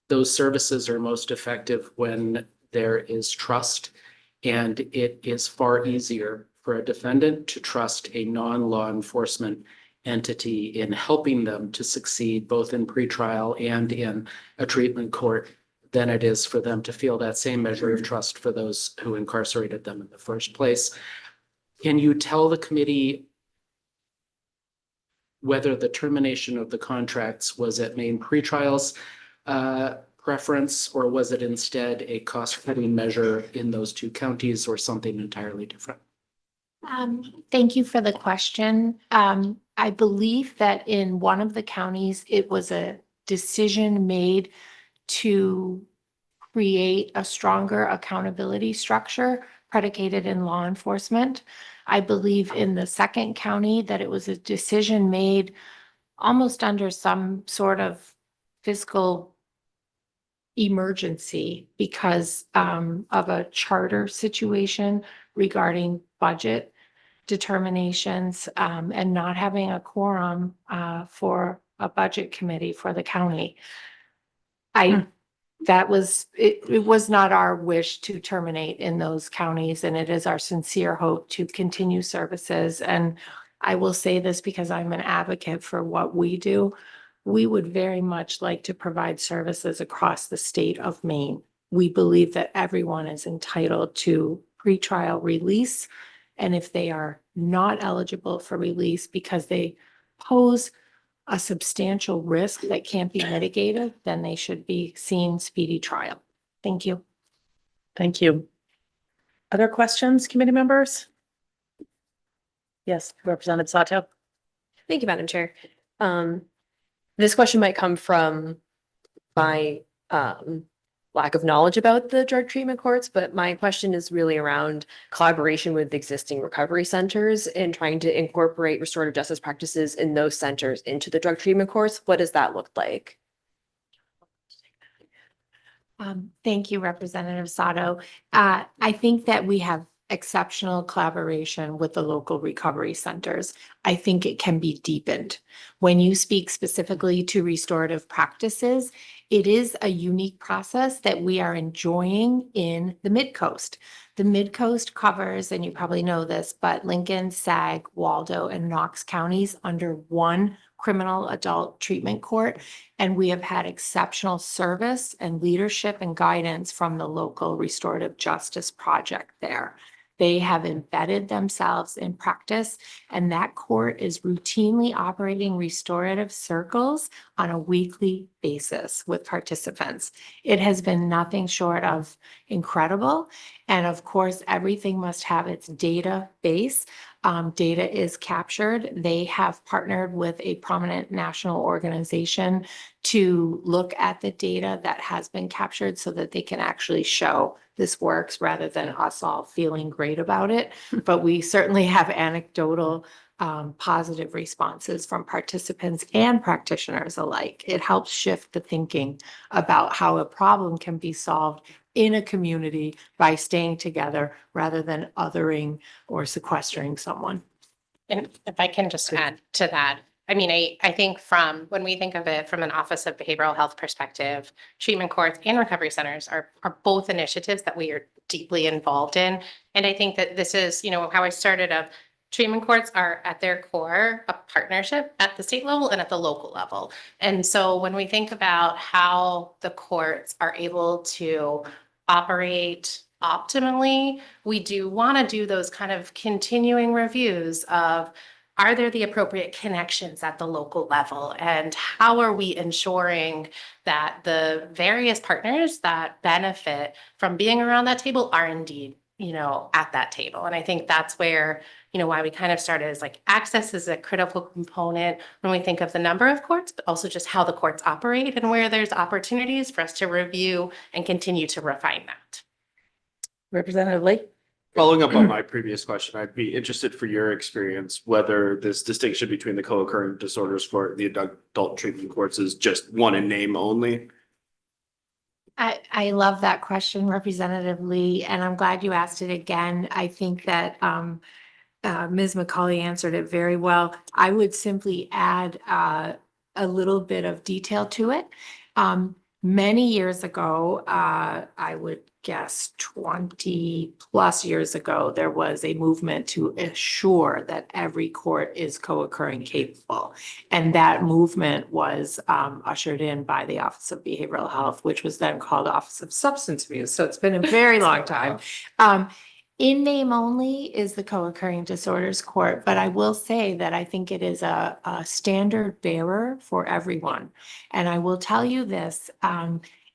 those services are most effective when there is trust. And it is far easier for a defendant to trust a non-law enforcement entity in helping them to succeed both in pretrial and in a treatment court than it is for them to feel that same measure of trust for those who incarcerated them in the first place. Can you tell the committee whether the termination of the contracts was at Maine pretrial's preference, or was it instead a cost-cutting measure in those two counties, or something entirely different? Thank you for the question. I believe that in one of the counties, it was a decision made to create a stronger accountability structure predicated in law enforcement. I believe in the second county that it was a decision made almost under some sort of fiscal emergency because of a charter situation regarding budget determinations and not having a quorum for a budget committee for the county. It was not our wish to terminate in those counties, and it is our sincere hope to continue services. And I will say this because I'm an advocate for what we do. We would very much like to provide services across the state of Maine. We believe that everyone is entitled to pretrial release. And if they are not eligible for release because they pose a substantial risk that can't be mitigated, then they should be seen speedy trial. Thank you. Thank you. Other questions, committee members? Yes, Representative Sato. Thank you, Madam Chair. This question might come from my lack of knowledge about the drug treatment courts, but my question is really around collaboration with existing recovery centers and trying to incorporate restorative justice practices in those centers into the drug treatment courts. What does that look like? Thank you, Representative Sato. I think that we have exceptional collaboration with the local recovery centers. I think it can be deepened. When you speak specifically to restorative practices, it is a unique process that we are enjoying in the Mid-Coast. The Mid-Coast covers, and you probably know this, but Lincoln, Sag, Waldo, and Knox counties under one criminal adult treatment court. And we have had exceptional service and leadership and guidance from the local restorative justice project there. They have embedded themselves in practice, and that court is routinely operating restorative circles on a weekly basis with participants. It has been nothing short of incredible. And of course, everything must have its data base. Data is captured. They have partnered with a prominent national organization to look at the data that has been captured so that they can actually show this works rather than us all feeling great about it. But we certainly have anecdotal positive responses from participants and practitioners alike. It helps shift the thinking about how a problem can be solved in a community by staying together rather than othering or sequestering someone. And if I can just add to that, I mean, I think from when we think of it from an Office of Behavioral Health perspective, treatment courts and recovery centers are both initiatives that we are deeply involved in. And I think that this is, how I started of treatment courts are at their core a partnership at the state level and at the local level. And so when we think about how the courts are able to operate optimally, we do want to do those kind of continuing reviews of, are there the appropriate connections at the local level? And how are we ensuring that the various partners that benefit from being around that table are indeed, at that table? And I think that's where, why we kind of started is like access is a critical component when we think of the number of courts, but also just how the courts operate and where there's opportunities for us to review and continue to refine that. Representative Lee. Following up on my previous question, I'd be interested for your experience, whether this distinction between the co-occurring disorders court and the adult treatment courts is just one in name only. I love that question, Representative Lee, and I'm glad you asked it again. I think that Ms. McCauley answered it very well. I would simply add a little bit of detail to it. Many years ago, I would guess 20 plus years ago, there was a movement to assure that every court is co-occurring capable. And that movement was ushered in by the Office of Behavioral Health, which was then called Office of Substance Abuse. So it's been a very long time. In name only is the co-occurring disorders court, but I will say that I think it is a standard bearer for everyone. And I will tell you this,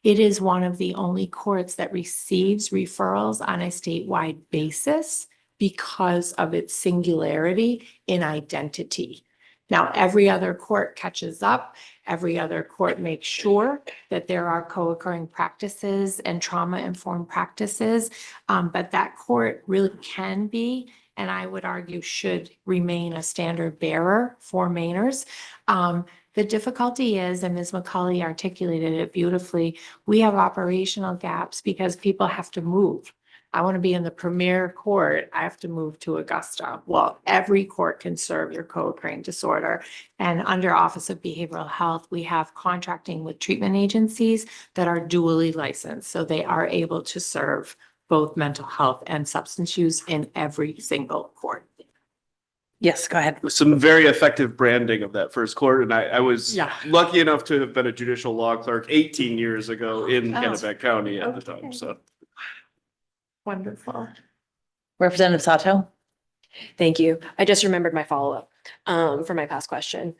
it is one of the only courts that receives referrals on a statewide basis because of its singularity in identity. Now, every other court catches up. Every other court makes sure that there are co-occurring practices and trauma-informed practices. But that court really can be, and I would argue should remain, a standard bearer for Mainers. The difficulty is, and Ms. McCauley articulated it beautifully, we have operational gaps because people have to move. I want to be in the premier court, I have to move to Augusta. Well, every court can serve your co-occurring disorder. And under Office of Behavioral Health, we have contracting with treatment agencies that are dually licensed. So they are able to serve both mental health and substance use in every single court. Yes, go ahead. Some very effective branding of that first court. And I was Yeah. lucky enough to have been a judicial law clerk 18 years ago in Kennebec County at the time. So. Wonderful. Representative Sato. Thank you. I just remembered my follow-up for my past question.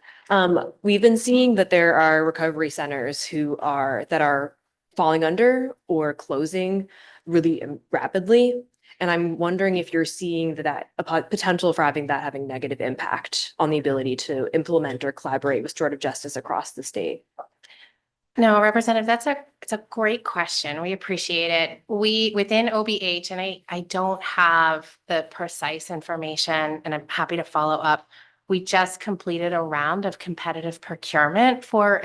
We've been seeing that there are recovery centers that are falling under or closing really rapidly. And I'm wondering if you're seeing potential for having negative impact on the ability to implement or collaborate restorative justice across the state. No, Representative, it's a great question. We appreciate it. We, within OBH, and I don't have the precise information, and I'm happy to follow up. We just completed a round of competitive procurement for,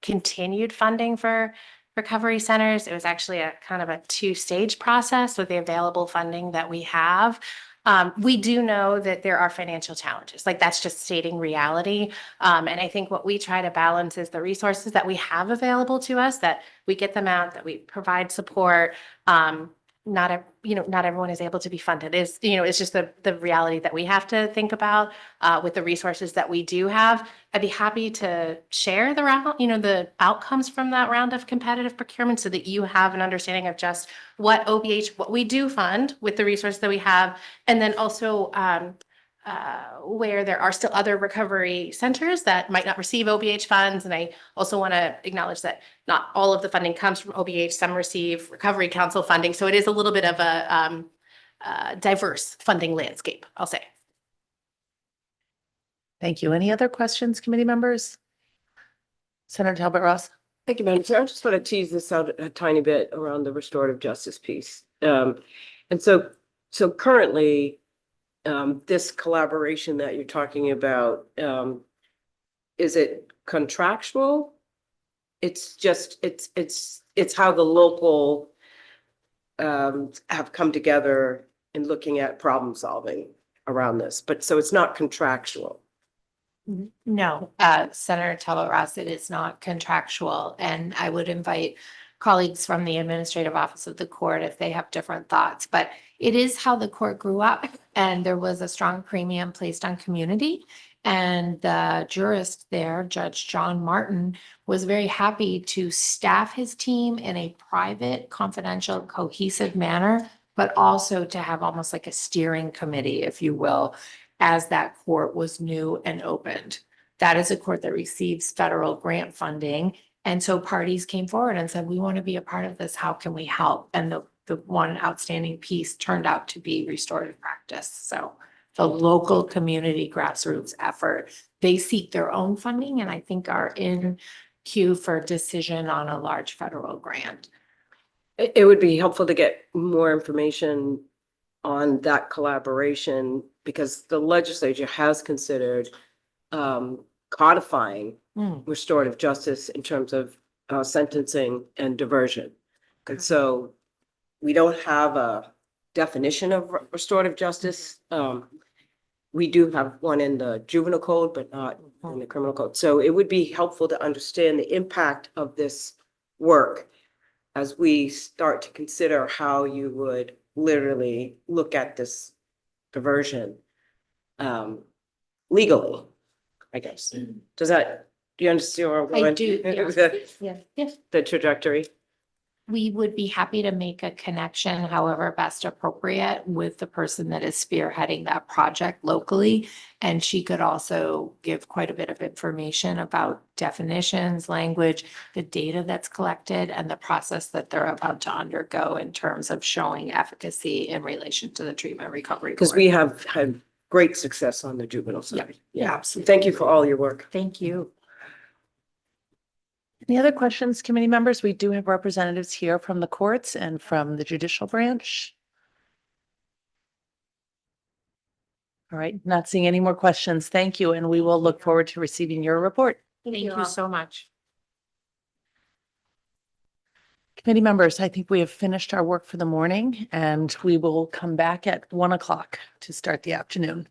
continued funding for recovery centers. It was actually a kind of a two-stage process with the available funding that we have. We do know that there are financial challenges, like that's just stating reality. And I think what we try to balance is the resources that we have available to us, that we get them out, that we provide support. Not everyone is able to be funded. It's just the reality that we have to think about with the resources that we do have. I'd be happy to share the outcomes from that round of competitive procurement so that you have an understanding of just what we do fund with the resources that we have, and then also where there are still other recovery centers that might not receive OBH funds. And I also want to acknowledge that not all of the funding comes from OBH. Some receive Recovery Council funding. So it is a little bit of a diverse funding landscape, I'll say. Thank you. Any other questions, committee members? Senator Talbot Ross? Thank you, Madam Chair. I just want to tease this out a tiny bit around the restorative justice piece. And so currently, this collaboration that you're talking about, is it contractual? It's just, it's how the local have come together in looking at problem solving around this, but so it's not contractual. No, Senator Talbot Ross, it is not contractual, and I would invite colleagues from the Administrative Office of the Court if they have different thoughts, but it is how the court grew up, and there was a strong premium placed on community. And the jurist there, Judge John Martin, was very happy to staff his team in a private, confidential, cohesive manner, but also to have almost like a steering committee, if you will, as that court was new and opened. That is a court that receives federal grant funding. And so parties came forward and said, we want to be a part of this. How can we help? And the one outstanding piece turned out to be restorative practice. So the local community grassroots effort, they seek their own funding and I think are in queue for decision on a large federal grant. It would be helpful to get more information on that collaboration because the legislature has considered codifying restorative justice in terms of sentencing and diversion. And so we don't have a definition of restorative justice. We do have one in the juvenile code, but not in the criminal code. So it would be helpful to understand the impact of this work as we start to consider how you would literally look at this diversion legally, I guess. Do you understand where I'm going? I do, yes. Yes. The trajectory? We would be happy to make a connection, however best appropriate, with the person that is spearheading that project locally. And she could also give quite a bit of information about definitions, language, the data that's collected, and the process that they're about to undergo in terms of showing efficacy in relation to the treatment recovery. Because we have had great success on the juvenile side. Yeah, absolutely. Thank you for all your work. Thank you. Any other questions, committee members? We do have representatives here from the courts and from the judicial branch. All right, not seeing any more questions. Thank you, and we will look forward to receiving your report. Thank you so much. Committee members, I think we have finished our work for the morning and we will come back at 1 o'clock to start the afternoon.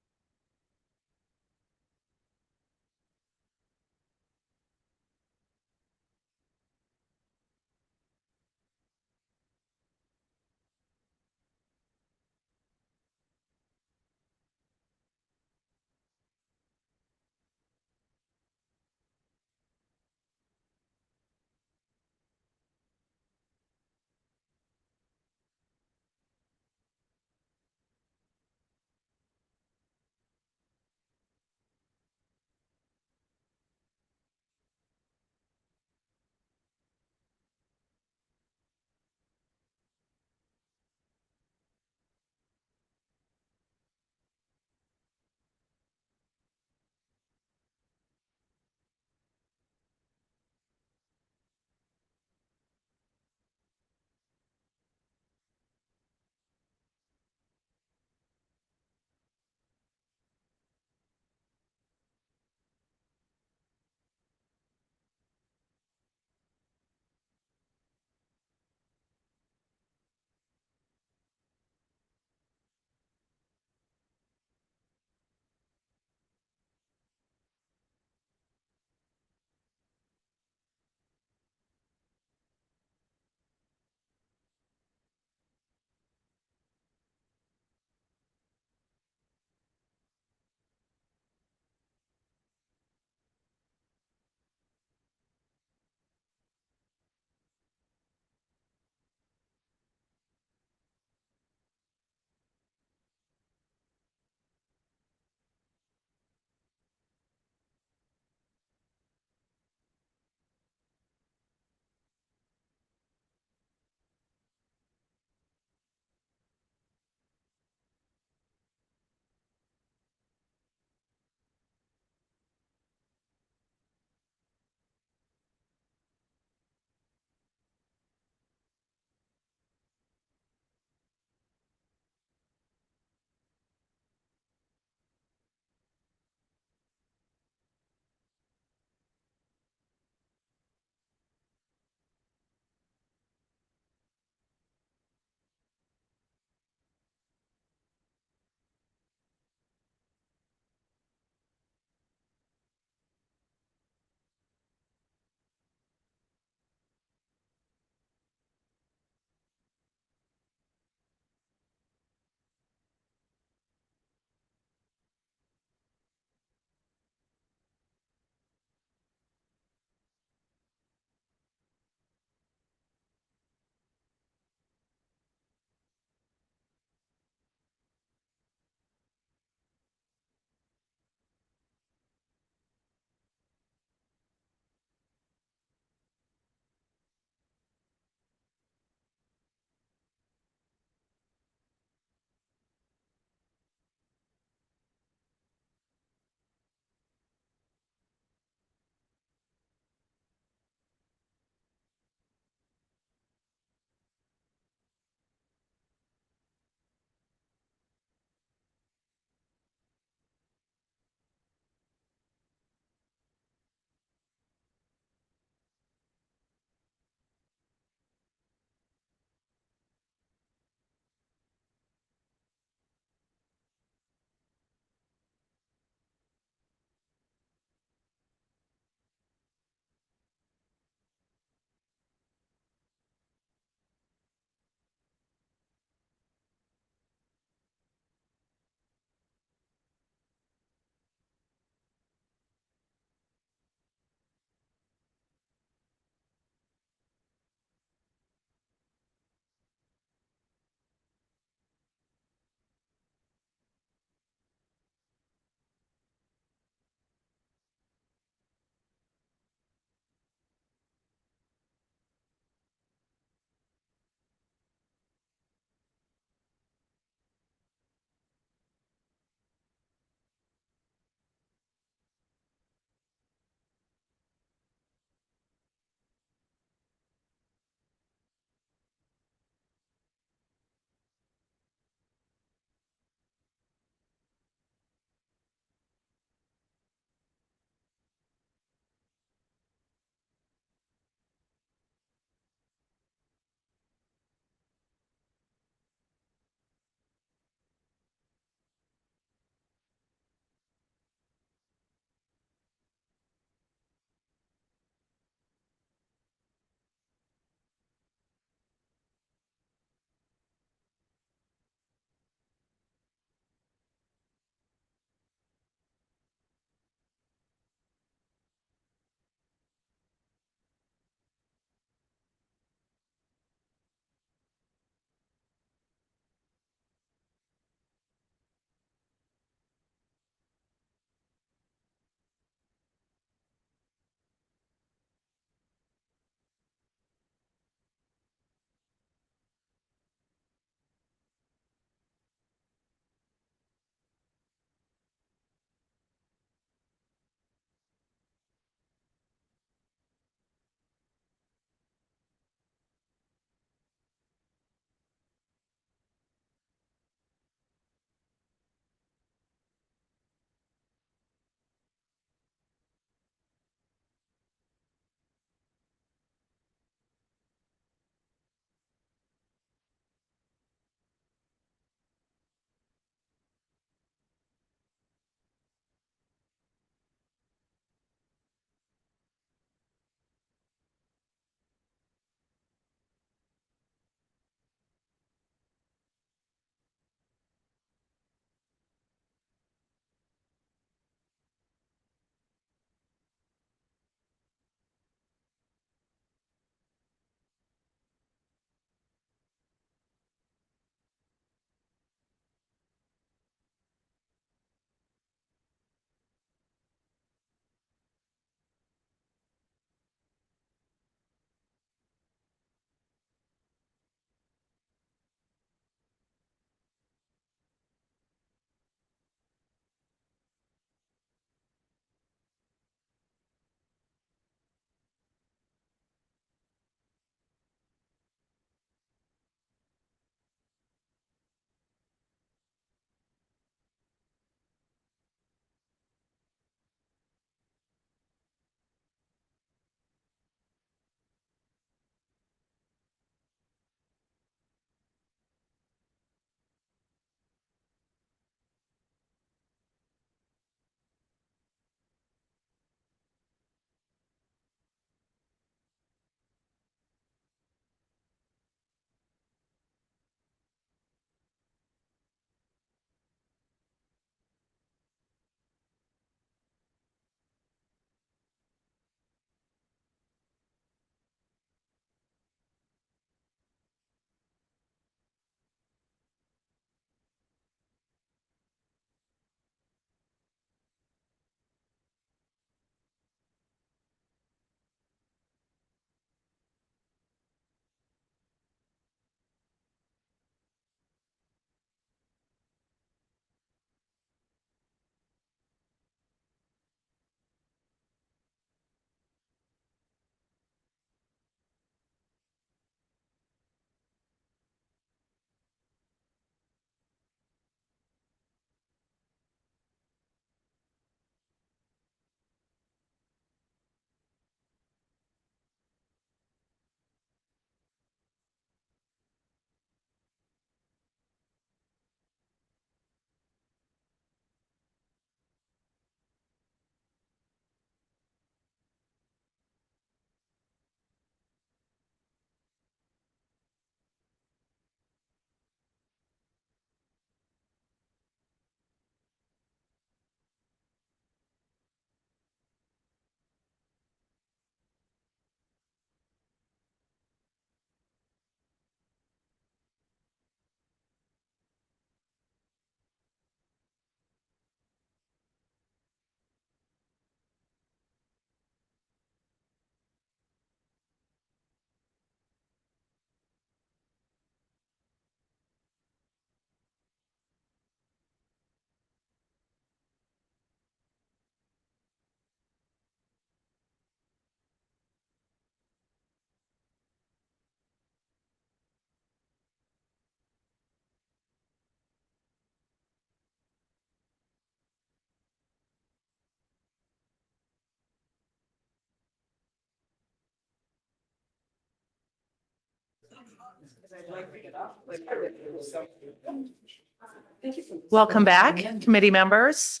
Welcome back, committee members.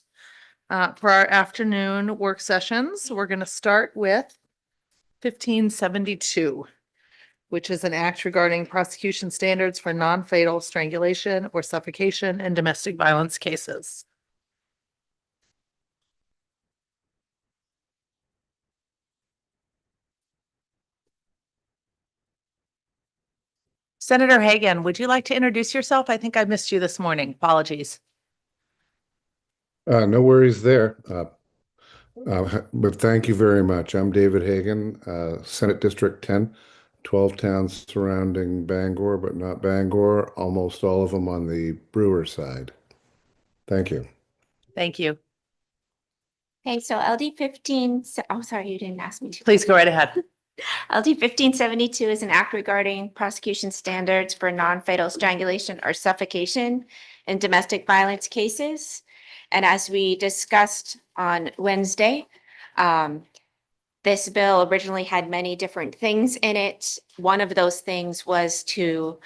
For our afternoon work sessions, we're going to start with 1572, which is an act regarding prosecution standards for non-fatal strangulation or suffocation in domestic violence cases. Senator Hagan, would you like to introduce yourself? I think I missed you this morning. Apologies. No worries there. But thank you very much. I'm David Hagan, Senate District 10, 12 towns surrounding Bangor, but not Bangor, almost all of them on the Brewer side. Thank you. Thank you. Okay, so LD 15, oh, sorry, you didn't ask me to. Please go right ahead. LD 1572 is an act regarding prosecution standards for non-fatal strangulation or suffocation in domestic violence cases. And as we discussed on Wednesday, this bill originally had many different things in it. One of those things was to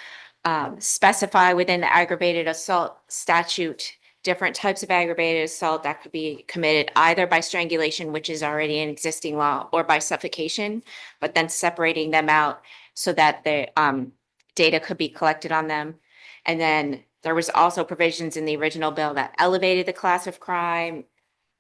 specify within the aggravated assault statute different types of aggravated assault that could be committed either by strangulation, which is already an existing law, or by suffocation, but then separating them out so that the data could be collected on them. And then there was also provisions in the original bill that elevated the class of crime,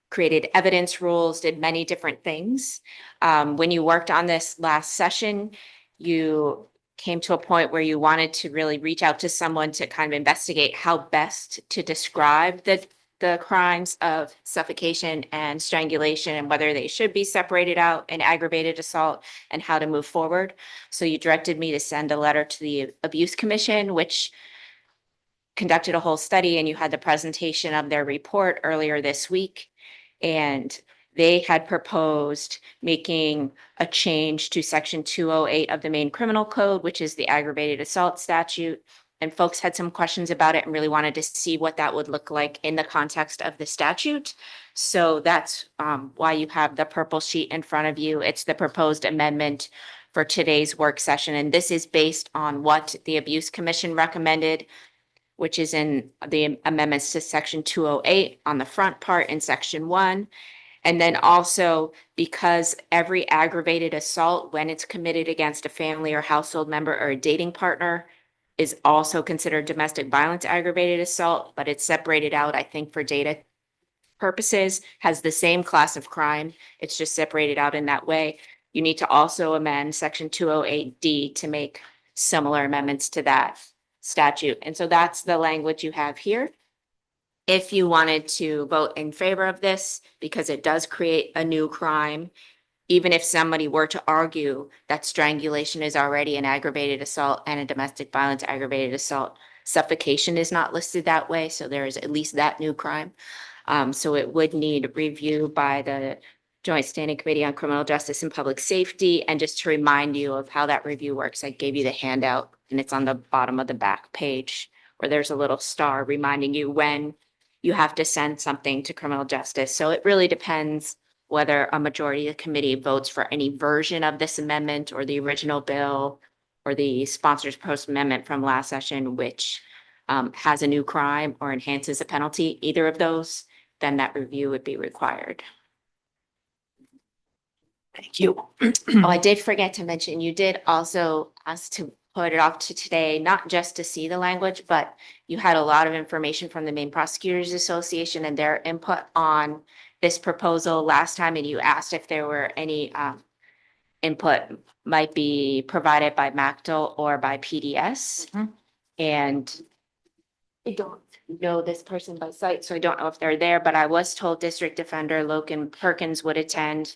created evidence rules, did many different things. When you worked on this last session, you came to a point where you wanted to really reach out to someone to kind of investigate how best to describe the crimes of suffocation and strangulation and whether they should be separated out in aggravated assault and how to move forward. So you directed me to send a letter to the Abuse Commission, which conducted a whole study, and you had the presentation of their report earlier this week. And they had proposed making a change to section 208 of the Maine Criminal Code, which is the aggravated assault statute. And folks had some questions about it and really wanted to see what that would look like in the context of the statute. So that's why you have the purple sheet in front of you. It's the proposed amendment for today's work session. And this is based on what the Abuse Commission recommended, which is in the amendments to section 208 on the front part in section 1. And then also, because every aggravated assault, when it's committed against a family or household member or a dating partner, is also considered domestic violence aggravated assault, but it's separated out, I think, for data purposes, has the same class of crime. It's just separated out in that way. You need to also amend section 208D to make similar amendments to that statute. And so that's the language you have here. If you wanted to vote in favor of this, because it does create a new crime, even if somebody were to argue that strangulation is already an aggravated assault and a domestic violence aggravated assault, suffocation is not listed that way. So there is at least that new crime. So it would need review by the Joint Standing Committee on Criminal Justice and Public Safety. And just to remind you of how that review works, I gave you the handout and it's on the bottom of the back page where there's a little star reminding you when you have to send something to criminal justice. So it really depends whether a majority of the committee votes for any version of this amendment or the original bill or the sponsor's proposed amendment from last session, which has a new crime or enhances a penalty, either of those, then that review would be required. Thank you. Oh, I did forget to mention, you did also ask to put it off to today, not just to see the language, but you had a lot of information from the Maine Prosecutors Association and their input on this proposal last time, and you asked if there were any input might be provided by MACTL or by PDS. Mhm. And I don't know this person by sight, so I don't know if they're there, but I was told District Defender Logan Perkins would attend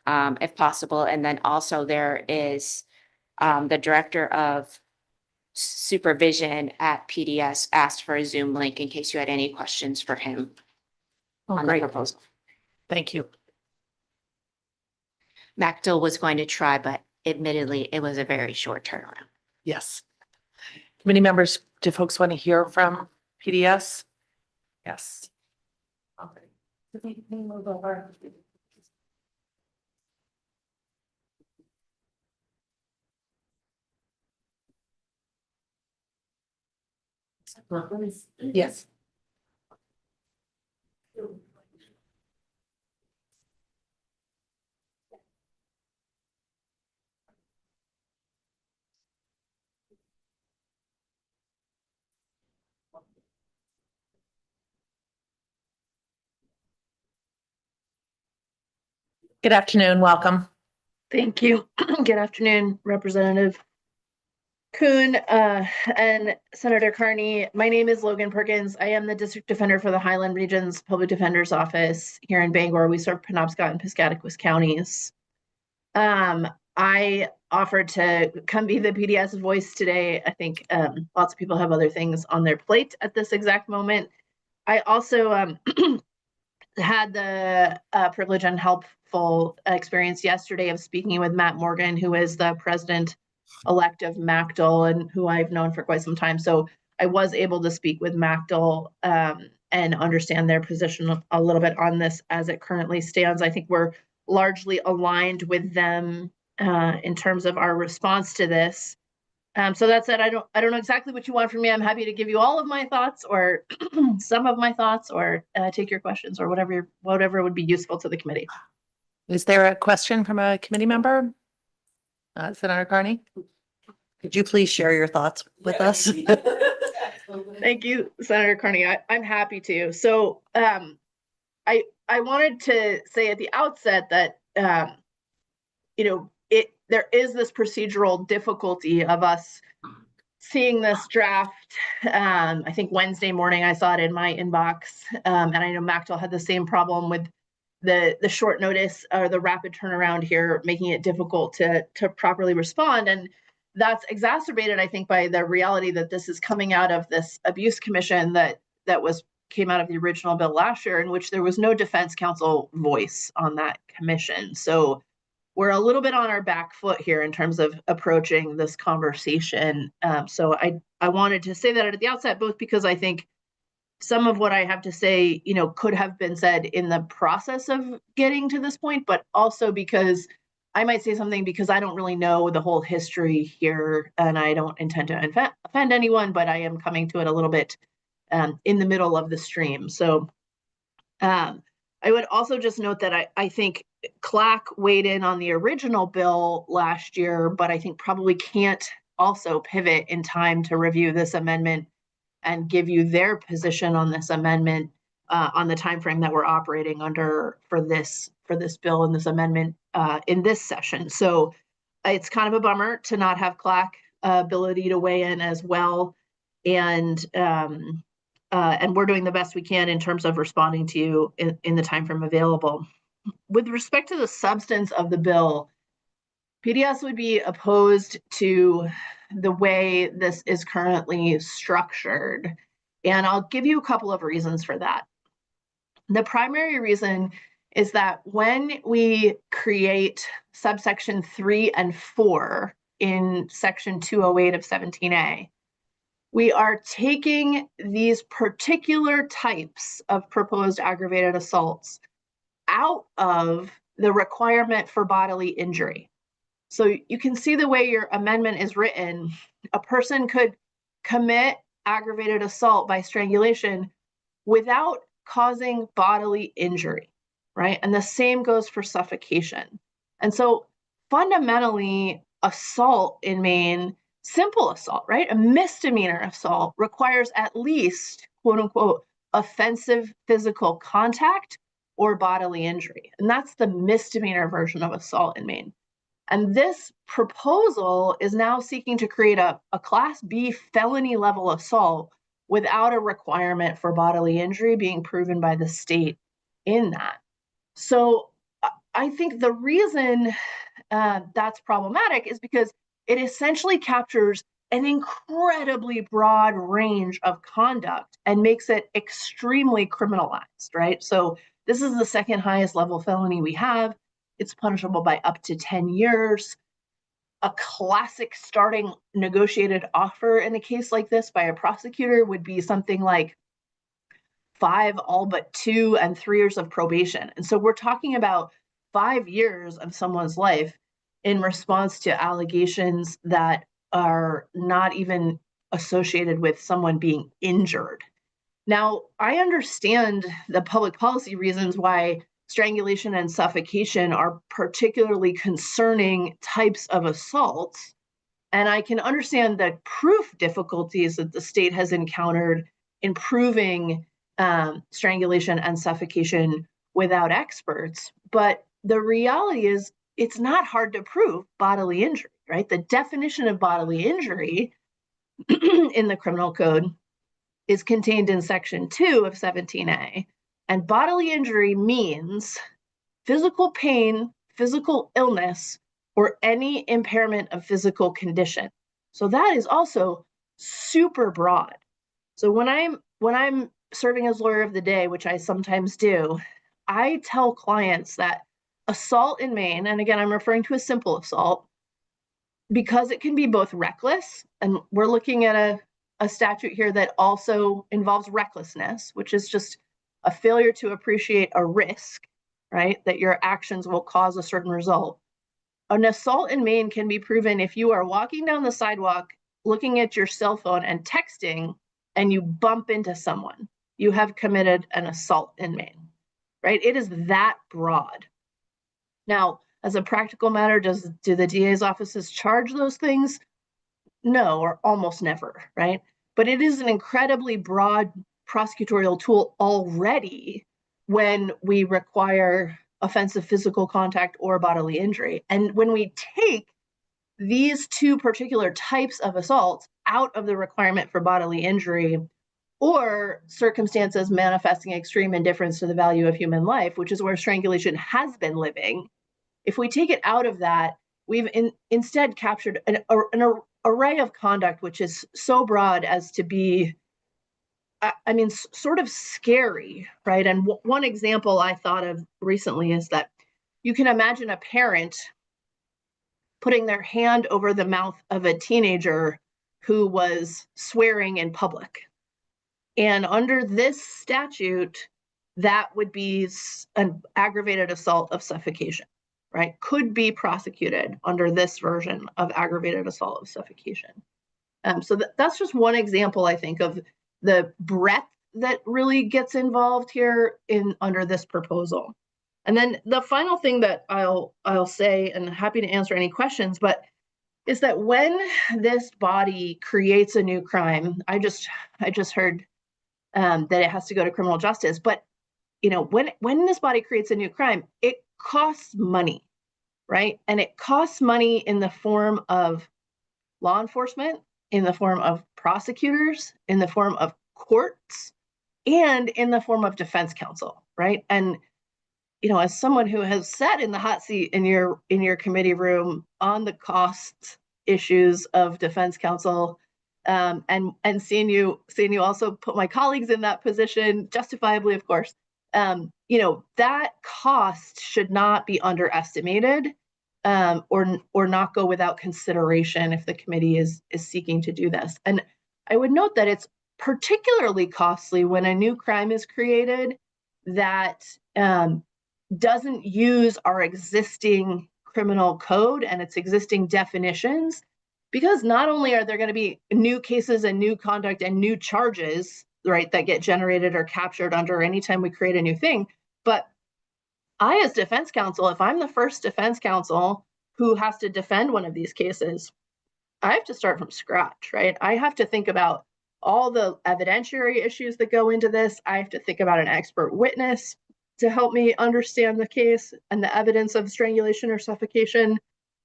if possible. And then also there is the Director of Supervision at PDS asked for a Zoom link in case you had any questions for him Oh, on the great. proposal. Thank you. MACTL was going to try, but admittedly, it was a very short turnaround. Yes. Committee members, do folks want to hear from PDS? Yes. Okay. Let me move over. Yes. Good afternoon, welcome. Thank you. Good afternoon, Representative Kuhn, and Senator Carney. My name is Logan Perkins. I am the District Defender for the Highland Region's Public Defender's Office here in Bangor. We serve Penobscot and Piscataquis counties. I offered to come be the PDS voice today. I think lots of people have other things on their plate at this exact moment. I also had the privilege and helpful experience yesterday of speaking with Matt Morgan, who is the president-elect of MACDL and who I've known for quite some time. So I was able to speak with MACDL and understand their position a little bit on this as it currently stands. I think we're largely aligned with them in terms of our response to this. So that said, I don't know exactly what you want from me. I'm happy to give you all of my thoughts or some of my thoughts or take your questions or whatever would be useful to the committee. Is there a question from a committee member? Senator Carney? Could you please share your thoughts with us? Thank you, Senator Carney. I'm happy to. So I wanted to say at the outset that there is this procedural difficulty of us seeing this draft. I think Wednesday morning I saw it in my inbox, and I know MACDL had the same problem with the short notice or the rapid turnaround here, making it difficult to properly respond. And that's exacerbated, I think, by the reality that this is coming out of this abuse commission that came out of the original bill last year, in which there was no defense counsel voice on that commission. So we're a little bit on our back foot here in terms of approaching this conversation. So I wanted to say that at the outset, both because I think some of what I have to say, could have been said in the process of getting to this point, but also because I might say something because I don't really know the whole history here, and I don't intend to offend anyone, but I am coming to it a little bit in the middle of the stream. So I would also just note that I think CLAC weighed in on the original bill last year, but I think probably can't also pivot in time to review this amendment and give you their position on this amendment on the timeframe that we're operating under for this bill and this amendment in this session. So it's kind of a bummer to not have CLAC ability to weigh in as well. And we're doing the best we can in terms of responding to you in the timeframe available. With respect to the substance of the bill, PDS would be opposed to the way this is currently structured. And I'll give you a couple of reasons for that. The primary reason is that when we create subsection 3 and 4 in section 208 of 17A, we are taking these particular types of proposed aggravated assaults out of the requirement for bodily injury. So you can see the way your amendment is written. A person could commit aggravated assault by strangulation without causing bodily injury, right? And the same goes for suffocation. And so fundamentally, assault in Maine, simple assault, right? A misdemeanor assault requires at least, quote unquote, offensive physical contact or bodily injury. And that's the misdemeanor version of assault in Maine. And this proposal is now seeking to create a Class B felony level assault without a requirement for bodily injury being proven by the state in that. So I think the reason that's problematic is because it essentially captures an incredibly broad range of conduct and makes it extremely criminalized, right? So this is the second highest level felony we have. It's punishable by up to 10 years. A classic starting negotiated offer in a case like this by a prosecutor would be something like 5 all but 2 and 3 years of probation. And so we're talking about 5 years of someone's life in response to allegations that are not even associated with someone being injured. Now, I understand the public policy reasons why strangulation and suffocation are particularly concerning types of assaults. And I can understand the proof difficulties that the state has encountered in proving strangulation and suffocation without experts. But the reality is, it's not hard to prove bodily injury, right? The definition of bodily injury in the criminal code is contained in section 2 of 17A. And bodily injury means physical pain, physical illness, or any impairment of physical condition. So that is also super broad. So when I'm serving as lawyer of the day, which I sometimes do, I tell clients that assault in Maine, and again, I'm referring to a simple assault, because it can be both reckless, and we're looking at a statute here that also involves recklessness, which is just a failure to appreciate a risk, right? That your actions will cause a certain result. An assault in Maine can be proven if you are walking down the sidewalk, looking at your cell phone and texting, and you bump into someone. You have committed an assault in Maine, right? It is that broad. Now, as a practical matter, do the DA's offices charge those things? No, or almost never, right? But it is an incredibly broad prosecutorial tool already when we require offensive physical contact or bodily injury. And when we take these two particular types of assaults out of the requirement for bodily injury or circumstances manifesting extreme indifference to the value of human life, which is where strangulation has been living, if we take it out of that, we've instead captured an array of conduct which is so broad as to be, I mean, sort of scary, right? And one example I thought of recently is that you can imagine a parent putting their hand over the mouth of a teenager who was swearing in public. And under this statute, that would be an aggravated assault of suffocation, right? Could be prosecuted under this version of aggravated assault of suffocation. So that's just one example, I think, of the breadth that really gets involved here under this proposal. And then the final thing that I'll say, and happy to answer any questions, but is that when this body creates a new crime, I just heard that it has to go to criminal justice, but when this body creates a new crime, it costs money, right? And it costs money in the form of law enforcement, in the form of prosecutors, in the form of courts, and in the form of defense counsel, right? And as someone who has sat in the hot seat in your committee room on the cost issues of defense counsel, and seeing you also put my colleagues in that position, justifiably, of course, that cost should not be underestimated, or not go without consideration if the committee is seeking to do this. And I would note that it's particularly costly when a new crime is created that doesn't use our existing criminal code and its existing definitions, because not only are there going to be new cases and new conduct and new charges, right, that get generated or captured under any time we create a new thing, but I, as defense counsel, if I'm the first defense counsel who has to defend one of these cases, I have to start from scratch, right? I have to think about all the evidentiary issues that go into this. I have to think about an expert witness to help me understand the case and the evidence of strangulation or suffocation.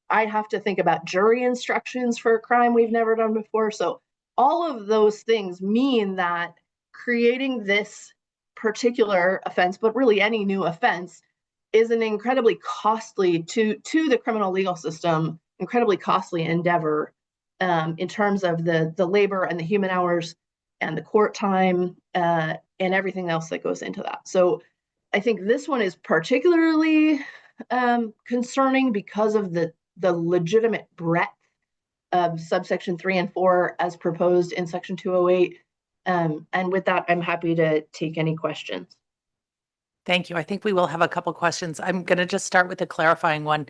I have to think about jury instructions for a crime we've never done before. So all of those things mean that creating this particular offense, but really any new offense, is an incredibly costly to the criminal legal system, incredibly costly endeavor in terms of the labor and the human hours and the court time and everything else that goes into that. So I think this one is particularly concerning because of the legitimate breadth of subsection 3 and 4 as proposed in section 208. And with that, I'm happy to take any questions. Thank you. I think we will have a couple questions. I'm going to just start with a clarifying one.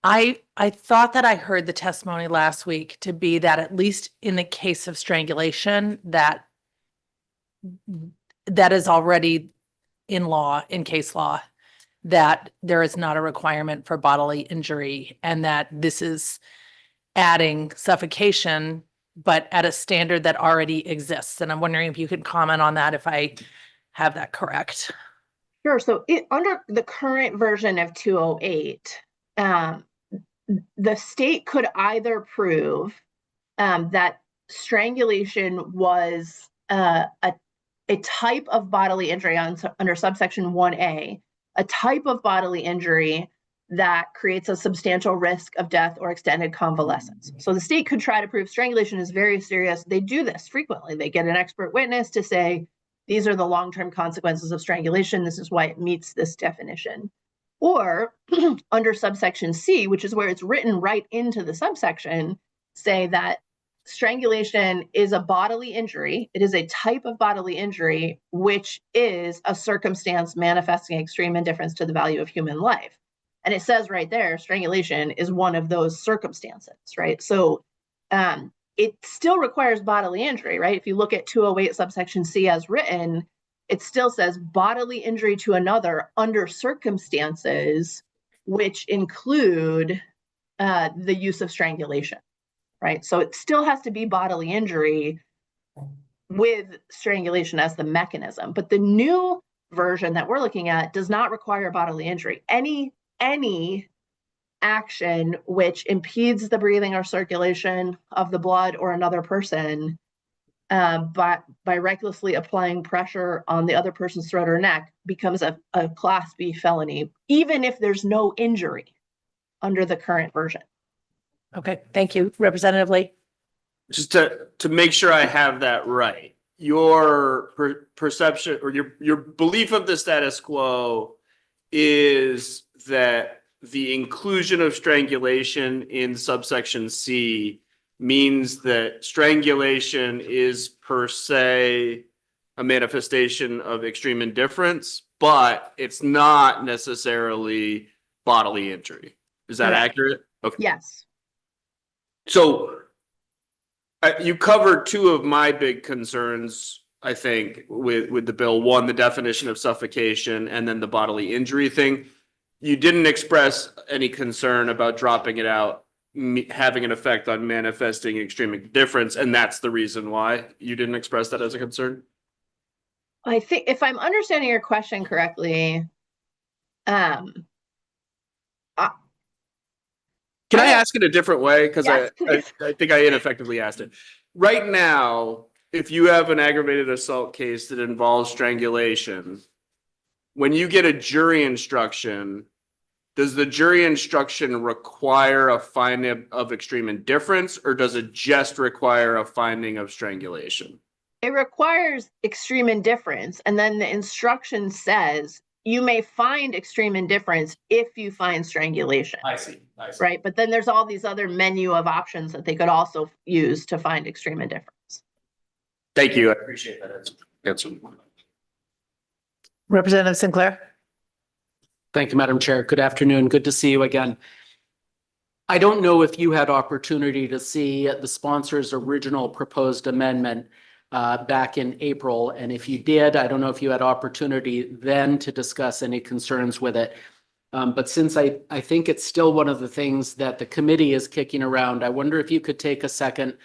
I thought that I heard the testimony last week to be that at least in the case of strangulation, that is already in law, in case law, that there is not a requirement for bodily injury and that this is adding suffocation, but at a standard that already exists. And I'm wondering if you could comment on that, if I have that correct. Sure. So under the current version of 208, the state could either prove that strangulation was a type of bodily injury under subsection 1A, a type of bodily injury that creates a substantial risk of death or extended convalescence. So the state could try to prove strangulation is very serious. They do this frequently. They get an expert witness to say, these are the long-term consequences of strangulation. This is why it meets this definition. Or under subsection C, which is where it's written right into the subsection, say that strangulation is a bodily injury. It is a type of bodily injury, which is a circumstance manifesting extreme indifference to the value of human life. And it says right there, strangulation is one of those circumstances, right? So it still requires bodily injury, right? If you look at 208 subsection C as written, it still says bodily injury to another under circumstances which include the use of strangulation, right? So it still has to be bodily injury with strangulation as the mechanism. But the new version that we're looking at does not require bodily injury. Any action which impedes the breathing or circulation of the blood or another person by recklessly applying pressure on the other person's throat or neck becomes a Class B felony, even if there's no injury under the current version. Okay, thank you. Representative Lee? Just to make sure I have that right, your perception or your belief of the status quo is that the inclusion of strangulation in subsection C means that strangulation is per se a manifestation of extreme indifference, but it's not necessarily bodily injury. Is that accurate? Okay. Yes. So you covered two of my big concerns, I think, with the bill. One, the definition of suffocation, and then the bodily injury thing. You didn't express any concern about dropping it out, having an effect on manifesting extreme indifference, and that's the reason why you didn't express that as a concern? I think if I'm understanding your question correctly, can I ask it a different way? Because yes, I think I ineffectively asked it. Right now, if you have an aggravated assault case that involves strangulation, when you get a jury instruction, does the jury instruction require a finding of extreme indifference, or does it just require a finding of strangulation? It requires extreme indifference. And then the instruction says you may find extreme indifference if you find strangulation. I see. Right. But then there's all these other menu of options that they could also use to find extreme indifference. Thank you. I appreciate that answer. Representative Sinclair? Thank you, Madam Chair. Good afternoon. Good to see you again. I don't know if you had opportunity to see the sponsor's original proposed amendment back in April. And if you did, I don't know if you had opportunity then to discuss any concerns with it. But since I think it's still one of the things that the committee is kicking around, I wonder if you could take a second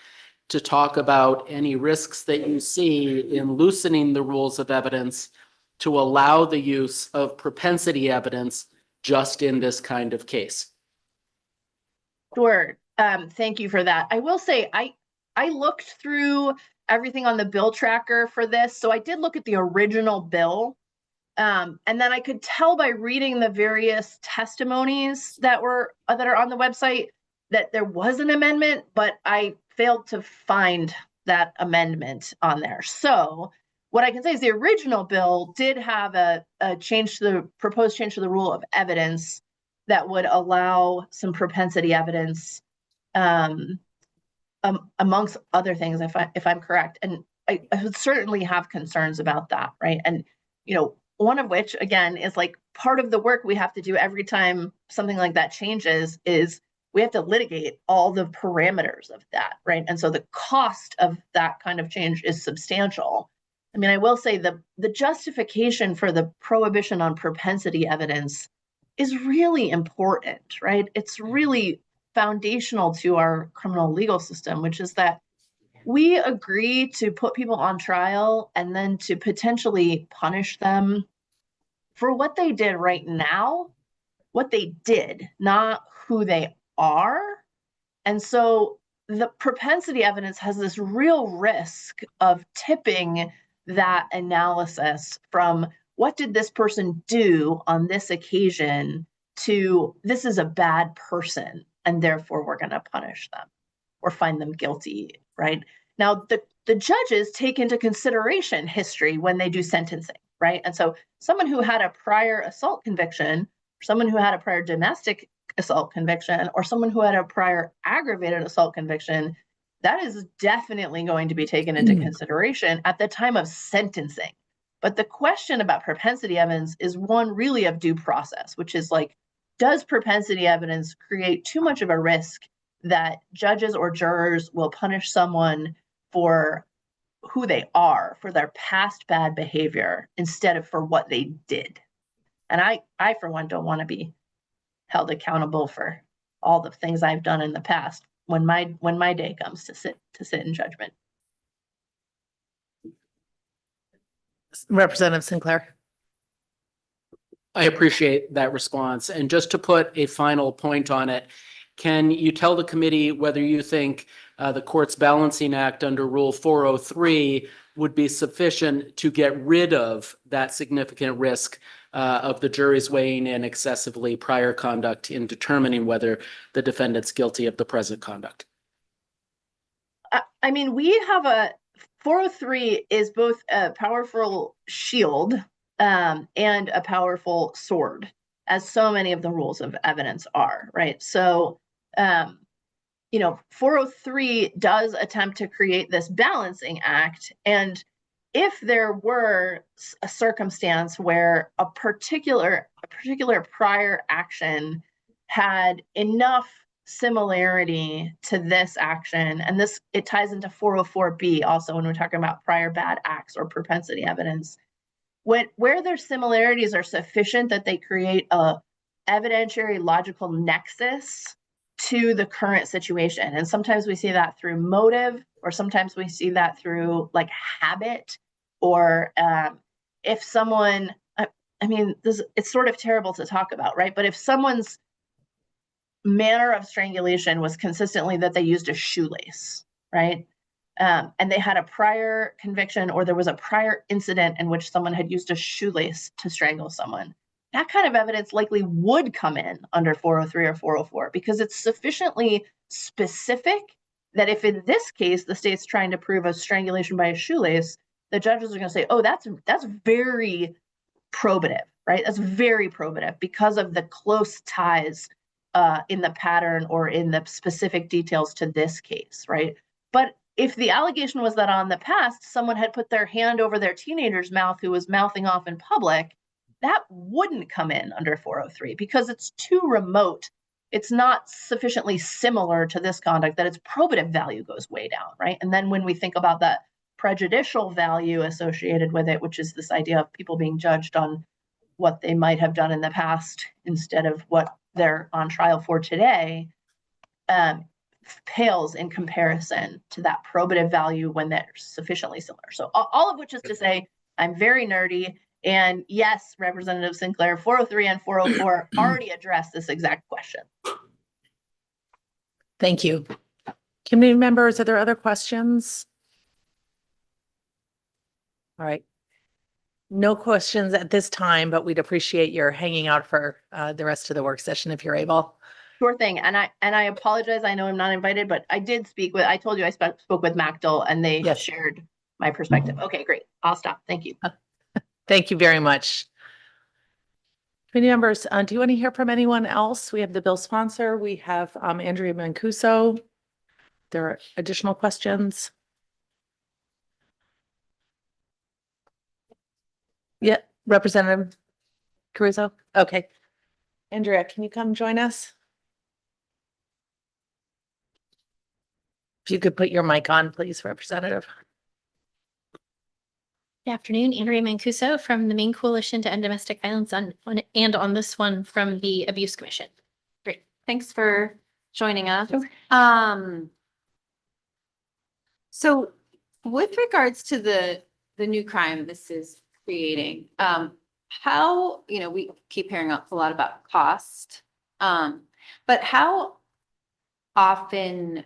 to talk about any risks that you see in loosening the rules of evidence to allow the use of propensity evidence just in this kind of case. Sure. Thank you for that. I will say I looked through everything on the bill tracker for this. So I did look at the original bill. And then I could tell by reading the various testimonies that are on the website that there was an amendment, but I failed to find that amendment on there. So what I can say is the original bill did have a proposed change to the rule of evidence that would allow some propensity evidence, amongst other things, if I'm correct. And I would certainly have concerns about that, right? And one of which, again, is like part of the work we have to do every time something like that changes is we have to litigate all the parameters of that, right? And so the cost of that kind of change is substantial. I mean, I will say the justification for the prohibition on propensity evidence is really important, right? It's really foundational to our criminal legal system, which is that we agree to put people on trial and then to potentially punish them for what they did right now, what they did, not who they are. And so the propensity evidence has this real risk of tipping that analysis from what did this person do on this occasion to this is a bad person and therefore we're going to punish them or find them guilty, right? Now, the judges take into consideration history when they do sentencing, right? And so someone who had a prior assault conviction, someone who had a prior domestic assault conviction, or someone who had a prior aggravated assault conviction, that is definitely going to be taken into consideration at the time of sentencing. But the question about propensity evidence is one really of due process, which is like, does propensity evidence create too much of a risk that judges or jurors will punish someone for who they are, for their past bad behavior, instead of for what they did? And I for one, don't want to be held accountable for all the things I've done in the past when my day comes to sit in judgment. Representative Sinclair. I appreciate that response. And just to put a final point on it, can you tell the committee whether you think the court's balancing act under Rule 403 would be sufficient to get rid of that significant risk of the jury's weighing in excessively prior conduct in determining whether the defendant's guilty of the present conduct? I mean, we have 403 is both a powerful shield and a powerful sword, as so many of the rules of evidence are, right? So, 403 does attempt to create this balancing act. And if there were a circumstance where a particular prior action had enough similarity to this action, and it ties into 404B also when we're talking about prior bad acts or propensity evidence, where their similarities are sufficient that they create a evidentiary logical nexus to the current situation. And sometimes we see that through motive, or sometimes we see that through like habit, or if someone, it's sort of terrible to talk about, right? But if someone's manner of strangulation was consistently that they used a shoelace, right? And they had a prior conviction, or there was a prior incident in which someone had used a shoelace to strangle someone, that kind of evidence likely would come in under 403 or 404 because it's sufficiently specific that if in this case the state's trying to prove a strangulation by a shoelace, the judges are going to say, oh, that's very probative, right? That's very probative because of the close ties in the pattern or in the specific details to this case, right? But if the allegation was that on the past, someone had put their hand over their teenager's mouth who was mouthing off in public, that wouldn't come in under 403 because it's too remote. It's not sufficiently similar to this conduct that its probative value goes way down, right? And then when we think about that prejudicial value associated with it, which is this idea of people being judged on what they might have done in the past instead of what they're on trial for today, pales in comparison to that probative value when they're sufficiently similar. So all of which is to say, I'm very nerdy. And yes, Representative Sinclair, 403 and 404 already address this exact question. Thank you. Committee members, are there other questions? All right. No questions at this time, but we'd appreciate your hanging out for the rest of the work session if you're able. Sure thing. And I apologize. I know I'm not invited, but I did I told you I spoke with MacDill and they shared my perspective. Okay, great. I'll stop. Thank you. Thank you very much. Committee members, do you want to hear from anyone else? We have the bill sponsor. We have Andrea Mancuso. There are additional questions. Yeah, Representative Caruso? Okay. Andrea, can you come join us? If you could put your mic on, please, Representative. Good afternoon, Andrea Mancuso from the Maine Coalition to End Domestic Violence and on this one from the Abuse Commission. Great. Thanks for joining us. Sure. So with regards to the new crime this is creating, how, we keep hearing a lot about cost, but how often,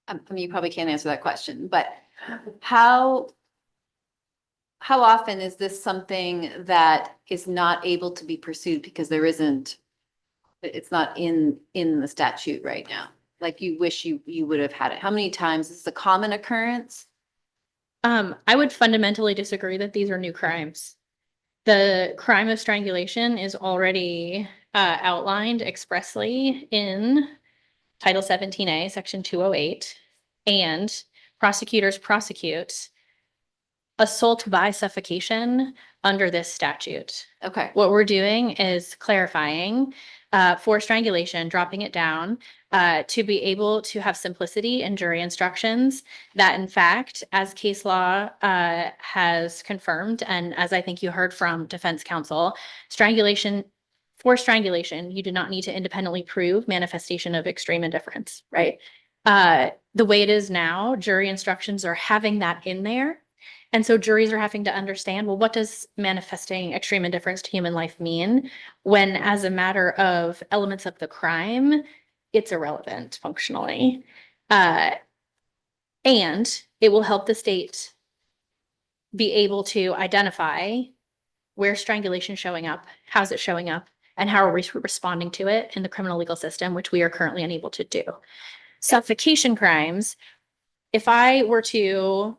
I mean, you probably can't answer that question, but how often is this something that is not able to be pursued because it's not in the statute right now? Like you wish you would have had it. How many times is this a common occurrence? I would fundamentally disagree that these are new crimes. The crime of strangulation is already outlined expressly in Title 17A, Section 208, and prosecutors prosecute assault by suffocation under this statute. Okay. What we're doing is clarifying for strangulation, dropping it down to be able to have simplicity in jury instructions that in fact, as case law has confirmed, and as I think you heard from defense counsel, for strangulation, you do not need to independently prove manifestation of extreme indifference, right? The way it is now, jury instructions are having that in there. And so juries are having to understand, well, what does manifesting extreme indifference to human life mean when, as a matter of elements of the crime, it's irrelevant functionally. And it will help the state be able to identify where strangulation is showing up, how's it showing up, and how are we responding to it in the criminal legal system, which we are currently unable to do. Suffocation crimes, if I were to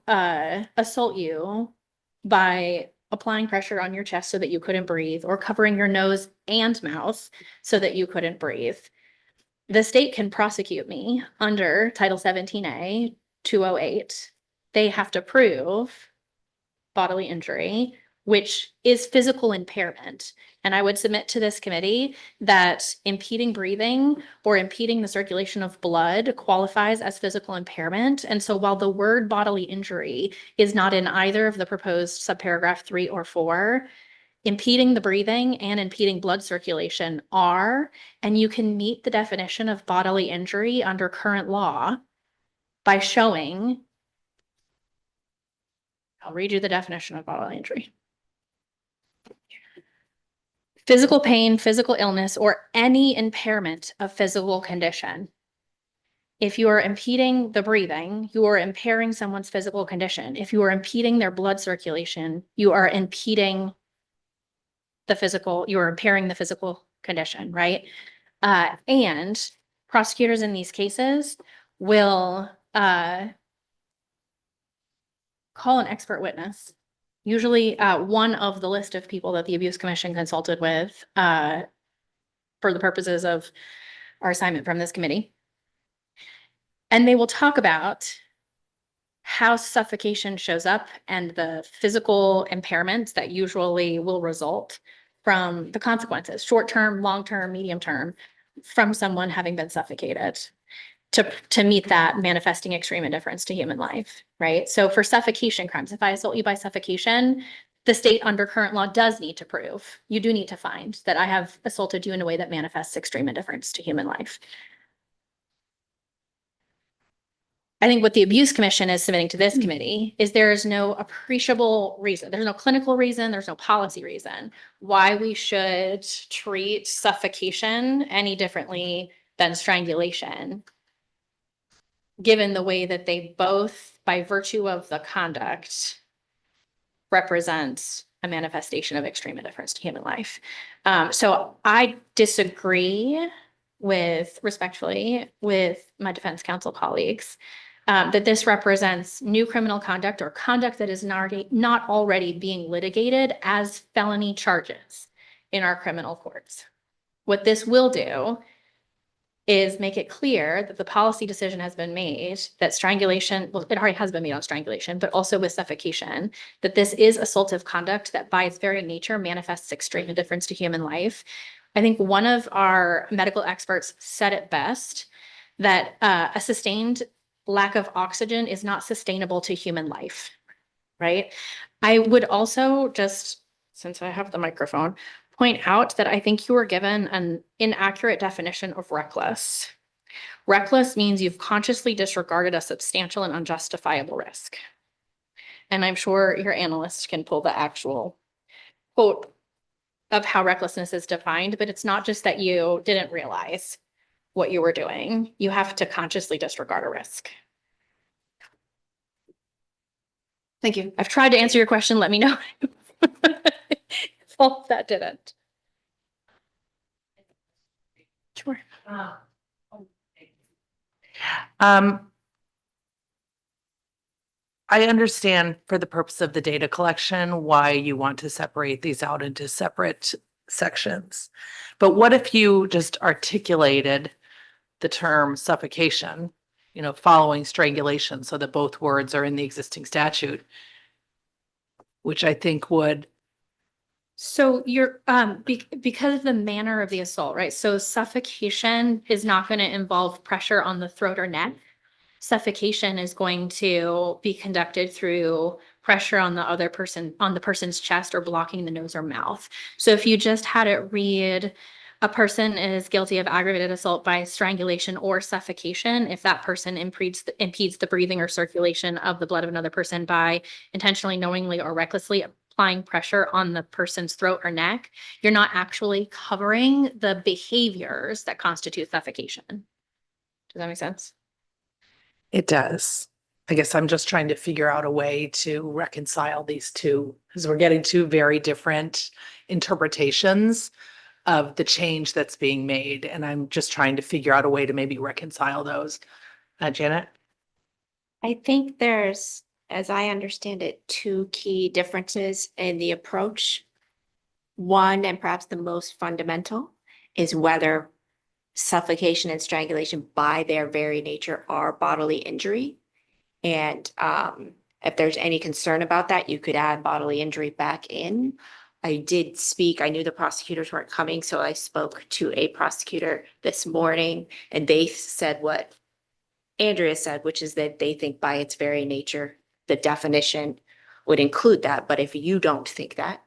assault you by applying pressure on your chest so that you couldn't breathe, or covering your nose and mouth so that you couldn't breathe, the state can prosecute me under Title 17A, 208. They have to prove bodily injury, which is physical impairment. And I would submit to this committee that impeding breathing or impeding the circulation of blood qualifies as physical impairment. And so while the word bodily injury is not in either of the proposed subparagraph 3 or 4, impeding the breathing and impeding blood circulation are, and you can meet the definition of bodily injury under current law by showing, I'll read you the definition of bodily injury. Physical pain, physical illness, or any impairment of physical condition. If you are impeding the breathing, you are impairing someone's physical condition. If you are impeding their blood circulation, you are impeding you are impairing the physical condition, right? And prosecutors in these cases will call an expert witness, usually one of the list of people that the Abuse Commission consulted with for the purposes of our assignment from this committee. And they will talk about how suffocation shows up and the physical impairments that usually will result from the consequences, short-term, long-term, medium-term, from someone having been suffocated to meet that manifesting extreme indifference to human life, right? So for suffocation crimes, if I assault you by suffocation, the state under current law does need to prove, you do need to find that I have assaulted you in a way that manifests extreme indifference to human life. I think what the Abuse Commission is submitting to this committee is there is no appreciable reason, there's no clinical reason, there's no policy reason why we should treat suffocation any differently than strangulation, given the way that they both, by virtue of the conduct, represent a manifestation of extreme indifference to human life. So I disagree respectfully with my defense counsel colleagues that this represents new criminal conduct or conduct that is not already being litigated as felony charges in our criminal courts. What this will do is make it clear that the policy decision has been made, that strangulation, well, it already has been made on strangulation, but also with suffocation, that this is assaultive conduct that by its very nature manifests extreme indifference to human life. I think one of our medical experts said it best, that a sustained lack of oxygen is not sustainable to human life, right? I would also just, since I have the microphone, point out that I think you were given an inaccurate definition of reckless. Reckless means you've consciously disregarded a substantial and unjustifiable risk. And I'm sure your analyst can pull the actual quote of how recklessness is defined, but it's not just that you didn't realize what you were doing. You have to consciously disregard a risk. Thank you. I've tried to answer your question. Let me know. Well, that didn't. Sure. I understand for the purpose of the data collection, why you want to separate these out into separate sections. But what if you just articulated the term suffocation, following strangulation, so that both words are in the existing statute, which I think would. So you're, because of the manner of the assault, right? So suffocation is not going to involve pressure on the throat or neck. Suffocation is going to be conducted through pressure on the other person, on the person's chest, or blocking the nose or mouth. So if you just had it read, a person is guilty of aggravated assault by strangulation or suffocation if that person impedes the breathing or circulation of the blood of another person by intentionally, knowingly, or recklessly applying pressure on the person's throat or neck, you're not actually covering the behaviors that constitute suffocation. Does that make sense? It does. I guess I'm just trying to figure out a way to reconcile these two, because we're getting two very different interpretations of the change that's being made. And I'm just trying to figure out a way to maybe reconcile those. Janet? I think there's, as I understand it, two key differences in the approach. One, and perhaps the most fundamental, is whether suffocation and strangulation by their very nature are bodily injury. And if there's any concern about that, you could add bodily injury back in. I did speak, I knew the prosecutors weren't coming, so I spoke to a prosecutor this morning, and they said what Andrea said, which is that they think by its very nature, the definition would include that. But if you don't think that,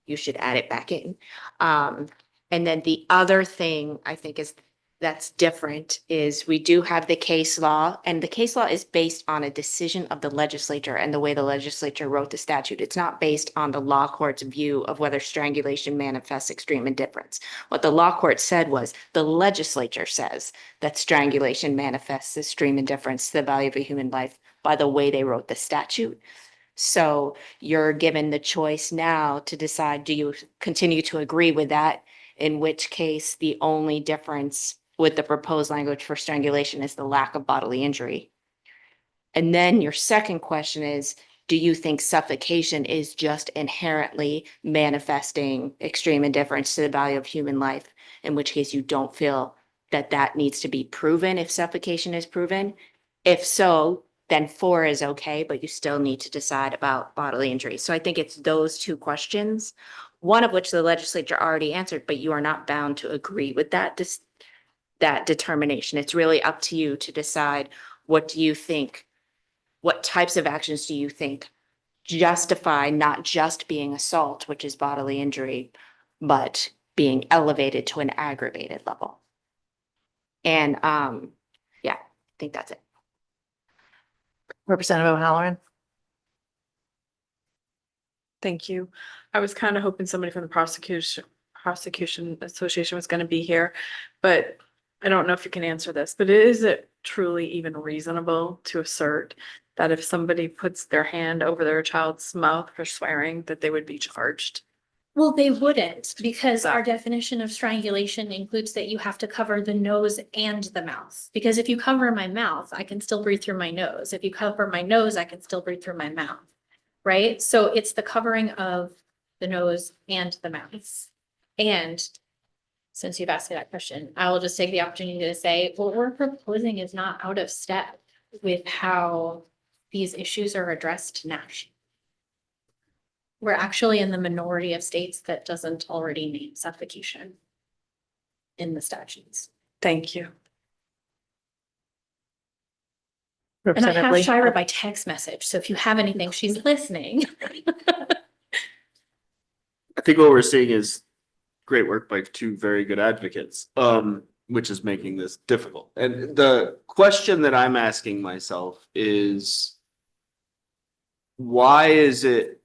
you should add it back in. And then the other thing I think is that's different is we do have the case law, and the case law is based on a decision of the legislature and the way the legislature wrote the statute. It's not based on the law court's view of whether strangulation manifests extreme indifference. What the law court said was the legislature says that strangulation manifests extreme indifference to the value of a human life by the way they wrote the statute. So you're given the choice now to decide, do you continue to agree with that? In which case, the only difference with the proposed language for strangulation is the lack of bodily injury. And then your second question is, do you think suffocation is just inherently manifesting extreme indifference to the value of human life? In which case you don't feel that that needs to be proven if suffocation is proven. If so, then 4 is okay, but you still need to decide about bodily injury. So I think it's those two questions, one of which the legislature already answered, but you are not bound to agree with that determination. It's really up to you to decide, what do you think, what types of actions do you think justify not just being assault, which is bodily injury, but being elevated to an aggravated level. And yeah, I think that's it. Representative O'Halloran? Thank you. I was kind of hoping somebody from the prosecution association was going to be here, but I don't know if you can answer this, but is it truly even reasonable to assert that if somebody puts their hand over their child's mouth for swearing, that they would be charged? Well, they wouldn't, because our definition of strangulation includes that you have to cover the nose and the mouth. Because if you cover my mouth, I can still breathe through my nose. If you cover my nose, I can still breathe through my mouth. Right? So it's the covering of the nose and the mouth. And since you've asked me that question, I will just take the opportunity to say, what we're proposing is not out of step with how these issues are addressed nationally. We're actually in the minority of states that doesn't already name suffocation in the statutes. Thank you. And I have Representative Lee? Shira by text message, so if you have anything, she's listening. I think what we're seeing is great work by two very good advocates, which is making this difficult. And the question that I'm asking myself is, why is it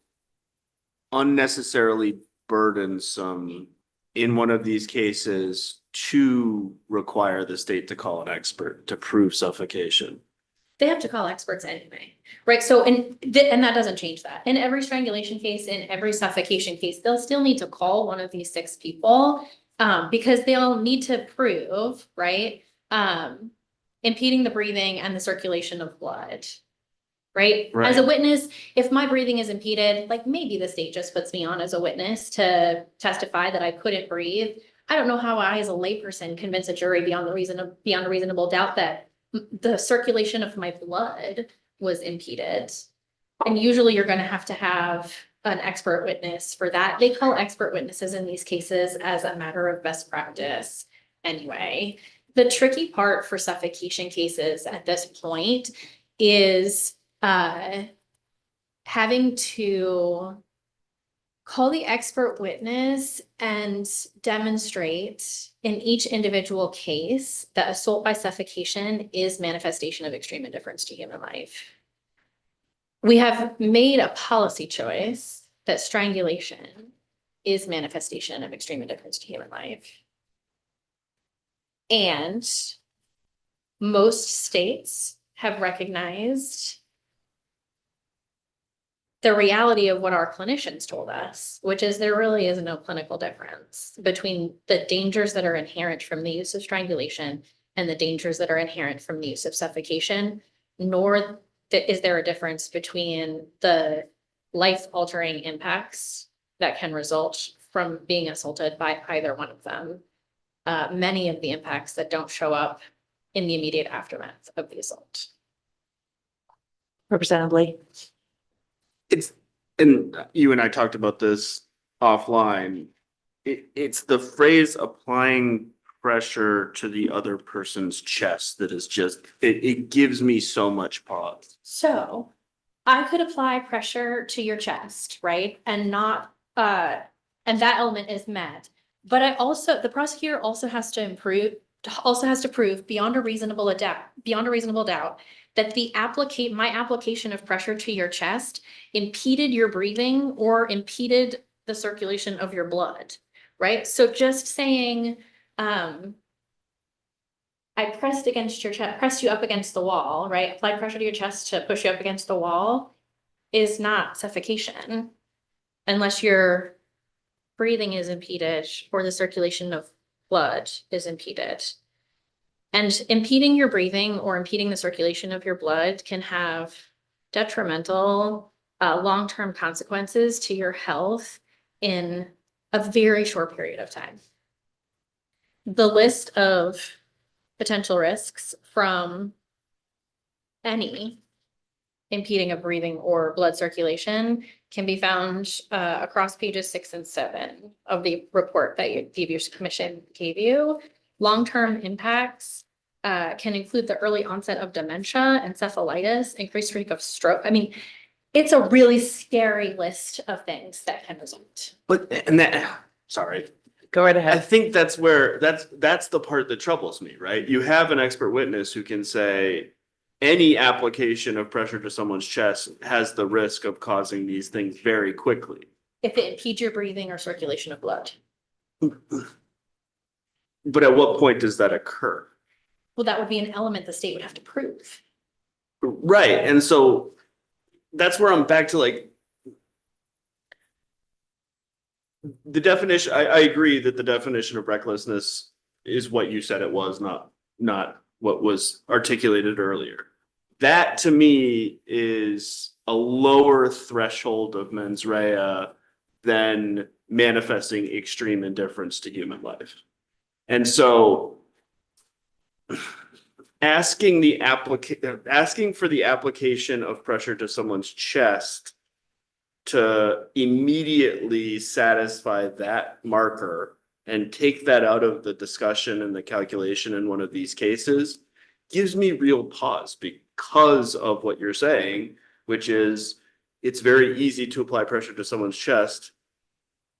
unnecessarily burdensome in one of these cases to require the state to call an expert to prove suffocation? They have to call experts anyway, right? So, and that doesn't change that. In every strangulation case, in every suffocation case, they'll still need to call one of these 6 people, because they'll need to prove, right? Impeding the breathing and the circulation of blood, right? As a Right. witness, if my breathing is impeded, like maybe the state just puts me on as a witness to testify that I couldn't breathe. I don't know how I, as a layperson, convince a jury beyond a reasonable doubt that the circulation of my blood was impeded. And usually you're gonna have to have an expert witness for that. They call expert witnesses in these cases as a matter of best practice anyway. The tricky part for suffocation cases at this point is having to call the expert witness and demonstrate in each individual case that assault by suffocation is manifestation of extreme indifference to human life. We have made a policy choice that strangulation is manifestation of extreme indifference to human life. And most states have recognized the reality of what our clinicians told us, which is there really is no clinical difference between the dangers that are inherent from the use of strangulation and the dangers that are inherent from the use of suffocation, nor is there a difference between the life-altering impacts that can result from being assaulted by either one of them. Many of the impacts that don't show up in the immediate aftermath of the assault. Representative Lee? It's, and you and I talked about this offline. It's the phrase applying pressure to the other person's chest that is just, it gives me so much pause. So I could apply pressure to your chest, right? And not, and that element is met. But the prosecutor also has to prove beyond a reasonable doubt that my application of pressure to your chest impeded your breathing or impeded the circulation of your blood, right? So just saying, I pressed you up against the wall, right? Applied pressure to your chest to push you up against the wall is not suffocation unless your breathing is impeded or the circulation of blood is impeded. And impeding your breathing or impeding the circulation of your blood can have detrimental long-term consequences to your health in a very short period of time. The list of potential risks from any impeding of breathing or blood circulation can be found across pages 6 and 7 of the report that the Abuse Commission gave you. Long-term impacts can include the early onset of dementia, encephalitis, increased risk of stroke. I mean, it's a really scary list of things that can result. Sorry. Go right I ahead. think that's the part that troubles me, right? You have an expert witness who can say any application of pressure to someone's chest has the risk of causing these things very quickly. If it impedes your breathing or circulation of blood. But at what point does that occur? Well, that would be an element the state would have to prove. Right, and so that's where I'm back to like the definition. I agree that the definition of recklessness is what you said it was, not what was articulated earlier. That to me is a lower threshold of mens rea than manifesting extreme indifference to human life. And so asking for the application of pressure to someone's chest to immediately satisfy that marker and take that out of the discussion and the calculation in one of these cases gives me real pause because of what you're saying, which is it's very easy to apply pressure to someone's chest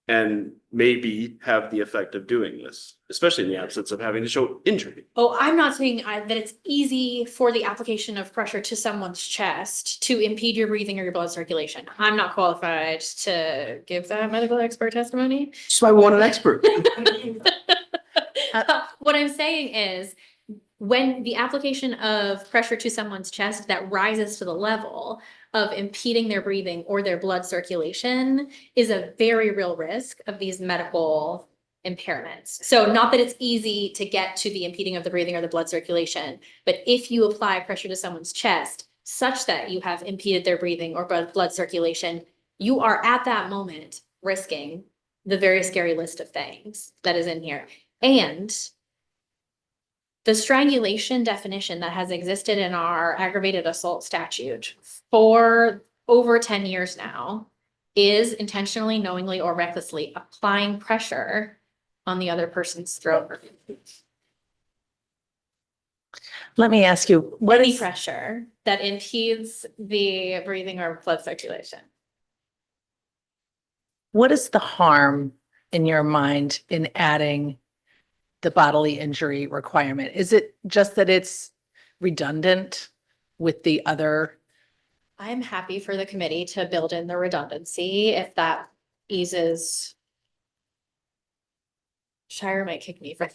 and maybe have the effect of doing this, especially in the absence of having to show injury. Oh, I'm not saying that it's easy for the application of pressure to someone's chest to impede your breathing or your blood circulation. I'm not qualified to give that medical expert testimony. That's why we want an expert. What I'm saying is, when the application of pressure to someone's chest that rises to the level of impeding their breathing or their blood circulation is a very real risk of these medical impairments. So not that it's easy to get to the impeding of the breathing or the blood circulation, but if you apply pressure to someone's chest such that you have impeded their breathing or blood circulation, you are at that moment risking the very scary list of things that is in here. And the strangulation definition that has existed in our aggravated assault statute for over 10 years now is intentionally, knowingly, or recklessly applying pressure on the other person's throat. Let me ask you, what Any is, pressure that impedes the breathing or blood circulation. what is the harm in your mind in adding the bodily injury requirement? Is it just that it's redundant with the other? I'm happy for the committee to build in the redundancy if that eases. Shire might kick me for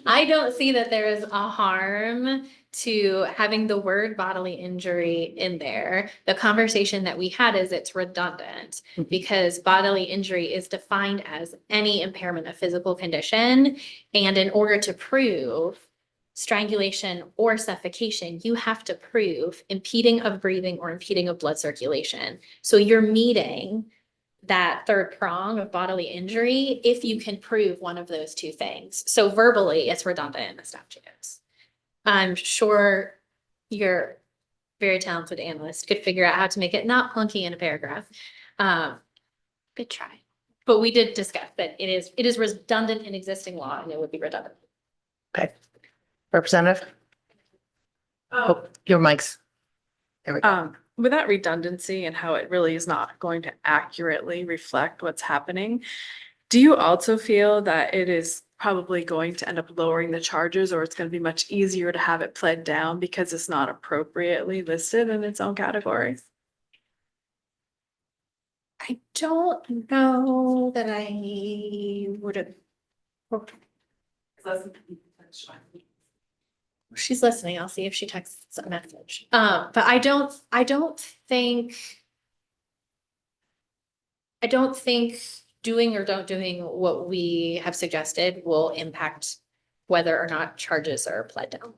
I don't see that there is a harm to having the word bodily injury in there. The conversation that we had is it's redundant because bodily injury is defined as any impairment of physical condition. And in order to prove strangulation or suffocation, you have to prove impeding of breathing or impeding of blood circulation. So you're meeting that third prong of bodily injury if you can prove one of those two things. So verbally, it's redundant in the statutes. I'm sure your very talented analyst could figure out how to make it not clunky in a paragraph. Good try. But we did discuss that it is redundant in existing law and it would be redundant. Okay. Representative? Oh, your mic's. There we go. With that redundancy and how it really is not going to accurately reflect what's happening, do you also feel that it is probably going to end up lowering the charges, or it's going to be much easier to have it pled down because it's not appropriately listed in its own category? I don't know that I would have. She's listening. I'll see if she texts a message. But I don't think doing or don't doing what we have suggested will impact whether or not charges are pled down.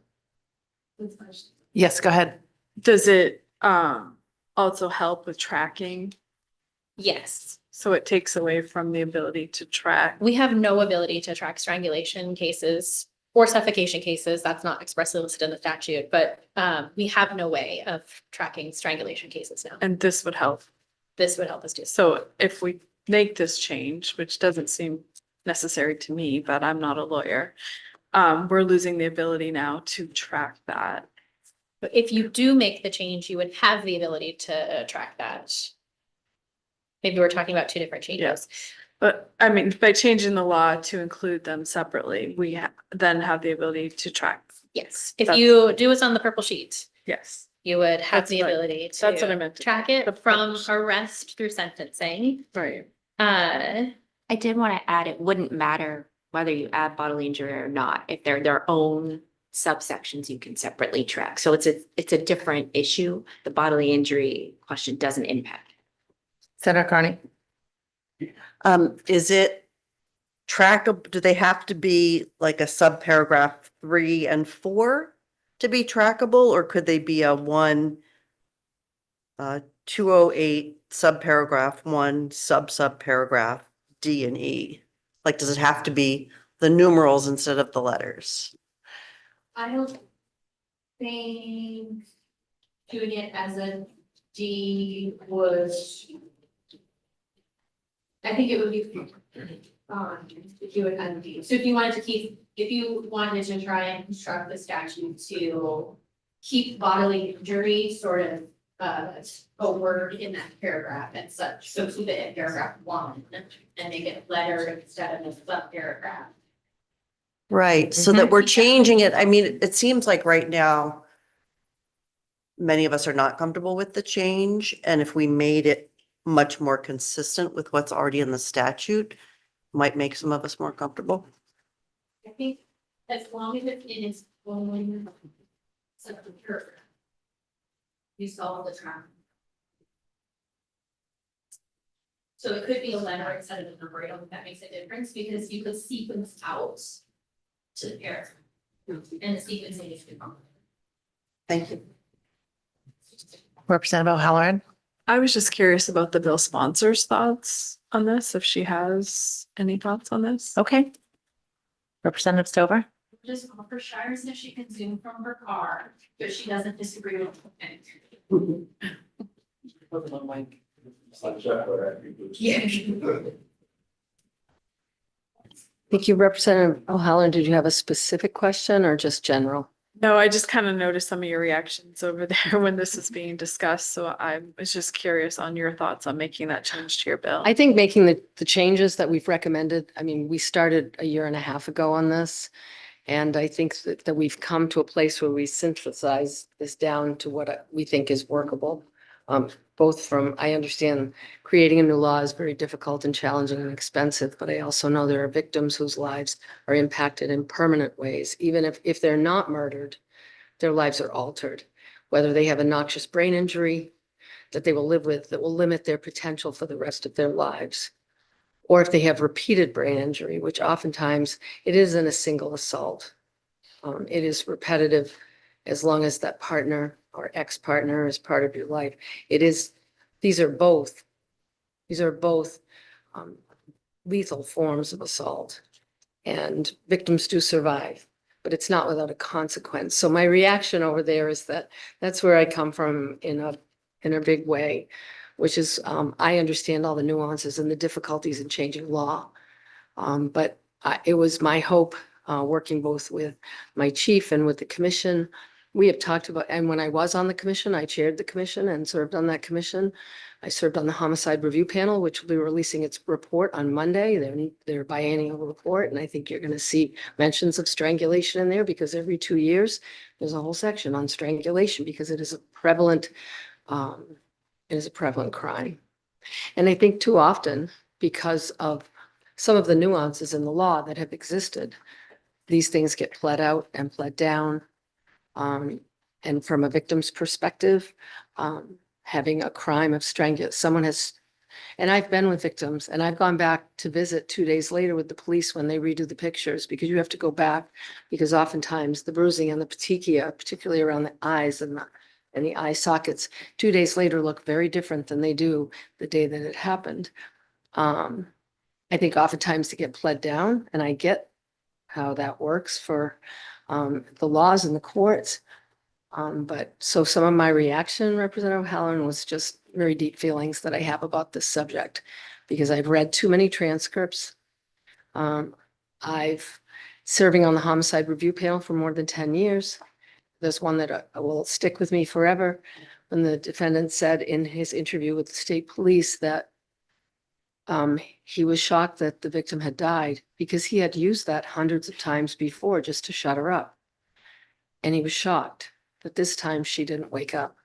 Yes, go ahead. Does it also help with tracking? Yes. So it takes away from the ability to track. We have no ability to track strangulation cases or suffocation cases. That's not expressly listed in the statute, but we have no way of tracking strangulation cases now. And this would help. This would help us do. So if we make this change, which doesn't seem necessary to me, but I'm not a lawyer, we're losing the ability now to track that. But if you do make the change, you would have the ability to track that. Maybe we're talking about two different changes. But I mean, by changing the law to include them separately, we then have the ability to track. Yes, if you do what's on the purple sheet, Yes. you would have That's the what- ability to that's what I meant to track say, it the from purple sheet. arrest through sentencing. Right. I did want to add, it wouldn't matter whether you add bodily injury or not. If they're their own subsections, you can separately track. So it's a different issue. The bodily injury question doesn't impact. Senator Carney? Is it trackable? Do they have to be like a subparagraph 3 and 4 to be trackable, or could they be a 208 subparagraph 1 subparagraph D and E? Like, does it have to be the numerals instead of the letters. I don't think doing it as a D would. I think it would be, to do it as a D. So if you wanted to try and construct the statute to keep bodily injury sort of, a word in that paragraph and such, so keep it in paragraph 1 and make it letter instead of a sub-paragraph. Right, so that we're changing it. I mean, it seems like right now, many of us are not comfortable with the change, and if we made it much more consistent with what's already in the statute, might make some of us more comfortable. I think as long as it's in its own separate paragraph, you solve the term. So it could be a letter instead of a number. I don't think that makes a difference because you could sequence out to the paragraph. And the sequencing is good. Thank you. Representative O'Halloran. I was just curious about the bill sponsor's thoughts on this, if she has any thoughts on this. Okay. Representative Stover. Just offer Shire so she can zoom from her car, but she doesn't disagree with it. Yeah. Thank you, Representative O'Halloran. Did you have a specific question or just general? No, I just kind of noticed some of your reactions over there when this is being discussed, so I was just curious on your thoughts on making that change to your bill. I think making the changes that we've recommended, I mean, we started a year and a half ago on this. And I think that we've come to a place where we synthesize this down to what we think is workable. Both from, I understand creating a new law is very difficult and challenging and expensive, but I also know there are victims whose lives are impacted in permanent ways. Even if they're not murdered, their lives are altered, whether they have a noxious brain injury that they will live with that will limit their potential for the rest of their lives. Or if they have repeated brain injury, which oftentimes it isn't a single assault. It is repetitive as long as that partner or ex-partner is part of your life. These are both lethal forms of assault, and victims do survive, but it's not without a consequence. So my reaction over there is that's where I come from in a big way, which is I understand all the nuances and the difficulties in changing law. But it was my hope, working both with my chief and with the commission. We have talked about, and when I was on the commission, I chaired the commission and served on that commission. I served on the homicide review panel, which will be releasing its report on Monday, their biennial report. And I think you're going to see mentions of strangulation in there because every 2 years, there's a whole section on strangulation because it is a prevalent crime. And I think too often, because of some of the nuances in the law that have existed, these things get pled out and pled down. And from a victim's perspective, having a crime of and I've been with victims and I've gone back to visit 2 days later with the police when they redo the pictures, because you have to go back because oftentimes the bruising and the petechia, particularly around the eyes and the eye sockets, 2 days later look very different than they do the day that it happened. I think oftentimes to get pled down, and I get how that works for the laws and the courts. But so some of my reaction, Representative O'Halloran, was just very deep feelings that I have about this subject because I've read too many transcripts. I've serving on the homicide review panel for more than 10 years. There's one that will stick with me forever. When the defendant said in his interview with the state police that he was shocked that the victim had died because he had used that hundreds of times before just to shut her up. And he was shocked that this time she didn't wake up.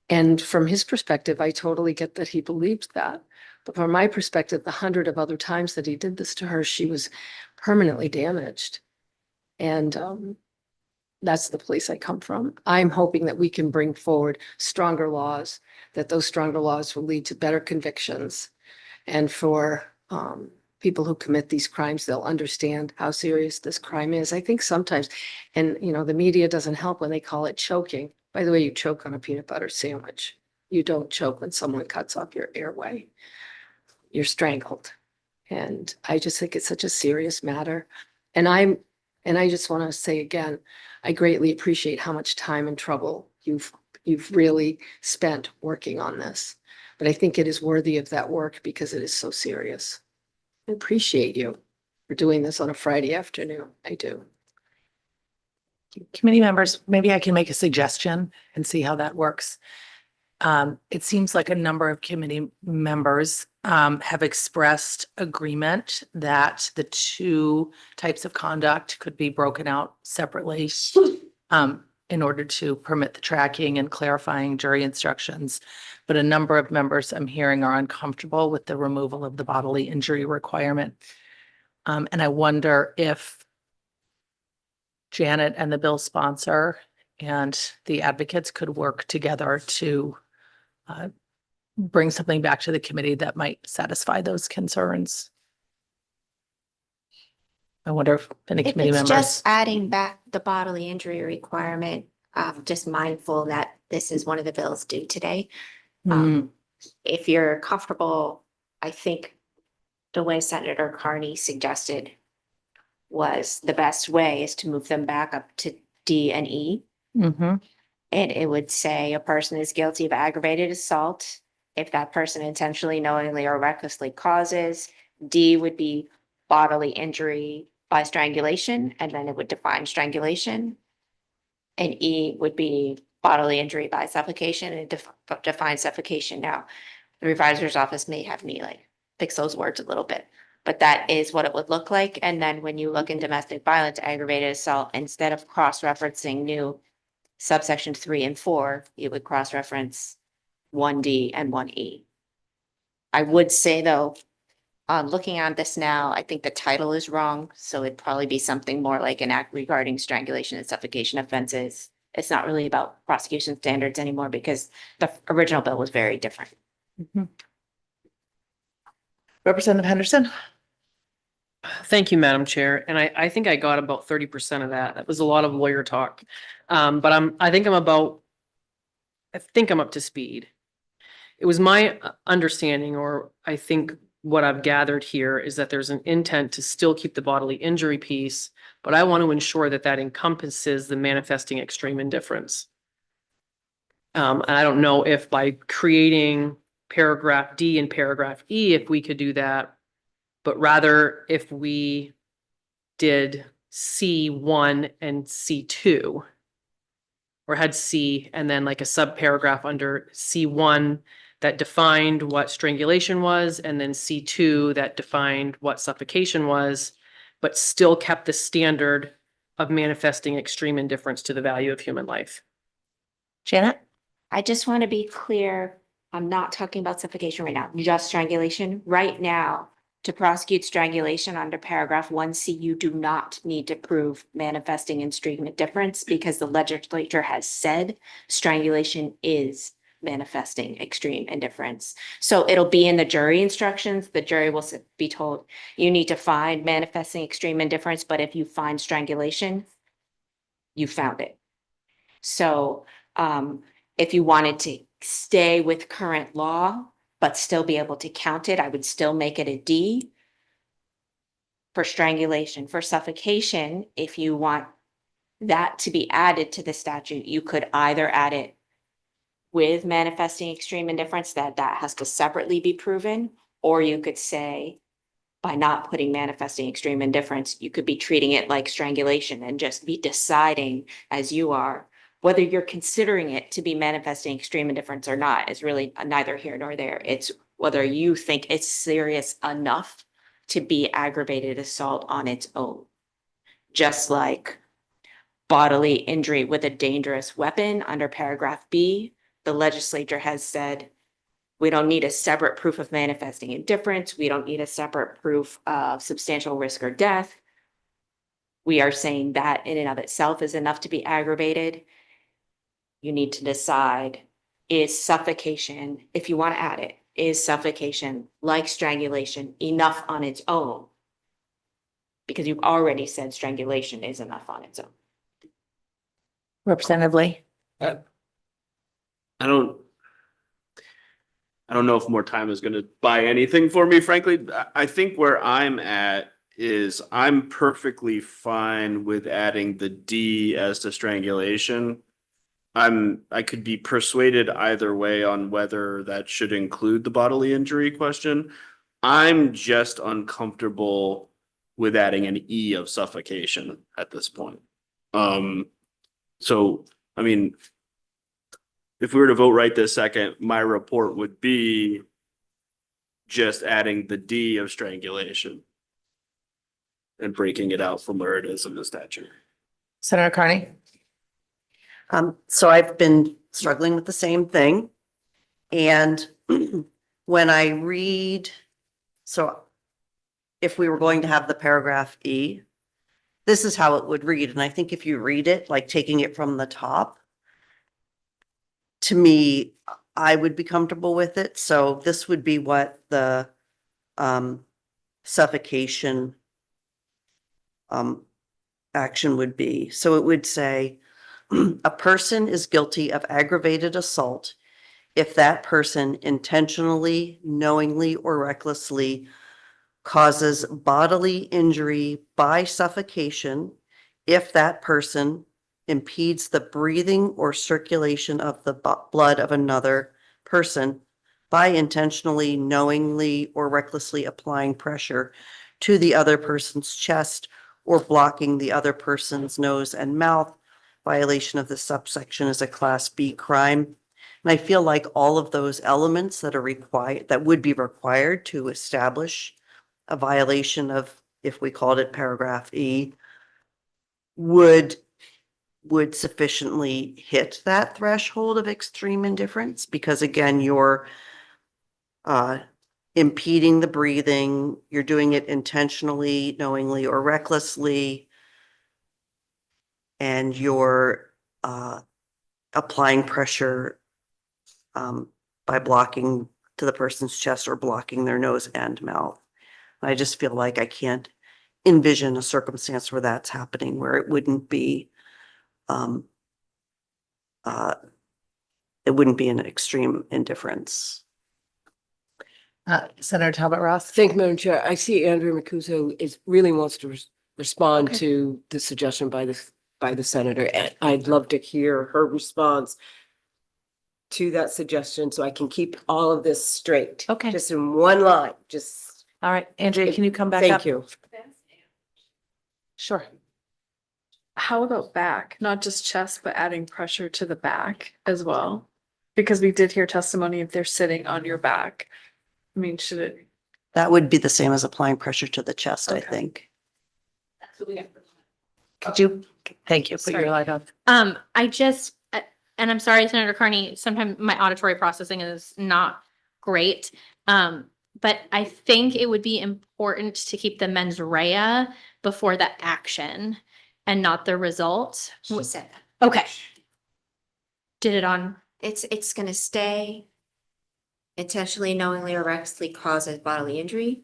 And from his perspective, I totally get that he believed that. But from my perspective, the 100 of other times that he did this to her, she was permanently damaged. And that's the place I come from. I'm hoping that we can bring forward stronger laws, that those stronger laws will lead to better convictions. And for people who commit these crimes, they'll understand how serious this crime is. I think sometimes, and the media doesn't help when they call it choking. By the way, you choke on a peanut butter sandwich. You don't choke when someone cuts off your airway. You're strangled. And I just think it's such a serious matter. And I just want to say again, I greatly appreciate how much time and trouble you've really spent working on this. But I think it is worthy of that work because it is so serious. I appreciate you for doing this on a Friday afternoon. I do. Committee members, maybe I can make a suggestion and see how that works. It seems like a number of committee members have expressed agreement that the two types of conduct could be broken out separately in order to permit the tracking and clarifying jury instructions. But a number of members I'm hearing are uncomfortable with the removal of the bodily injury requirement. And I wonder if Janet and the bill sponsor and the advocates could work together to bring something back to the committee that might satisfy those concerns. I wonder if any If committee it's members. just adding back the bodily injury requirement, just mindful that this is one of the bills due today. Mm, If you're comfortable, I think the way Senator Carney suggested was the best way is to move them back up to D and E. mhm. And it would say a person is guilty of aggravated assault if that person intentionally, knowingly, or recklessly causes. D would be bodily injury by strangulation, and then it would define strangulation. And E would be bodily injury by suffocation, and it defines suffocation. Now, the revisor's office may have me like fix those words a little bit, but that is what it would look like. And then when you look in domestic violence, aggravated assault, instead of cross-referencing new subsection 3 and 4, you would cross-reference 1D and 1E. I would say though, looking at this now, I think the title is wrong, so it'd probably be something more like an act regarding strangulation and suffocation offenses. It's not really about prosecution standards anymore because the original bill was very different. Mhm. Representative Henderson? Thank you, Madam Chair. And I think I got about 30% of that. That was a lot of lawyer talk. But I think I'm up to speed. It was my understanding, or I think what I've gathered here is that there's an intent to still keep the bodily injury piece, but I want to ensure that that encompasses the manifesting extreme indifference. And I don't know if by creating paragraph D and paragraph E, if we could do that, but rather if we did C1 and C2, or had C and then like a subparagraph under C1 that defined what strangulation was, and then C2 that defined what suffocation was, but still kept the standard of manifesting extreme indifference to the value of human life. Janet? I just want to be clear, I'm not talking about suffocation right now, just strangulation. Right now, to prosecute strangulation under paragraph 1C, you do not need to prove manifesting extreme indifference because the legislature has said strangulation is manifesting extreme indifference. So it'll be in the jury instructions. The jury will be told you need to find manifesting extreme indifference, but if you find strangulation, you found it. So if you wanted to stay with current law, but still be able to count it, I would still make it a D. For strangulation. For suffocation, if you want that to be added to the statute, you could either add it with manifesting extreme indifference, that has to separately be proven, or you could say by not putting manifesting extreme indifference, you could be treating it like strangulation and just be deciding as you are whether you're considering it to be manifesting extreme indifference or not is really neither here nor there. It's whether you think it's serious enough to be aggravated assault on its own. Just like bodily injury with a dangerous weapon under paragraph B, the legislature has said, we don't need a separate proof of manifesting indifference. We don't need a separate proof of substantial risk or death. We are saying that in and of itself is enough to be aggravated. You need to decide, is suffocation, if you want to add it, is suffocation like strangulation enough on its own? Because you've already said strangulation is enough on its own. Representative Lee? I don't. I don't know if more time is gonna buy anything for me, frankly. I think where I'm at is I'm perfectly fine with adding the D as to strangulation. I could be persuaded either way on whether that should include the bodily injury question. I'm just uncomfortable with adding an E of suffocation at this point. So, I mean, if we were to vote right this second, my report would be just adding the D of strangulation and breaking it out from where it is in the statute. Senator Carney? So I've been struggling with the same thing. And when I read, so if we were going to have the paragraph E, this is how it would read. And I think if you read it, like taking it from the top, to me, I would be comfortable with it. So this would be what the suffocation action would be. So it would say, a person is guilty of aggravated assault if that person intentionally, knowingly, or recklessly causes bodily injury by suffocation, if that person impedes the breathing or circulation of the blood of another person by intentionally, knowingly, or recklessly applying pressure to the other person's chest or blocking the other person's nose and mouth. Violation of this subsection is a Class B crime. And I feel like all of those elements that are required, that would be required to establish a violation of, if we called it paragraph E, would sufficiently hit that threshold of extreme indifference, because again, you're impeding the breathing, you're doing it intentionally, knowingly, or recklessly, and you're applying pressure by blocking to the person's chest or blocking their nose and mouth. I just feel like I can't envision a circumstance where that's happening, where it wouldn't be an extreme indifference. Senator Talbot Ross? Thank you, Madam Chair. I see Andrew Mancuso really wants to respond Okay. to the suggestion by the senator, and I'd love to hear her response to that suggestion so I can keep all of this straight. Okay. Just in one line, just. All right, Andrea, can you come back up? Thank you. Sure. How about back, not just chest, but adding pressure to the back as well? Because we did hear testimony if they're sitting on your back. I mean, should it? That would be the same as applying pressure to the chest, I think. Could you, thank you, put your Sorry. light on. I just, and I'm sorry, Senator Carney, sometimes my auditory processing is not great. But I think it would be important to keep the mens rea before the action and not the result. She said that. Okay. Did it on? It's gonna stay intentionally, knowingly, or recklessly causes bodily injury.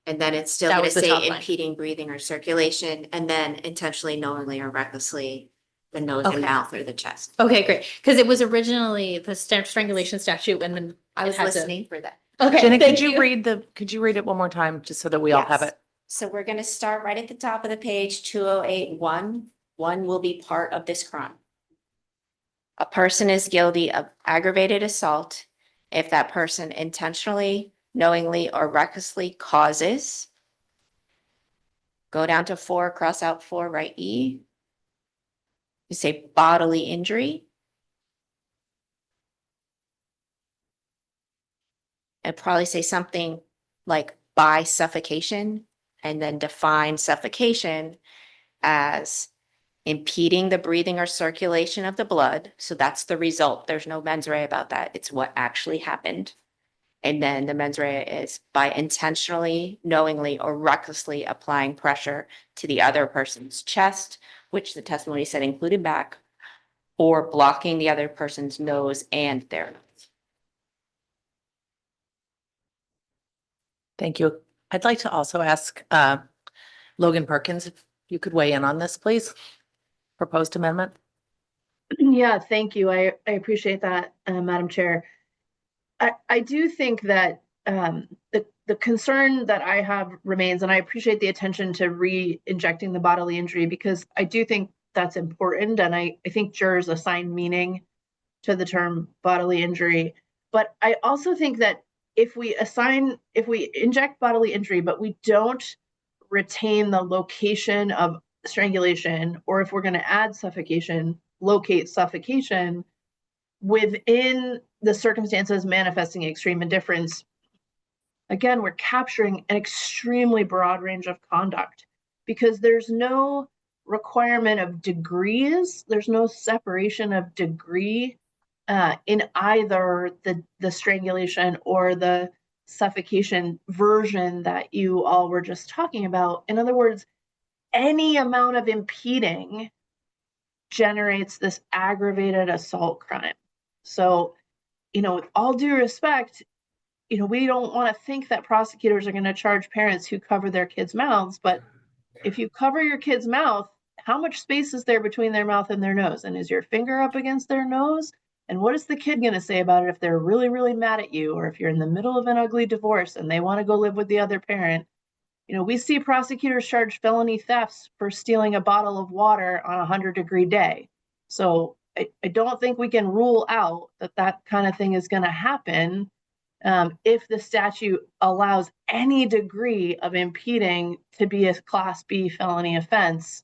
And then it's still That gonna was the top say line. impeding breathing or circulation, and then intentionally, knowingly, or recklessly, the nose and Okay. mouth or the chest. Okay, great. Because it was originally the strangulation statute and then I it was had to- listening for that. Okay, Jenna, thank could you read it one more time, just so that we all have Yes. it? So we're gonna start right at the top of the page, 208.1. One will be part of this crime. A person is guilty of aggravated assault if that person intentionally, knowingly, or recklessly causes. Go down to 4, cross out 4, write E. You say bodily injury. And probably say something like by suffocation, and then define suffocation as impeding the breathing or circulation of the blood. So that's the result. There's no mens rea about that. It's what actually happened. And then the mens rea is by intentionally, knowingly, or recklessly applying pressure to the other person's chest, which the testimony said included back, or blocking the other person's nose and their nose. Thank you. I'd like to also ask Logan Perkins, if you could weigh in on this, please. Proposed amendment. Yeah, thank you. I appreciate that, Madam Chair. I do think that the concern that I have remains, and I appreciate the attention to re-injecting the bodily injury, because I do think that's important. And I think jurors assign meaning to the term bodily injury. But I also think that if we inject bodily injury, but we don't retain the location of strangulation, or if we're going to add suffocation, locate suffocation within the circumstances manifesting extreme indifference, again, we're capturing an extremely broad range of conduct, because there's no requirement of degrees. There's no separation of degree in either the strangulation or the suffocation version that you all were just talking about. In other words, any amount of impeding generates this aggravated assault crime. So, with all due respect, we don't want to think that prosecutors are going to charge parents who cover their kids' mouths, but if you cover your kid's mouth, how much space is there between their mouth and their nose? And is your finger up against their nose? And what is the kid going to say about it if they're really, really mad at you, or if you're in the middle of an ugly divorce and they want to go live with the other parent? We see prosecutors charge felony thefts for stealing a bottle of water on a 100-degree day. So I don't think we can rule out that kind of thing is going to happen if the statute allows any degree of impeding to be a Class B felony offense.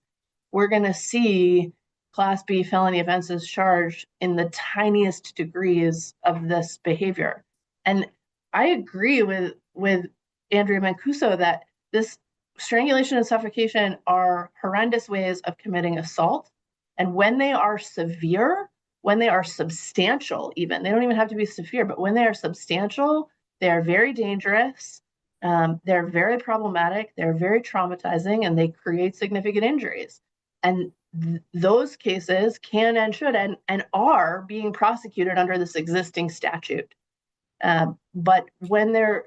We're going to see Class B felony offenses charged in the tiniest degrees of this behavior. And I agree with Andrea Mancuso that this strangulation and suffocation are horrendous ways of committing assault. And when they are severe, when they are substantial, even, they don't even have to be severe, but when they are substantial, they are very dangerous. They're very problematic. They're very traumatizing, and they create significant injuries. And those cases can and should and are being prosecuted under this existing statute. But when the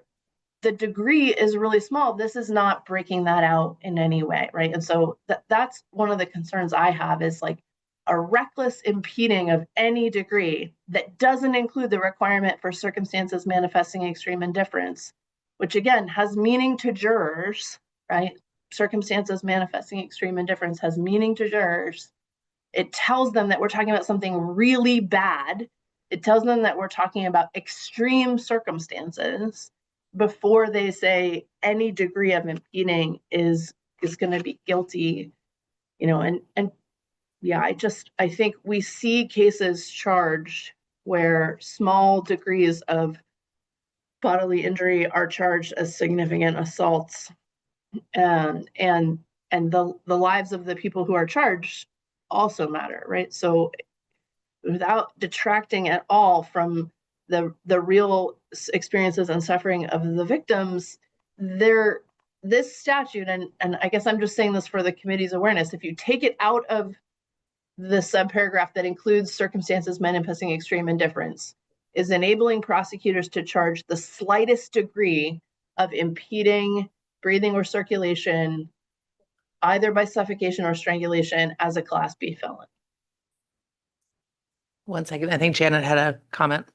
degree is really small, this is not breaking that out in any way, right? And so that's one of the concerns I have, is like a reckless impeding of any degree that doesn't include the requirement for circumstances manifesting extreme indifference, which again has meaning to jurors, right? Circumstances manifesting extreme indifference has meaning to jurors. It tells them that we're talking about something really bad. It tells them that we're talking about extreme circumstances before they say any degree of impeding is going to be guilty, and yeah, I think we see cases charged where small degrees of bodily injury are charged as significant assaults, and the lives of the people who are charged also matter, right? So without detracting at all from the real experiences and suffering of the victims, this statute, and I guess I'm just saying this for the committee's awareness, if you take it out of the subparagraph that includes circumstances manifesting extreme indifference, is enabling prosecutors to charge the slightest degree of impeding breathing or circulation, either by suffocation or strangulation, as a Class B felon. 1 second. I think Janet had a comment.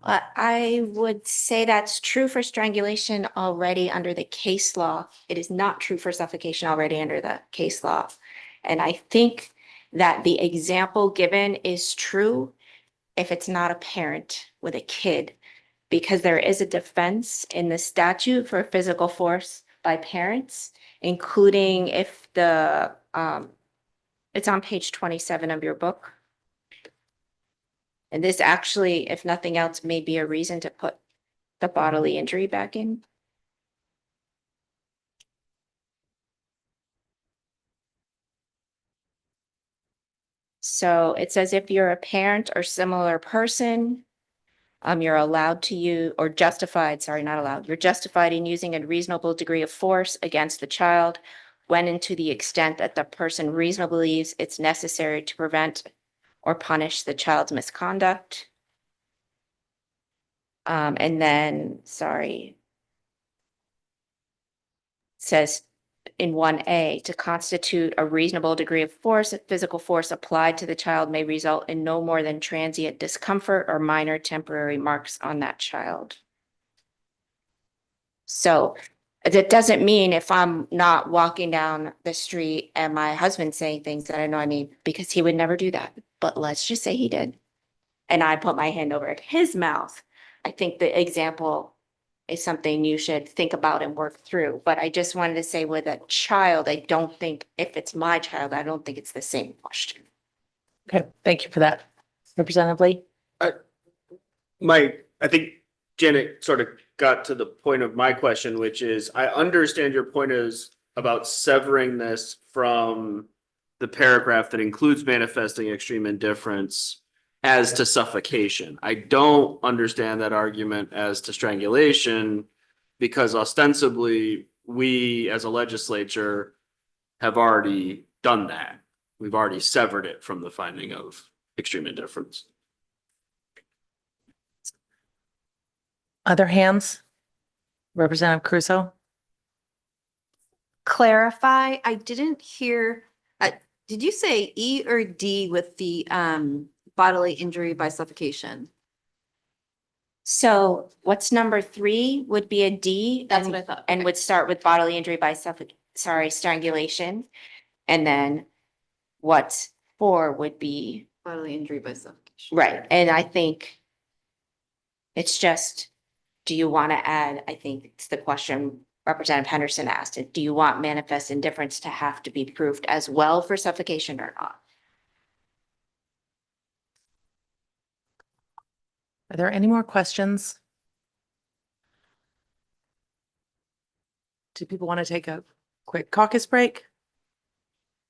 I would say that's true for strangulation already under the case law. It is not true for suffocation already under the case law. And I think that the example given is true if it's not a parent with a kid, because there is a defense in the statute for physical force by parents, including if it's on page 27 of your book. And this actually, if nothing else, may be a reason to put the bodily injury back in. So it says if you're a parent or similar person, you're allowed to use, or justified, sorry, not allowed, you're justified in using a reasonable degree of force against the child when and to the extent that the person reasonably believes it's necessary to prevent or punish the child's misconduct. And then, sorry, says in 1A to constitute a reasonable degree of force, physical force applied to the child may result in no more than transient discomfort or minor temporary marks on that child. So that doesn't mean if I'm not walking down the street and my husband's saying things that I know I mean, because he would never do that. But let's just say he did. And I put my hand over his mouth. I think the example is something you should think about and work through. But I just wanted to say with a child, I don't think, if it's my child, I don't think it's the same question. Okay, thank you for that. Representative Lee? I think Janet sort of got to the point of my question, which is, I understand your point is about severing this from the paragraph that includes manifesting extreme indifference as to suffocation. I don't understand that argument as to strangulation, because ostensibly we as a legislature have already done that. We've already severed it from the finding of extreme indifference. Other hands? Representative Crusoe? Clarify, I didn't hear, did you say E or D with the bodily injury by suffocation? So what's number 3 would be a D. That's and- what I thought. And Okay. would start with bodily injury by strangulation. And then what's 4 would be, Bodily injury by suffocation. right, and I think it's just, do you want to add, I think it's the question Representative Henderson asked, do you want manifest indifference to have to be proved as well for suffocation or not? Are there any more questions? Do people want to take a quick caucus break?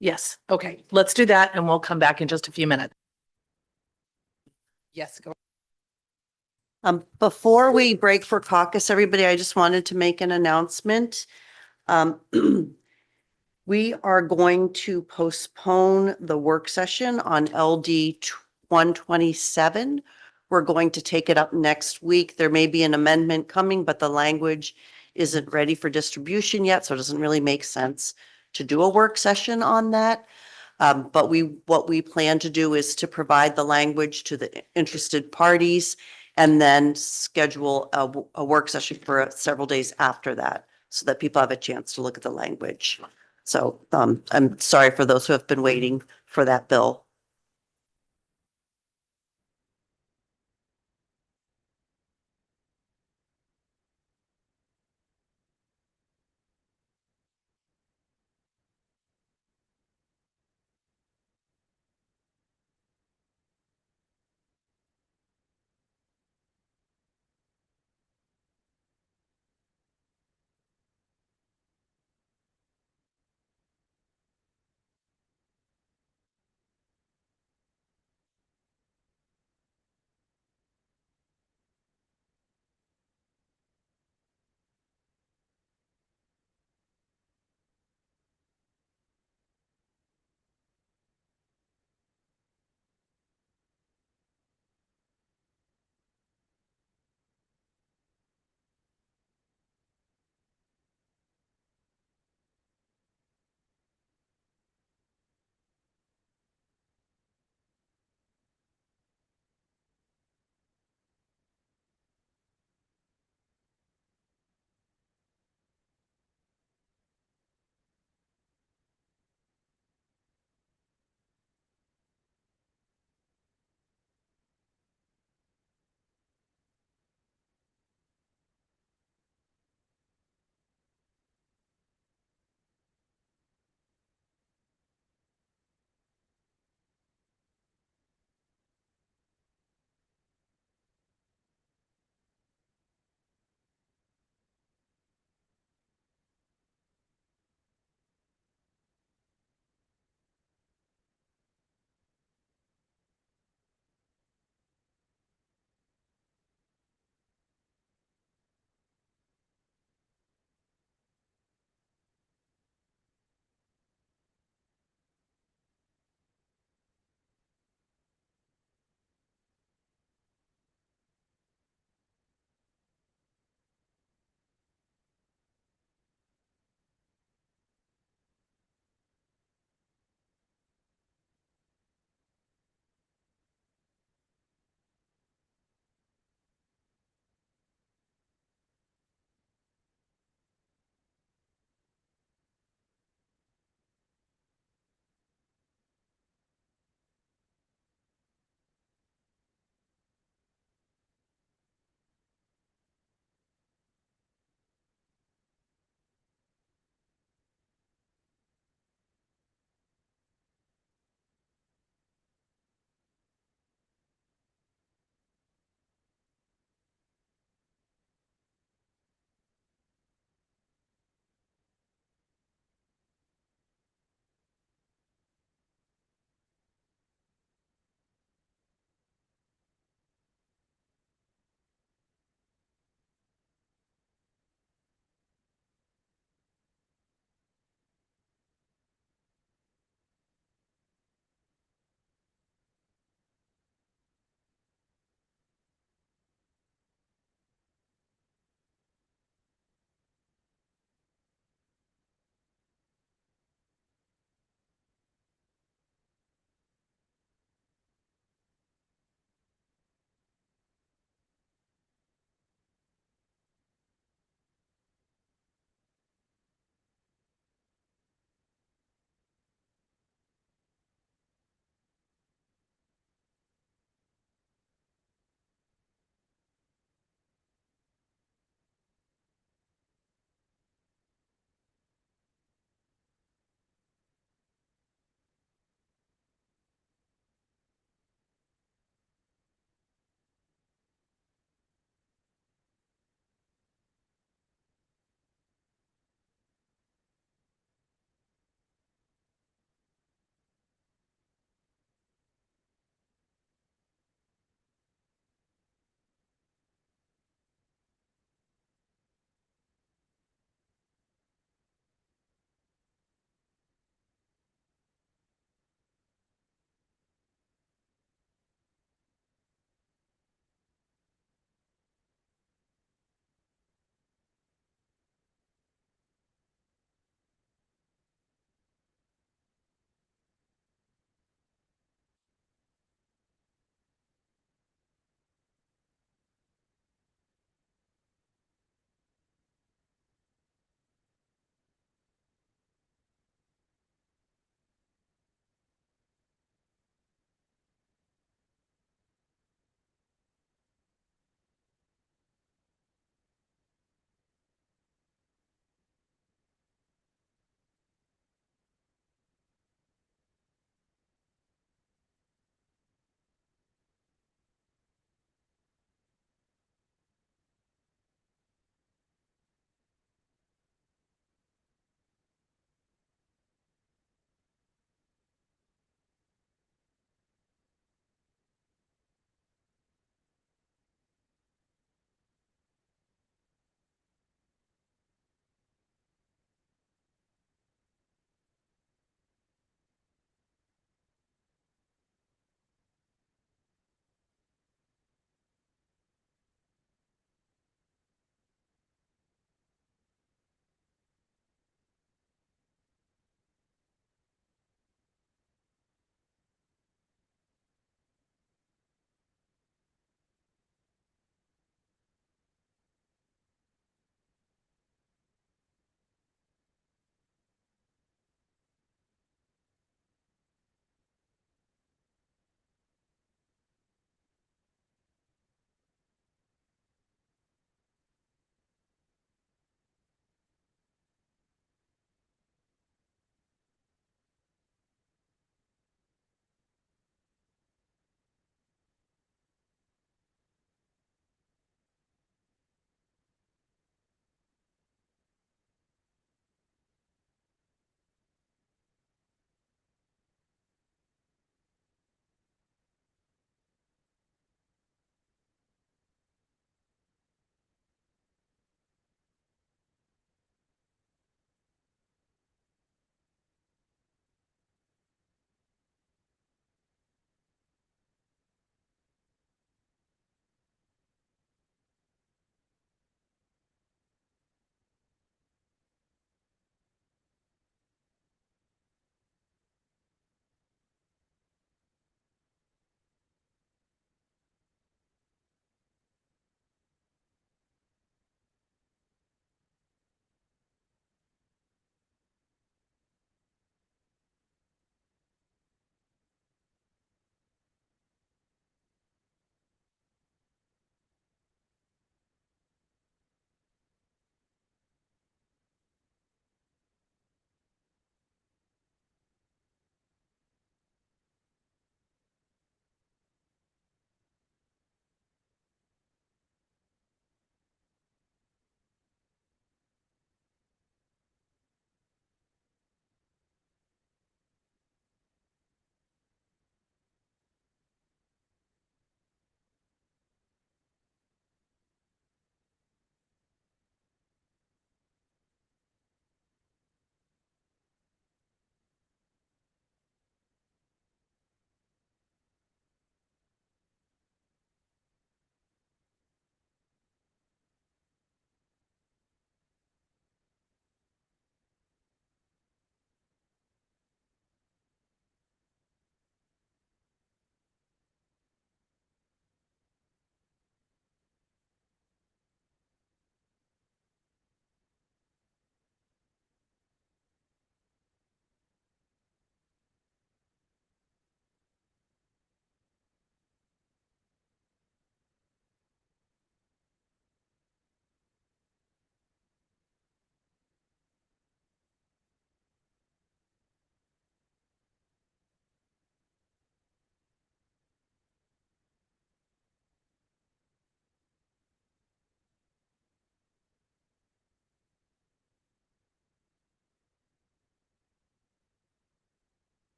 Yes, okay, let's do that and we'll come back in just a few minutes. Yes, go. Before we break for caucus, everybody, I just wanted to make an announcement. We are going to postpone the work session on LD 127. We're going to take it up next week. There may be an amendment coming, but the language isn't ready for distribution yet, so it doesn't really make sense to do a work session on that. But what we plan to do is to provide the language to the interested parties and then schedule a work session for several days after that so that people have a chance to look at the language. So I'm sorry for those who have been waiting for that bill.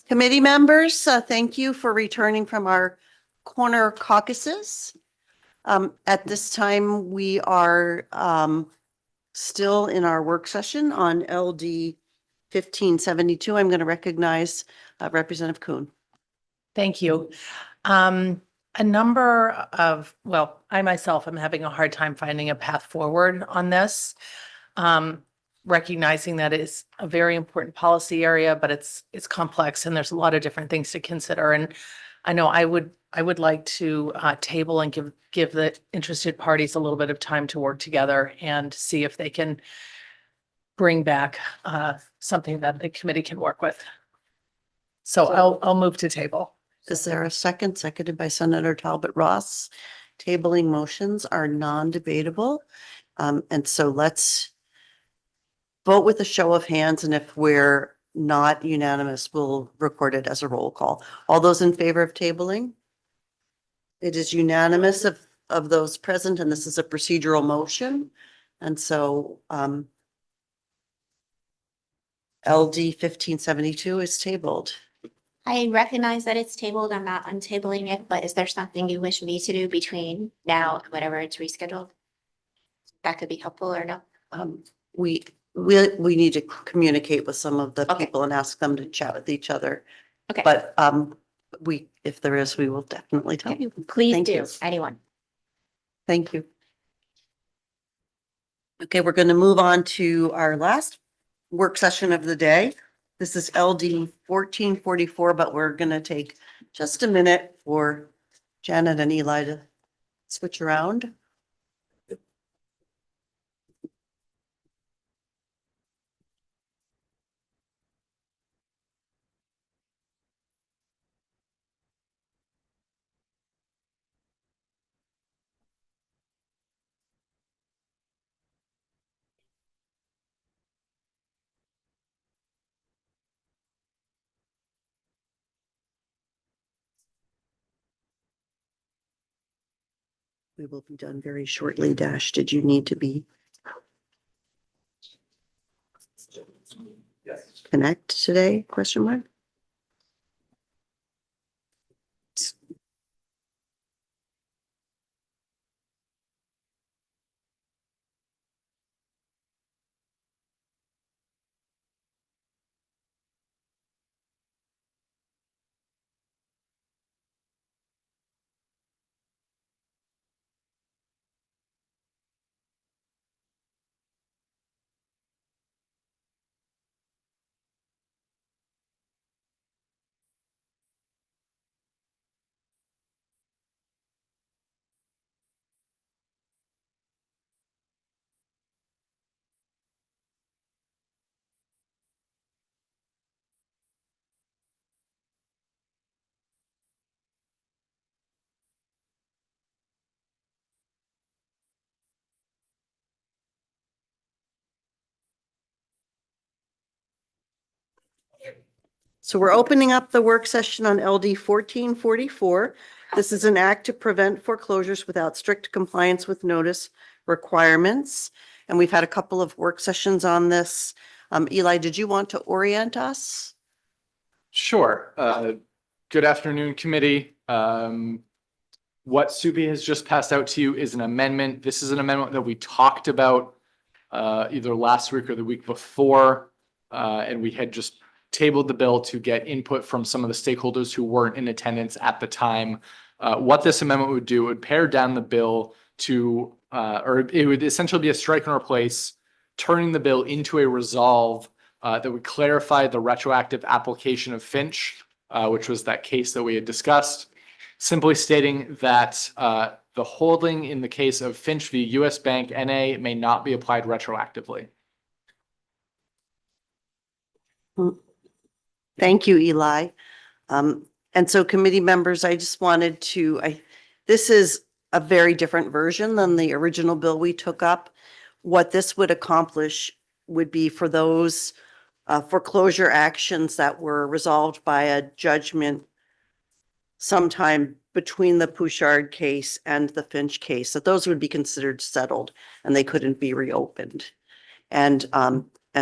Committee members, thank you for returning from our corner caucuses. At this time, we are still in our work session on LD 1572. I'm going to recognize Representative Kuhn. Thank you. A number of, well, I myself am having a hard time finding a path forward on this. Recognizing that it's a very important policy area, but it's complex and there's a lot of different things to consider. And I know I would like to table and give the interested parties a little bit of time to work together and see if they can bring back something that the committee can work with. So I'll move to table. Is there a second? Seconded by Senator Talbot Ross. Tabling motions are non-debatable. And so let's vote with a show of hands, and if we're not unanimous, we'll record it as a roll call. All those in favor of tabling? It is unanimous of those present, and this is a procedural motion. And so LD 1572 is tabled. I recognize that it's tabled. I'm not untabling it, but is there something you wish me to do between now and whenever it's rescheduled? That could be helpful or no? We need to communicate with some of the people and ask them to chat with each other. Okay. But if there is, we will definitely tell you. Please Thank do, you. anyone. Thank you. Okay, we're going to move on to our last work session of the day. This is LD 1444, but we're going to take just a minute for Janet and Eli to switch around. We will be done very shortly. Dash, did you need to be? Connect today? Question mark. So we're opening up the work session on LD 1444. This is an act to prevent foreclosures without strict compliance with notice requirements. And we've had a couple of work sessions on this. Eli, did you want to orient us? Sure. Good afternoon, committee. What Subi has just passed out to you is an amendment. This is an amendment that we talked about either last week or the week before. And we had just tabled the bill to get input from some of the stakeholders who weren't in attendance at the time. What this amendment would do, it would pare down the bill to, or it would essentially be a strike and replace, turning the bill into a resolve that would clarify the retroactive application of Finch, which was that case that we had discussed, simply stating that the holding in the case of Finch v. US Bank NA may not be applied retroactively. Thank you, Eli. And so committee members, I just wanted to, this is a very different version than the original bill we took up. What this would accomplish would be for those foreclosure actions that were resolved by a judgment sometime between the Pouchard case and the Finch case, that those would be considered settled and they couldn't be reopened. And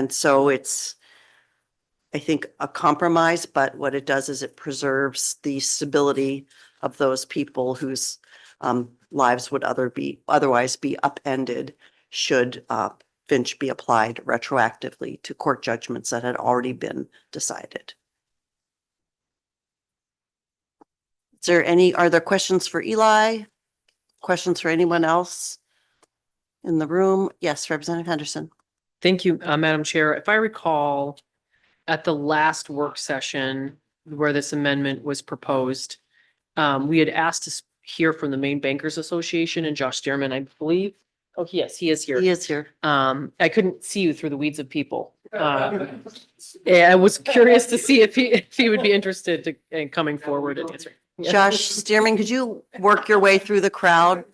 so I think, a compromise, but what it does is it preserves the stability of those people whose lives would otherwise be upended should Finch be applied retroactively to court judgments that had already been decided. Are there questions for Eli? Questions for anyone else in the room? Yes, Representative Henderson. Thank you, Madam Chair. If I recall, at the last work session where this amendment was proposed, we had asked to hear from the Maine Bankers Association and Josh Stearman, I believe. Oh, yes, he is here. He is here. I couldn't see you through the weeds of people. Yeah, I was curious to see if he would be interested in coming forward and answering. Yeah. Josh Stearman, could you work your way through the crowd?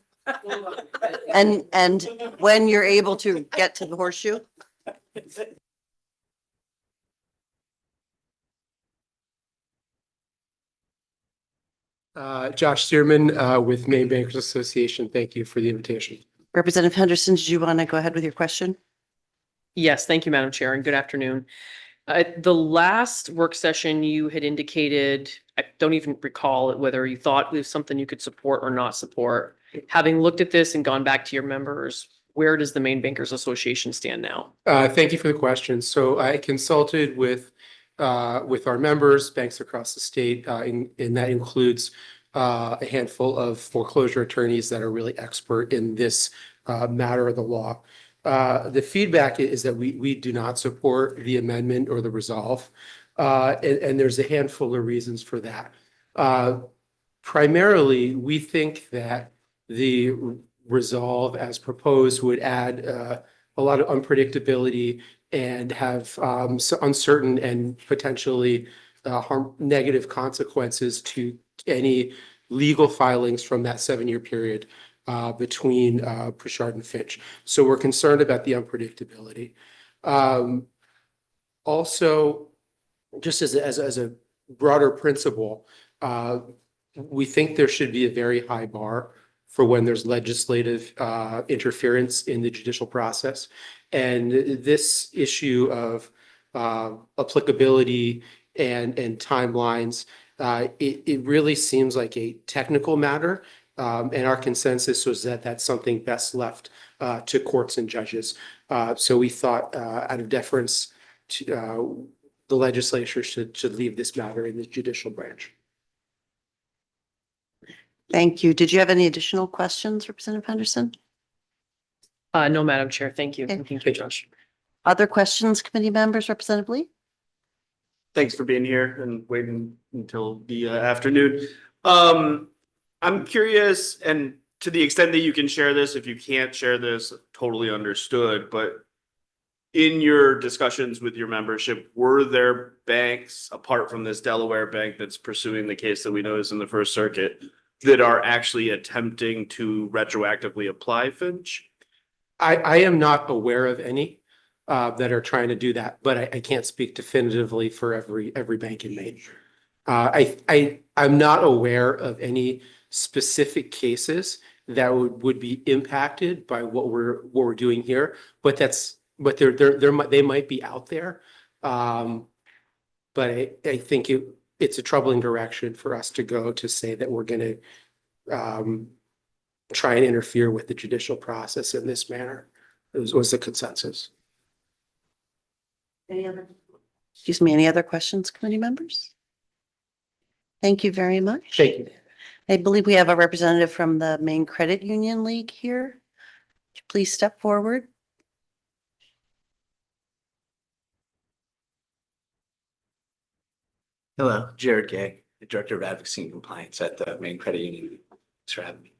And when you're able to get to the horseshoe? Josh Stearman with Maine Bankers Association. Thank you for the invitation. Representative Henderson, did you want to go ahead with your question? Yes, thank you, Madam Chair, and good afternoon. At the last work session, you had indicated, I don't even recall whether you thought it was something you could support or not support. Having looked at this and gone back to your members, where does the Maine Bankers Association stand now? Thank you for the question. So I consulted with our members, banks across the state, and that includes a handful of foreclosure attorneys that are really expert in this matter of the law. The feedback is that we do not support the amendment or the resolve, and there's a handful of reasons for that. Primarily, we think that the resolve as proposed would add a lot of unpredictability and have uncertain and potentially negative consequences to any legal filings from that 7-year period between Pritchard and Finch. So we're concerned about the unpredictability. Also, just as a broader principle, we think there should be a very high bar for when there's legislative interference in the judicial process. And this issue of applicability and timelines, it really seems like a technical matter. And our consensus was that that's something best left to courts and judges. So we thought out of deference to the legislature should leave this matter in the judicial branch. Thank you. Did you have any additional questions, Representative Henderson? No, Madam Chair. Thank you. Okay. Thank you, Josh. Other questions, committee members, Representative Lee? Thanks for being here and waiting until the afternoon. I'm curious, and to the extent that you can share this, if you can't share this, totally understood, but in your discussions with your membership, were there banks, apart from this Delaware bank that's pursuing the case that we know is in the First Circuit, that are actually attempting to retroactively apply Finch? I am not aware of any that are trying to do that, but I can't speak definitively for every bank in Maine. I'm not aware of any specific cases that would be impacted by what we're doing here, but they might be out there. But I think it's a troubling direction for us to go to say that we're going to try and interfere with the judicial process in this manner. It was the consensus. Any other questions, committee members? Thank you very much. Thank you. I believe we have a representative from the Maine Credit Union League here. Please step forward. Hello, Jared Gay, the Director of Advocacy and Compliance at the Maine Credit Union. Thanks for having me.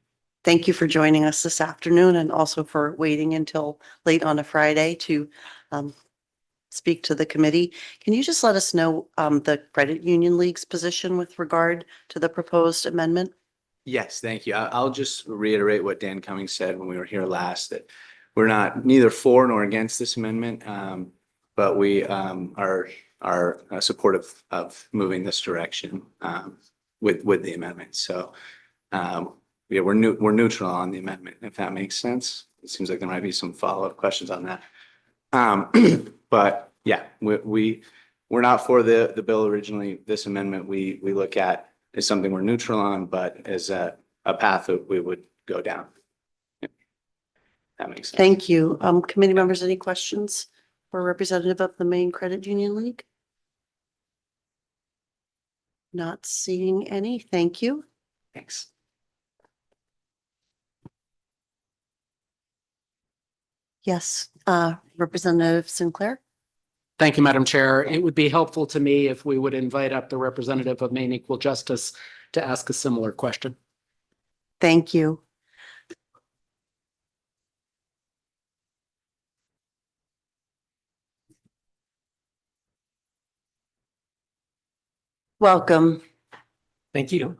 Thank you for joining us this afternoon and also for waiting until late on a Friday to speak to the committee. Can you just let us know the Credit Union League's position with regard to the proposed amendment? Yes, thank you. I'll just reiterate what Dan Cummings said when we were here last, that we're neither for nor against this amendment, but we are supportive of moving this direction with the amendment. So yeah, we're neutral on the amendment, if that makes sense. It seems like there might be some follow-up questions on that. But yeah, we we're not for the bill originally. This amendment, we look at as something we're neutral on, but as a path that we would go down. That makes sense. Thank you. Committee members, any questions for representative of the Maine Credit Union League? Not seeing any. Thank you. Thanks. Yes, Representative Sinclair. Thank you, Madam Chair. It would be helpful to me if we would invite up the representative of Maine Equal Justice to ask a similar question. Thank you. Welcome. Thank you.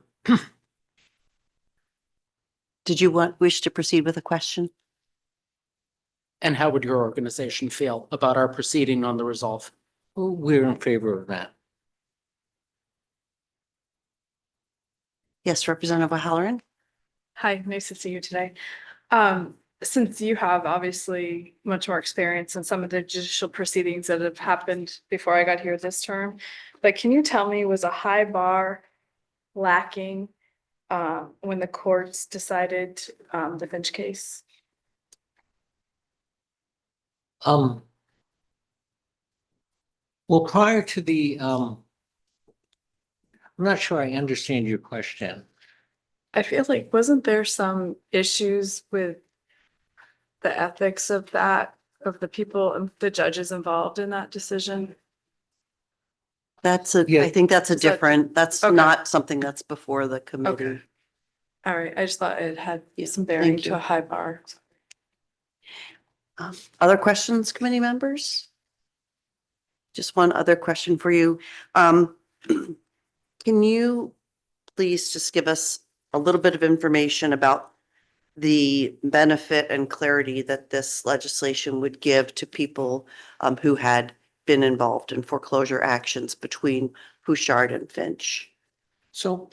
Did you wish to proceed with a question? And how would your organization feel about our proceeding on the resolve? We're in favor of that. Yes, Representative O'Halloran. Hi, nice to see you today. Since you have obviously much more experience in some of the judicial proceedings that have happened before I got here this term, but can you tell me, was a high bar lacking when the courts decided the Finch case? Well, prior to the, I'm not sure I understand your question. I feel like, wasn't there some issues with the ethics of that, of the people, the judges involved in that decision? That's a, Yeah. I think that's a Is that- different, that's Okay. not something that's before the committee. Okay. All right, I just thought it had Yeah, some bearing thank to you. a high bar. Other questions, committee members? Just one other question for you. Can you please just give us a little bit of information about the benefit and clarity that this legislation would give to people who had been involved in foreclosure actions between Bouchard and Finch? So,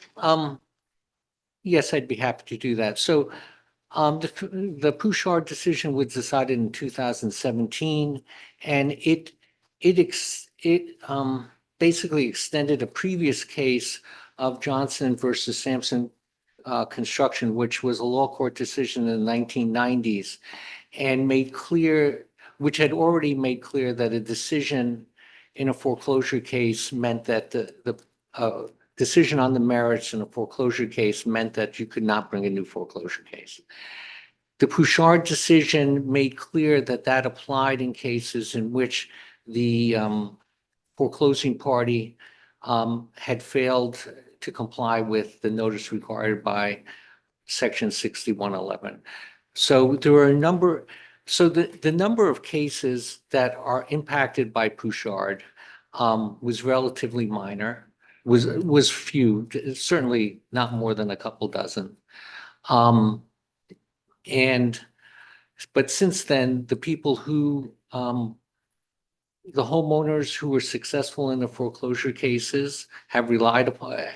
yes, I'd be happy to do that. So, the Bouchard decision was decided in 2017, and it basically extended a previous case of Johnson versus Sampson Construction, which was a law court decision in the 1990s, and which had already made clear that a decision in a foreclosure case meant that the decision on the merits in a foreclosure case meant that you could not bring a new foreclosure case. The Bouchard decision made clear that that applied in cases in which the foreclosing party had failed to comply with the notice required by Section 6111. So there are the number of cases that are impacted by Bouchard was relatively minor. Was few, certainly not more than a couple dozen. But since then, the people who, the homeowners who were successful in the foreclosure cases have relied upon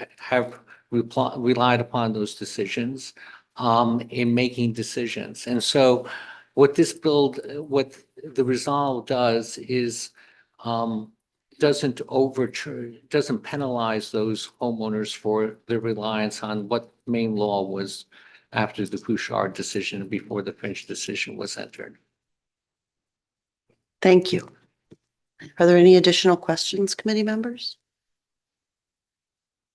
those decisions in making decisions. And so what the resolve does is doesn't penalize those homeowners for their reliance on what Maine law was after the Bouchard decision, before the Finch decision was entered. Thank you. Are there any additional questions, committee members?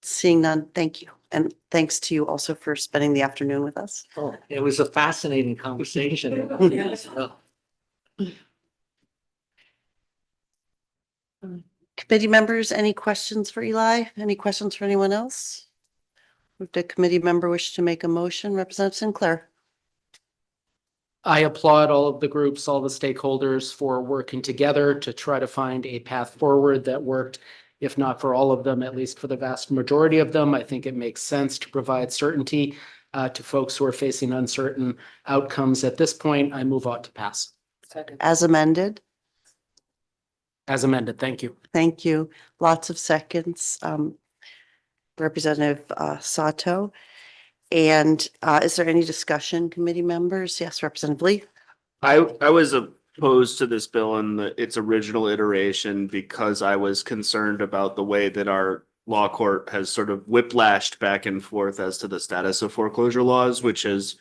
Seeing none, thank you. And thanks to you also for spending the afternoon with us. Oh, it was a fascinating conversation. Committee members, any questions for Eli? Any questions for anyone else? Would the committee member wish to make a motion? Representative Sinclair. I applaud all of the groups, all the stakeholders for working together to try to find a path forward that worked, if not for all of them, at least for the vast majority of them. I think it makes sense to provide certainty to folks who are facing uncertain outcomes. At this point, I move on to pass. As amended. As amended, thank you. Thank you. Lots of seconds. Representative Sato. And is there any discussion, committee members? Yes, Representative Lee. I was opposed to this bill in its original iteration because I was concerned about the way that our law court has sort of whiplashed back and forth as to the status of foreclosure laws, which has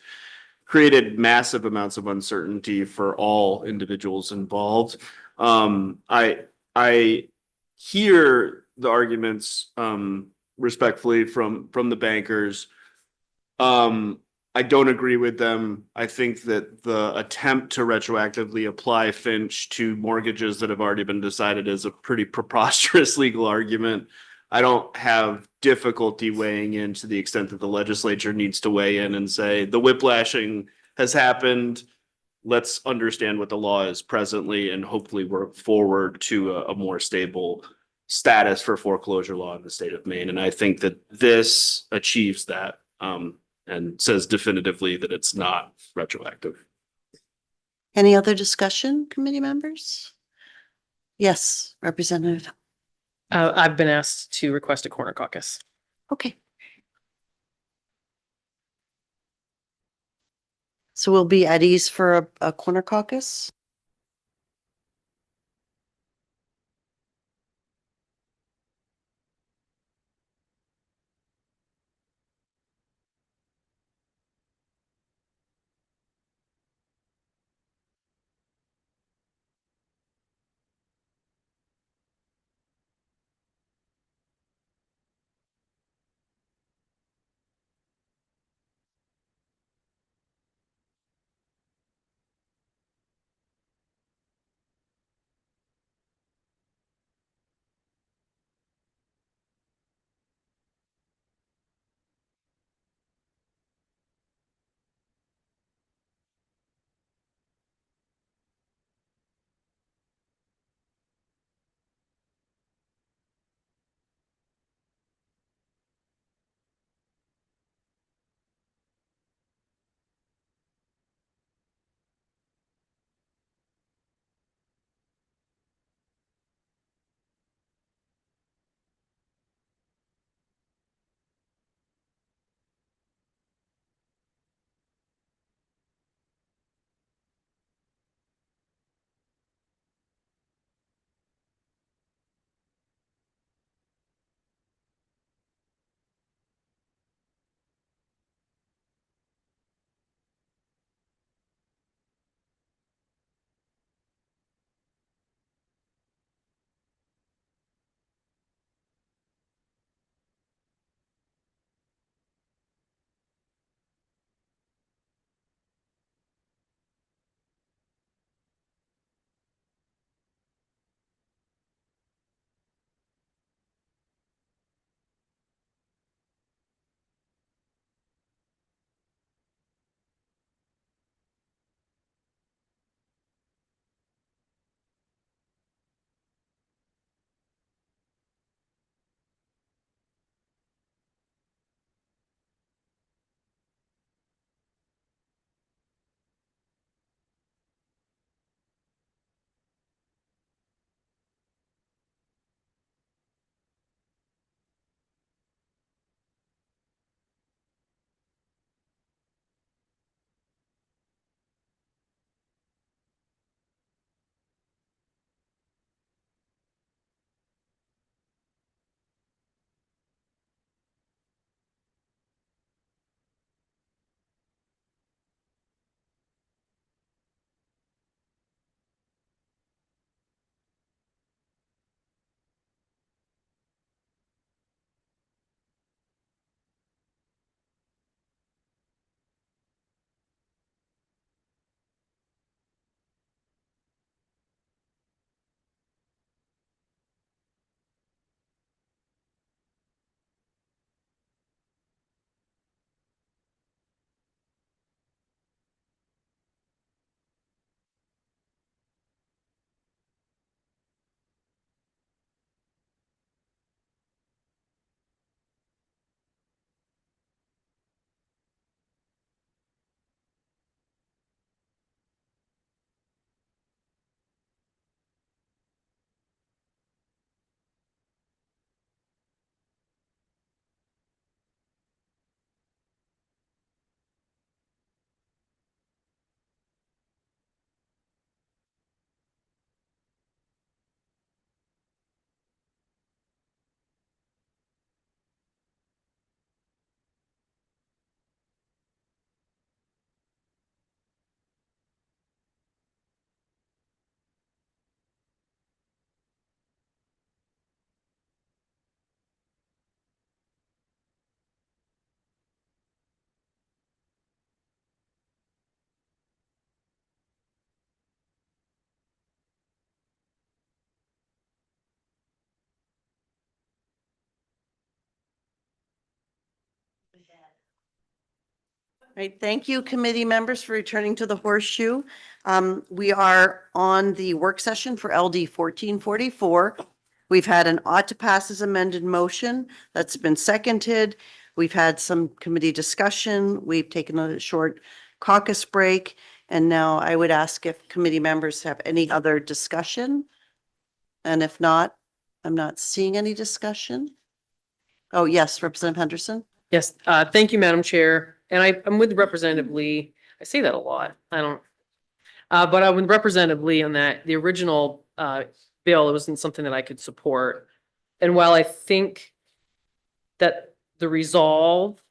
created massive amounts of uncertainty for all individuals involved. I hear the arguments respectfully from the bankers. I don't agree with them. I think that the attempt to retroactively apply Finch to mortgages that have already been decided is a pretty preposterous legal argument. I don't have difficulty weighing in to the extent that the legislature needs to weigh in and say the whiplashing has happened. Let's understand what the law is presently and hopefully work forward to a more stable status for foreclosure law in the state of Maine. And I think that this achieves that. And says definitively that it's not retroactive. Any other discussion, committee members? Yes, Representative. I've been asked to request a corner caucus. Okay. So we'll be at ease for a corner caucus? Right, thank you, committee members, for returning to the horseshoe. We are on the work session for LD 1444. We've had an ought to pass as amended motion that's been seconded. We've had some committee discussion. We've taken a short caucus break. And now I would ask if committee members have any other discussion. And if not, I'm not seeing any discussion. Oh, yes, Representative Henderson. Yes, thank you, Madam Chair. And I'm with Representative Lee. I say that a lot. I don't. But I'm with Representative Lee on that. The original bill, it wasn't something that I could support. And while I think that the resolve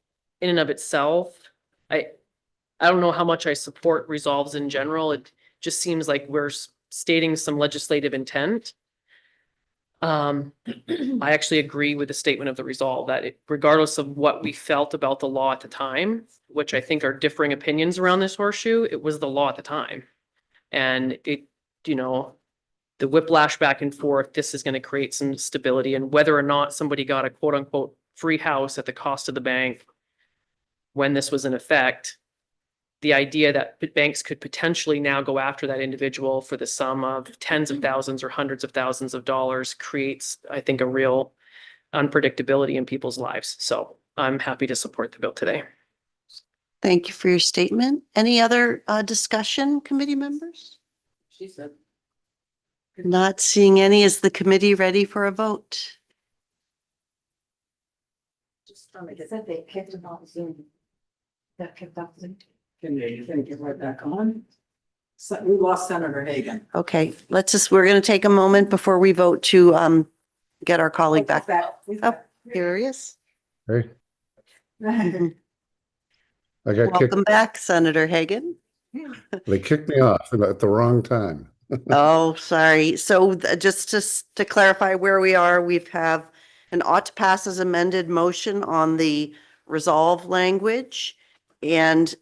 in and of itself, I don't know how much I support resolves in general. It just seems like we're stating some legislative intent. I actually agree with the statement of the resolve that regardless of what we felt about the law at the time, which I think are differing opinions around this horseshoe, it was the law at the time. And it, the whiplash back and forth, this is going to create some stability, and whether or not somebody got a quote unquote free house at the cost of the bank when this was in effect, the idea that banks could potentially now go after that individual for the sum of tens of thousands or hundreds of thousands of dollars creates, I think, a real unpredictability in people's lives. So I'm happy to support the bill today. Thank you for your statement. Any other discussion, committee members? She said. Not seeing any. Is the committee ready for a vote? Just from it, said they kept it off Zoom. That kept off Zoom. Can you get right back on? So we lost Senator Hagan. Okay, we're going to take a moment before we vote to get our colleague back. Oh, here he is. Hey, I got kicked. Welcome back, Senator Hagan. They kicked me off at the wrong time. Oh, sorry. So just to clarify where we are, we've have an ought to pass as amended motion on the resolve language. And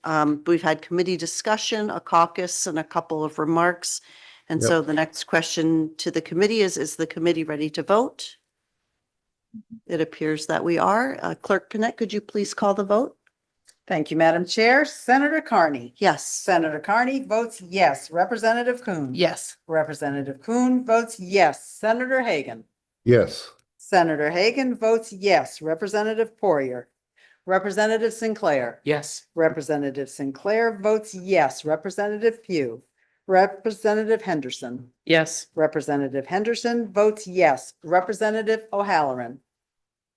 we've had committee discussion, a caucus, and a couple of remarks. And so the next question to the committee is the committee ready to vote? It appears that we are. Clerk Panett, could you please call the vote? Thank you, Madam Chair. Senator Carney. Yes. Senator Carney votes yes. Representative Kuhn. Yes. Representative Kuhn votes yes. Senator Hagan. Yes. Senator Hagan votes yes. Representative Poirier. Representative Sinclair. Yes. Representative Sinclair votes yes. Representative Pugh. Representative Henderson. Yes. Representative Henderson votes yes. Representative O'Halloran.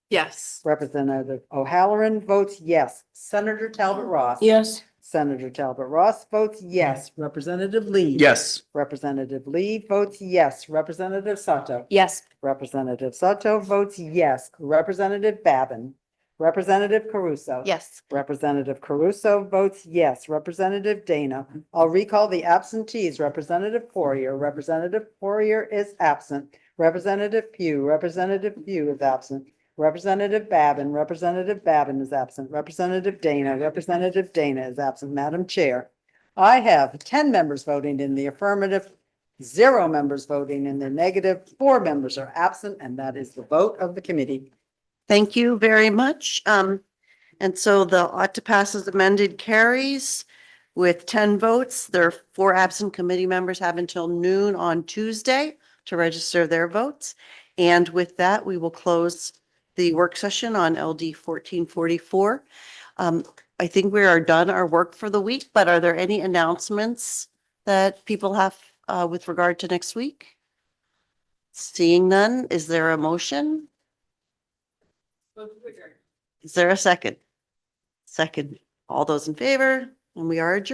Yes. Representative O'Halloran votes yes. Senator Talbot Ross. Yes. Senator Talbot Ross votes yes. Representative Lee. Yes. Representative Lee votes yes. Representative Sato. Yes. Representative Sato votes yes. Representative Babin. Representative Caruso. Yes. Representative Caruso votes yes. Representative Dana. I'll recall the absentees. Representative Poirier. Representative Poirier is absent. Representative Pugh. Representative Pugh is absent. Representative Babin. Representative Babin is absent. Representative Dana. Representative Dana is absent. Madam Chair, I have 10 members voting in the affirmative, 0 members voting in the negative, 4 members are absent, and that is the vote of the committee. Thank you very much. And so the ought to pass as amended carries with 10 votes. There are 4 absent committee members have until noon on Tuesday to register their votes. And with that, we will close the work session on LD 1444. I think we are done our work for the week, but are there any announcements that people have with regard to next week? Seeing none, is there a motion? Is there a second? Second. All those in favor? And we are adjourned.